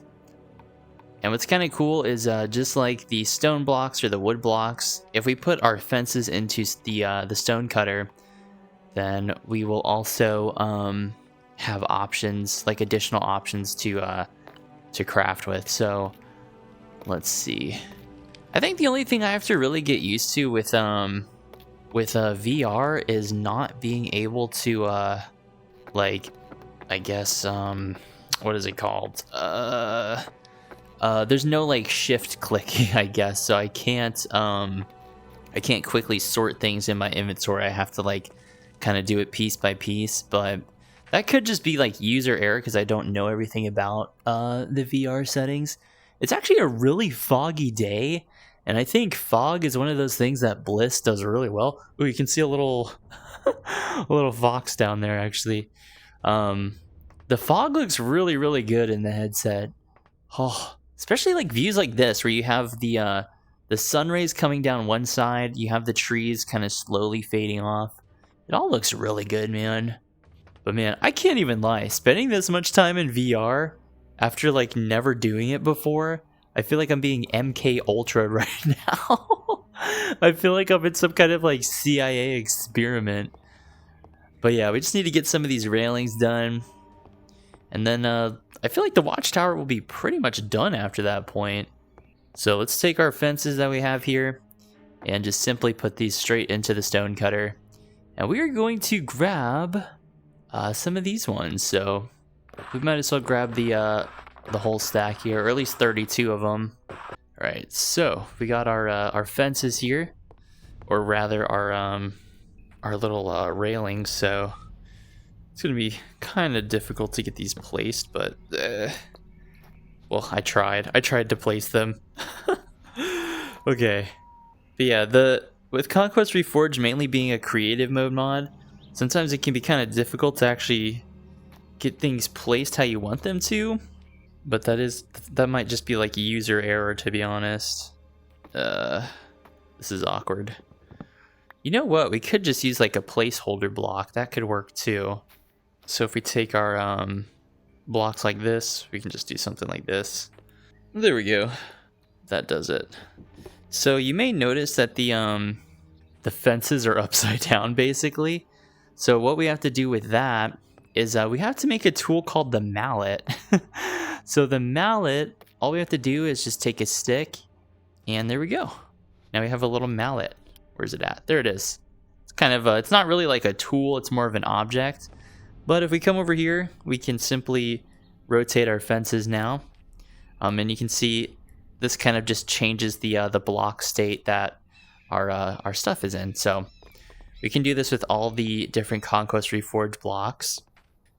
And what's kind of cool is just like the stone blocks or the wood blocks, if we put our fences into the stone cutter, then we will also have options, like additional options to craft with. So let's see. I think the only thing I have to really get used to with VR is not being able to like, I guess what is it called? There's no like shift clicking, I guess, so I can't quickly sort things in my inventory. I have to like kind of do it piece by piece, but that could just be like user error because I don't know everything about the VR settings. It's actually a really foggy day, and I think fog is one of those things that Bliss does really well. Ooh, you can see a little a little fox down there actually. The fog looks really, really good in the headset. Oh, especially like views like this where you have the sun rays coming down one side, you have the trees kind of slowly fading off. It all looks really good, man. But man, I can't even lie. Spending this much time in VR after like never doing it before, I feel like I'm being MK Ultra right now. I feel like I'm in some kind of like CIA experiment. But yeah, we just need to get some of these railings done. And then I feel like the watchtower will be pretty much done after that point. So let's take our fences that we have here and just simply put these straight into the stone cutter. And we are going to grab some of these ones. So we might as well grab the whole stack here, or at least 32 of them. All right, so we got our fences here, or rather our little railings. So it's gonna be kind of difficult to get these placed, but well, I tried to place them. Okay, but yeah, with Conquest Reforged mainly being a creative mode mod, sometimes it can be kind of difficult to actually get things placed how you want them to. But that might just be like user error, to be honest. This is awkward. You know what? We could just use like a placeholder block. That could work too. So if we take our blocks like this, we can just do something like this. There we go. That does it. So you may notice that the fences are upside down basically. So what we have to do with that is we have to make a tool called the mallet. So the mallet, all we have to do is just take a stick, and there we go. Now we have a little mallet. Where's it at? There it is. kind of it's not really like a tool, it's more of an object. But if we come over here, we can simply rotate our fences now. And you can see this kind of just changes the block state that our stuff is in. So we can do this with all the different Conquest Reforged blocks.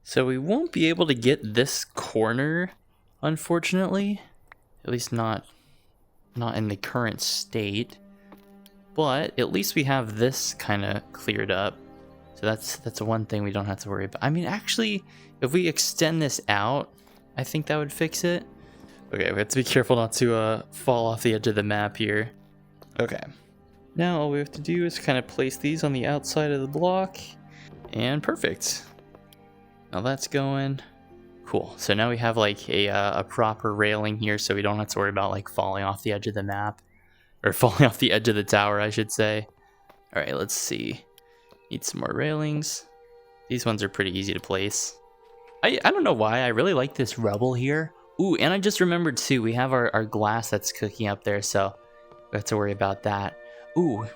So we won't be able to get this corner, unfortunately. At least not in the current state. But at least we have this kind of cleared up. So that's one thing we don't have to worry about. I mean, actually, if we extend this out, I think that would fix it. Okay, we have to be careful not to fall off the edge of the map here. Okay. Now all we have to do is kind of place these on the outside of the block. And perfect. Now that's going. Cool. So now we have like a proper railing here, so we don't have to worry about like falling off the edge of the map. Or falling off the edge of the tower, I should say. Alright, let's see. Need some more railings. These ones are pretty easy to place. I don't know why, I really like this rubble here. Ooh, and I just remembered too, we have our glass that's cooking up there, so we have to worry about that. Ooh,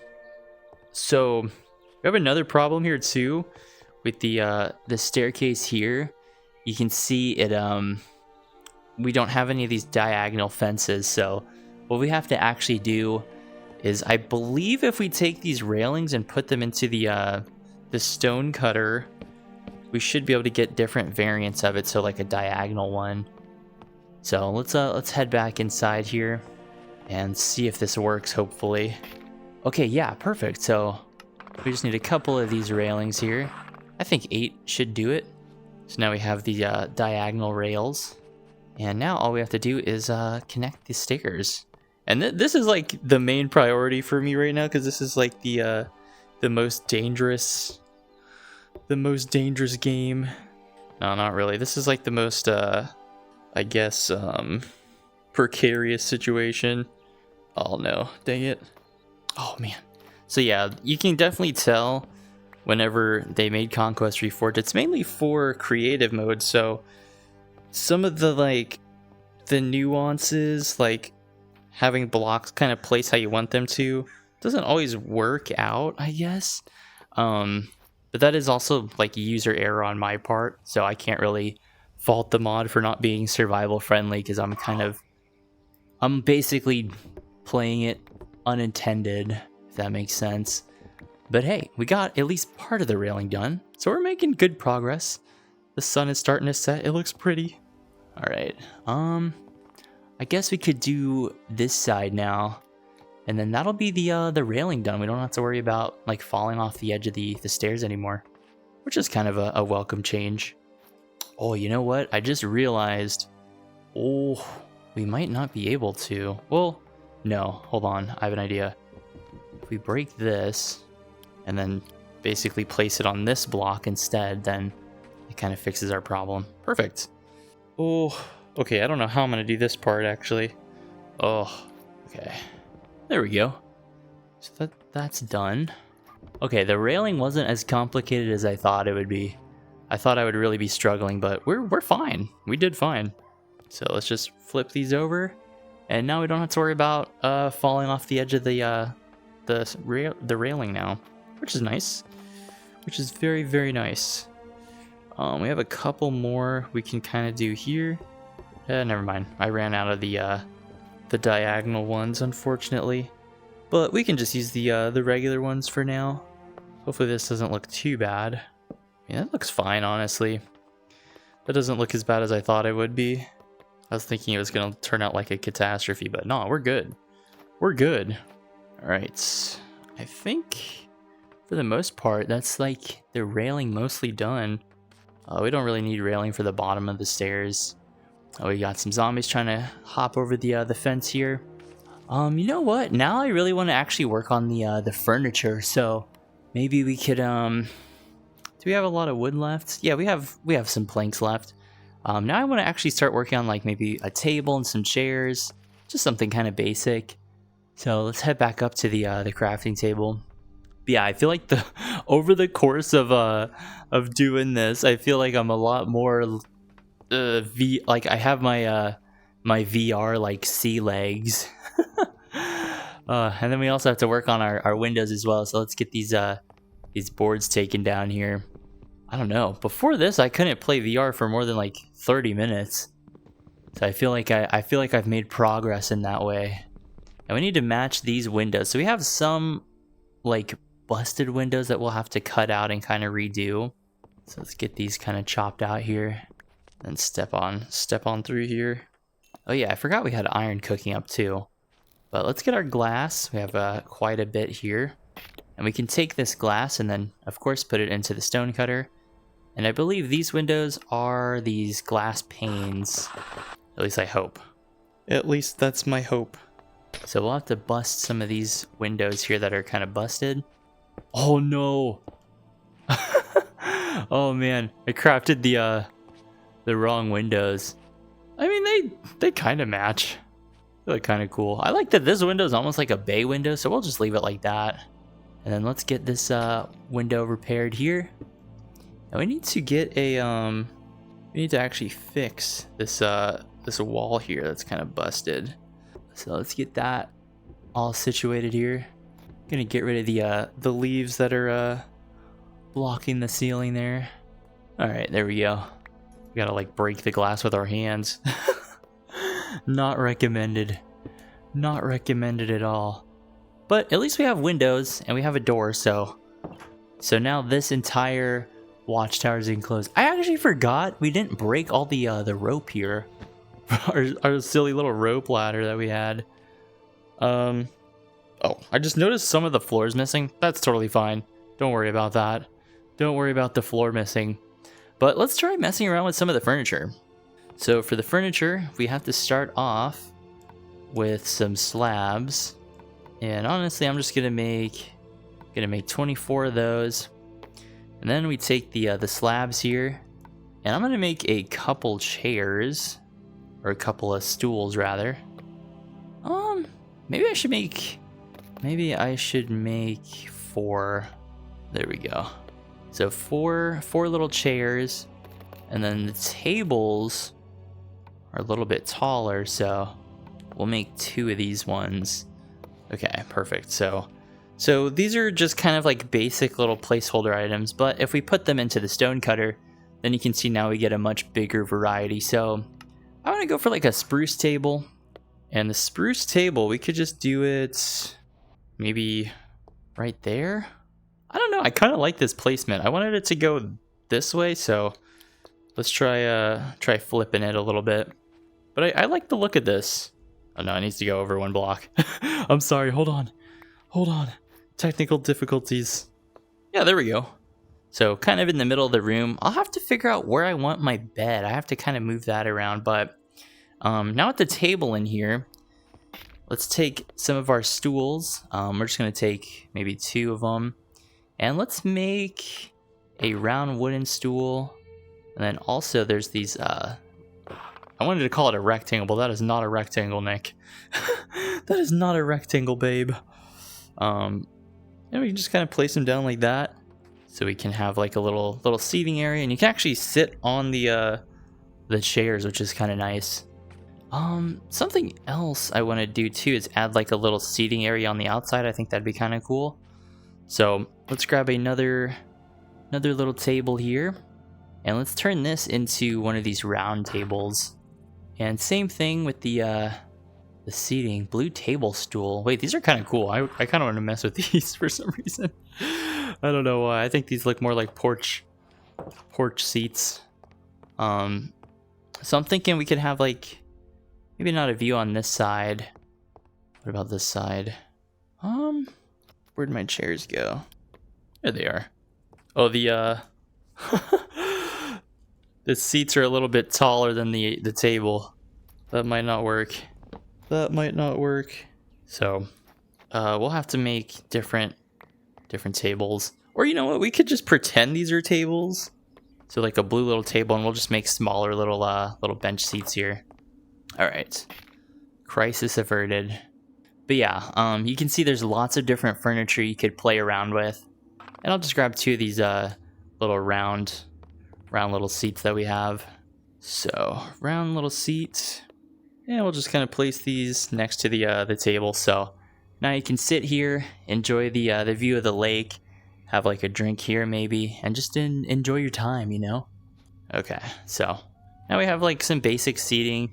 so we have another problem here too with the staircase here. You can see it, we don't have any of these diagonal fences, so what we have to actually do is, I believe if we take these railings and put them into the stone cutter, we should be able to get different variants of it, so like a diagonal one. So let's head back inside here and see if this works, hopefully. Okay, yeah, perfect. So we just need a couple of these railings here. I think 8 should do it. So now we have the diagonal rails. And now all we have to do is connect the stairs. And this is like the main priority for me right now, because this is like the most dangerous game. No, not really. This is like the most I guess precarious situation. Oh no, dang it. Oh man. So yeah, you can definitely tell whenever they made Conquest Reforged, it's mainly for creative mode, so some of the nuances, like having blocks kind of place how you want them to, doesn't always work out, I guess. But that is also like user error on my part, so I can't really fault the mod for not being survival friendly, because I'm basically playing it unintended, if that makes sense. But hey, we got at least part of the railing done, so we're making good progress. The sun is starting to set, it looks pretty. Alright, I guess we could do this side now, and then that'll be the railing done. We don't have to worry about like falling off the edge of the stairs anymore, which is kind of a welcome change. Oh, you know what? I just realized, oh, we might not be able to. Well, no, hold on, I have an idea. If we break this and then basically place it on this block instead, then it kind of fixes our problem. Perfect. Oh, okay, I don't know how I'm gonna do this part actually. Oh, okay. There we go. So that's done. Okay, the railing wasn't as complicated as I thought it would be. I thought I would really be struggling, but we're fine. We did fine. So let's just flip these over, and now we don't have to worry about falling off the edge of the railing now, which is nice. Which is very, very nice. We have a couple more we can kind of do here. Never mind. I ran out of the diagonal ones, unfortunately. But we can just use the regular ones for now. Hopefully this doesn't look too bad. I mean, that looks fine, honestly. That doesn't look as bad as I thought it would be. I was thinking it was going to turn out like a catastrophe, but no, we're good. We're good. Alright. I think, for the most part, that's like the railing mostly done. We don't really need railing for the bottom of the stairs. We got some zombies trying to hop over the fence here. You know what? Now I really want to actually work on the furniture, so maybe we could, do we have a lot of wood left? Yeah, we have some planks left. Now I want to actually start working on like maybe a table and some chairs, just something kind of basic. So let's head back up to the crafting table. But yeah, I feel like over the course of doing this, I feel like I'm a lot more like I have my my VR like sea legs. And then we also have to work on our windows as well. So let's get these these boards taken down here. I don't know. Before this, I couldn't play VR for more than like 30 minutes. So I feel like I've made progress in that way. And we need to match these windows. So we have some like busted windows that we'll have to cut out and kind of redo. So let's get these kind of chopped out here and step on through here. Oh yeah, I forgot we had iron cooking up too. But let's get our glass. We have quite a bit here. And we can take this glass and then, of course, put it into the stone cutter. And I believe these windows are these glass panes. At least I hope. At least that's my hope. So we'll have to bust some of these windows here that are kind of busted. Oh no! Oh man, I crafted the wrong windows. I mean, they kind of match. They look kind of cool. I like that this window is almost like a bay window, so we'll just leave it like that. And then let's get this window repaired here. And we need to get a we need to actually fix this this wall here that's kind of busted. So let's get that all situated here. Gonna get rid of the leaves that are blocking the ceiling there. All right, there we go. We gotta like break the glass with our hands. Not recommended. Not recommended at all. But at least we have windows and we have a door, so now this entire watchtower is enclosed. I actually forgot we didn't break all the rope here. our silly little rope ladder that we had. Oh, I just noticed some of the floors missing. That's totally fine. Don't worry about that. Don't worry about the floor missing. But let's try messing around with some of the furniture. So for the furniture, we have to start off with some slabs. And honestly, I'm just gonna make 24 of those. And then we take the slabs here, and I'm gonna make a couple chairs, or a couple of stools rather. Maybe I should make 4. There we go. So four little chairs, and then the tables are a little bit taller, so we'll make 2 of these ones. Okay, perfect. So these are just kind of like basic little placeholder items, but if we put them into the stone cutter, then you can see now we get a much bigger variety. So I want to go for like a spruce table, and the spruce table, we could just do it maybe right there. I don't know. I kind of like this placement. I wanted it to go this way, so let's try flipping it a little bit. But I like the look of this. Oh no, it needs to go over 1 block. I'm sorry. Hold on. Technical difficulties. Yeah, there we go. So kind of in the middle of the room. I'll have to figure out where I want my bed. I have to kind of move that around. But now at the table in here, let's take some of our stools. We're just going to take maybe 2 of them. And let's make a round wooden stool. And then also there's these... I wanted to call it a rectangle, but that is not a rectangle, Nick. That is not a rectangle, babe. And we can just kind of place them down like that. So we can have like a little seating area, and you can actually sit on the chairs, which is kind of nice. Something else I want to do too is add like a little seating area on the outside. I think that'd be kind of cool. So let's grab another little table here, and let's turn this into one of these round tables. And same thing with the seating. Blue table stool. Wait, these are kind of cool. I kind of want to mess with these for some reason. I don't know why. I think these look more like porch seats. So I'm thinking we could have like maybe not a view on this side. What about this side? Where'd my chairs go? There they are. Oh, the seats are a little bit taller than the table. That might not work. So we'll have to make different tables. Or you know what? We could just pretend these are tables. So like a blue little table, and we'll just make smaller little bench seats here. All right. Crisis averted. But yeah, you can see there's lots of different furniture you could play around with. And I'll just grab 2 of these little round little seats that we have. So round little seats, and we'll just kind of place these next to the table. So now you can sit here, enjoy the view of the lake, have like a drink here maybe, and just enjoy your time, you know? Okay, so now we have like some basic seating.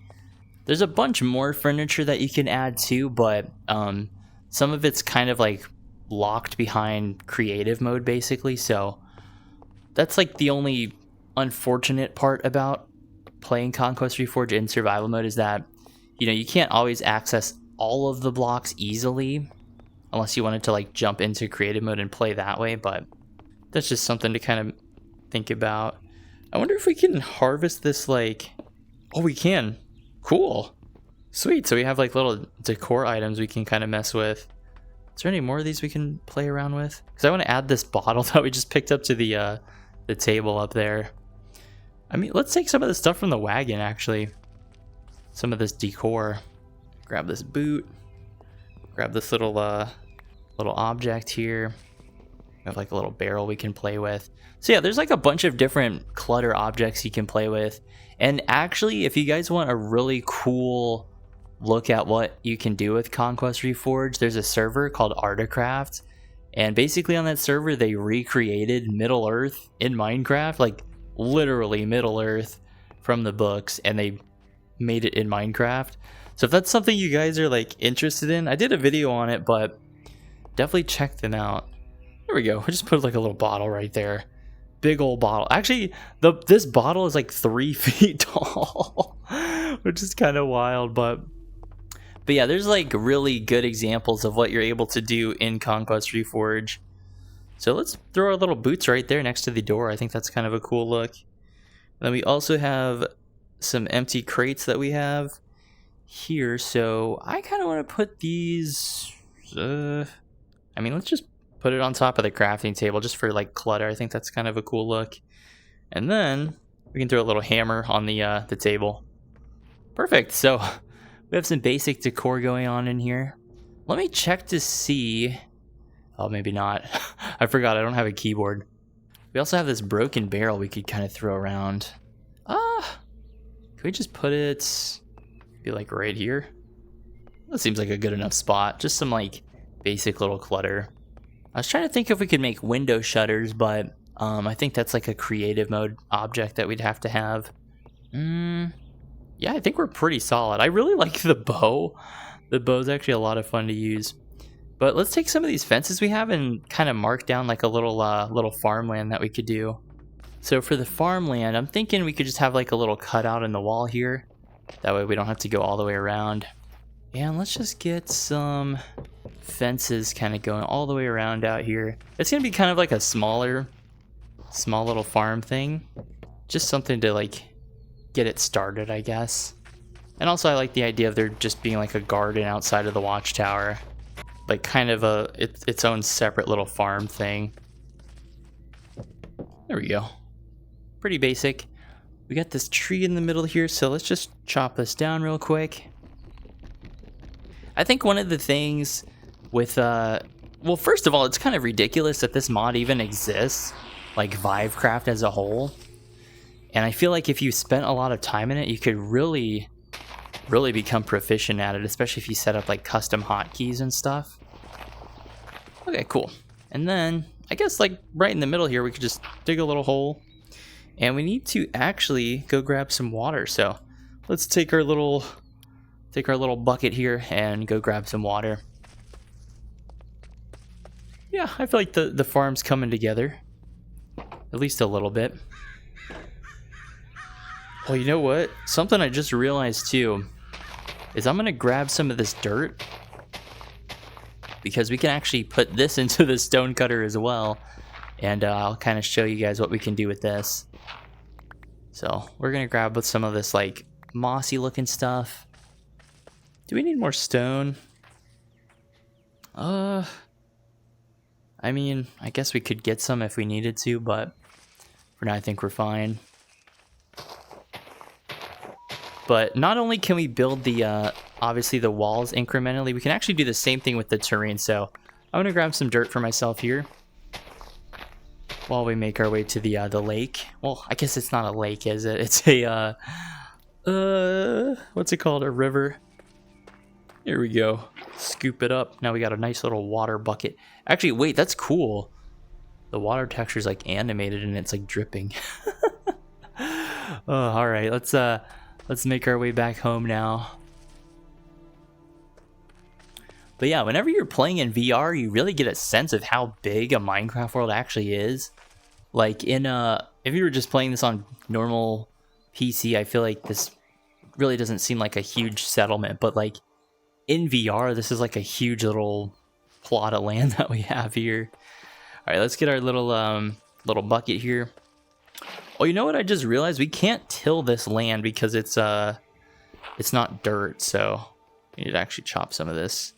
There's a bunch more furniture that you can add too, but some of it's kind of like locked behind creative mode basically, so that's like the only unfortunate part about playing Conquest Reforged in survival mode, is that, you know, you can't always access all of the blocks easily unless you wanted to like jump into creative mode and play that way, but that's just something to kind of think about. I wonder if we can harvest this, like, oh, we can. Cool. Sweet. So we have like little decor items we can kind of mess with. Is there any more of these we can play around with? Because I want to add this bottle that we just picked up to the table up there. I mean, let's take some of the stuff from the wagon, actually. Some of this decor. Grab this boot. Grab this little object here. We have like a little barrel we can play with. So yeah, there's like a bunch of different clutter objects you can play with. And actually, if you guys want a really cool look at what you can do with Conquest Reforged, there's a server called Articraft. And basically on that server, they recreated Middle Earth in Minecraft, like literally Middle Earth from the books, and they made it in Minecraft. So if that's something you guys are like interested in, I did a video on it, but definitely check them out. There we go. I just put like a little bottle right there. Big old bottle. Actually, this bottle is like 3 feet tall, which is kind of wild, but yeah, there's like really good examples of what you're able to do in Conquest Reforged. So let's throw our little boots right there next to the door. I think that's kind of a cool look. Then we also have some empty crates that we have here. So I kind of want to put these, I mean, let's just put it on top of the crafting table just for like clutter. I think that's kind of a cool look. And then we can throw a little hammer on the table. Perfect. So we have some basic decor going on in here. Let me check to see. Oh, maybe not. I forgot I don't have a keyboard. We also have this broken barrel we could kind of throw around. Can we just put it be like right here? That seems like a good enough spot. Just some like basic little clutter. I was trying to think if we could make window shutters, but I think that's like a creative mode object that we'd have to have. Yeah, I think we're pretty solid. I really like the bow. The bow's actually a lot of fun to use. But let's take some of these fences we have and kind of mark down like a little farmland that we could do. So for the farmland, I'm thinking we could just have like a little cutout in the wall here. That way we don't have to go all the way around. And let's just get some fences kind of going all the way around out here. It's going to be kind of like a small little farm thing. Just something to like get it started, I guess. And also I like the idea of there just being like a garden outside of the watchtower. Like kind of its own separate little farm thing. There we go. Pretty basic. We got this tree in the middle here, so let's just chop this down real quick. I think one of the things with, well, first of all, it's kind of ridiculous that this mod even exists, like Vivecraft as a whole. And I feel like if you spent a lot of time in it, you could really become proficient at it, especially if you set up like custom hotkeys and stuff. Okay, cool. And then I guess like right in the middle here, we could just dig a little hole. And we need to actually go grab some water. So let's take our little bucket here and go grab some water. Yeah, I feel like the farm's coming together. At least a little bit. Well, you know what? Something I just realized too is I'm gonna grab some of this dirt, because we can actually put this into the stone cutter as well, and I'll kind of show you guys what we can do with this. So we're gonna grab some of this like mossy looking stuff. Do we need more stone? I mean, I guess we could get some if we needed to, but for now I think we're fine. But not only can we build the, obviously the walls incrementally, we can actually do the same thing with the terrain. So I'm gonna grab some dirt for myself here while we make our way to the lake. Well, I guess it's not a lake, is it? It's a, what's it called? A river. Here we go. Scoop it up. Now we got a nice little water bucket. Actually, wait, that's cool. The water texture is like animated and it's like dripping. Oh, all right. Let's make our way back home now. But yeah, whenever you're playing in VR, you really get a sense of how big a Minecraft world actually is. Like if you were just playing this on normal PC, I feel like this really doesn't seem like a huge settlement, but like in VR, this is like a huge little plot of land that we have here. All right, let's get our little bucket here. Oh, you know what? I just realized we can't till this land because it's not dirt, so we need to actually chop some of this.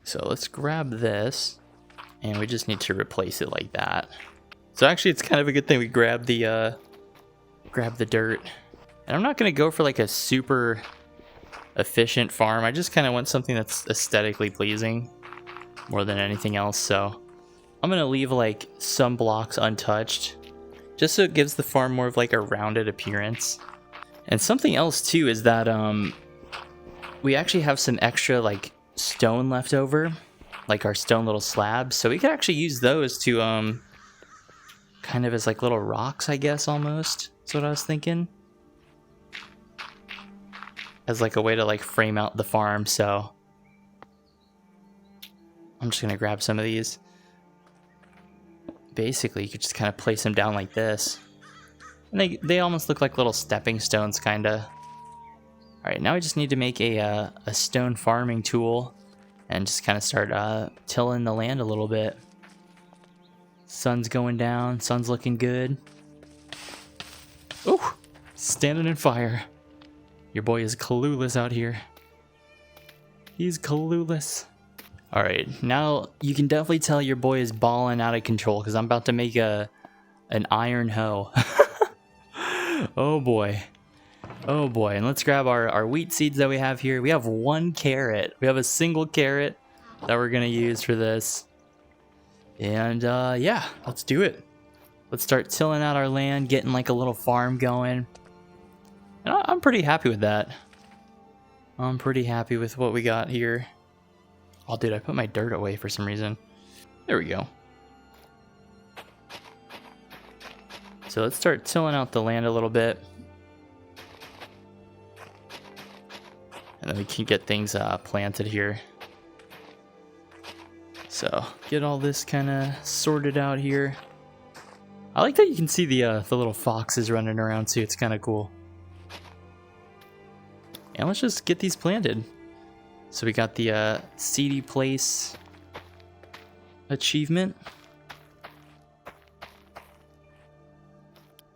So let's grab this, and we just need to replace it like that. So actually, it's kind of a good thing we grab the dirt. And I'm not gonna go for like a super efficient farm. I just kind of want something that's aesthetically pleasing more than anything else. So I'm gonna leave like some blocks untouched, just so it gives the farm more of like a rounded appearance. And something else too is that we actually have some extra like stone left over, like our stone little slabs, so we could actually use those to kind of as like little rocks, I guess, almost. That's what I was thinking, as like a way to like frame out the farm. So I'm just gonna grab some of these. Basically, you could just kind of place them down like this, and they almost look like little stepping stones, kind of. All right, now we just need to make a stone farming tool and just kind of start tilling the land a little bit. Sun's going down, sun's looking good. Oh, standing in fire. Your boy is clueless out here. He's clueless. All right, now you can definitely tell your boy is balling out of control because I'm about to make an iron hoe. Oh boy. Oh boy, and let's grab our wheat seeds that we have here. We have 1 carrot. We have a single carrot that we're gonna use for this. And yeah, let's do it. Let's start tilling out our land, getting like a little farm going. And I'm pretty happy with that. I'm pretty happy with what we got here. Oh dude, I put my dirt away for some reason. There we go. So let's start tilling out the land a little bit. And then we can get things planted here. So get all this kind of sorted out here. I like that you can see the little foxes running around too. It's kind of cool. And let's just get these planted. So we got the seedy place achievement.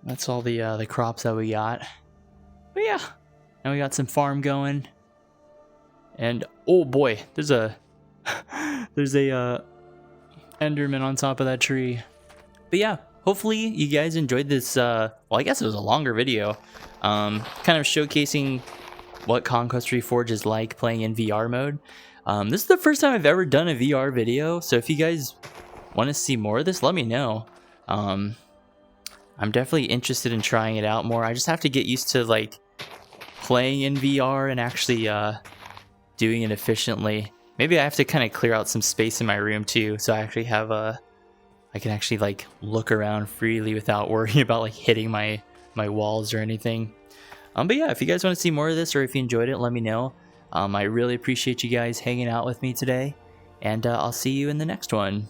That's all the crops that we got. But yeah, now we got some farm going. And oh boy, there's a Enderman on top of that tree. But yeah, hopefully you guys enjoyed this. Well, I guess it was a longer video, kind of showcasing what Conquest Reforged is like playing in VR mode. This is the first time I've ever done a VR video, so if you guys want to see more of this, let me know. I'm definitely interested in trying it out more. I just have to get used to like playing in VR and actually doing it efficiently. Maybe I have to kind of clear out some space in my room too, so I actually have I can actually like look around freely without worrying about like hitting my walls or anything. But yeah, if you guys want to see more of this or if you enjoyed it, let me know. I really appreciate you guys hanging out with me today, and I'll see you in the next one.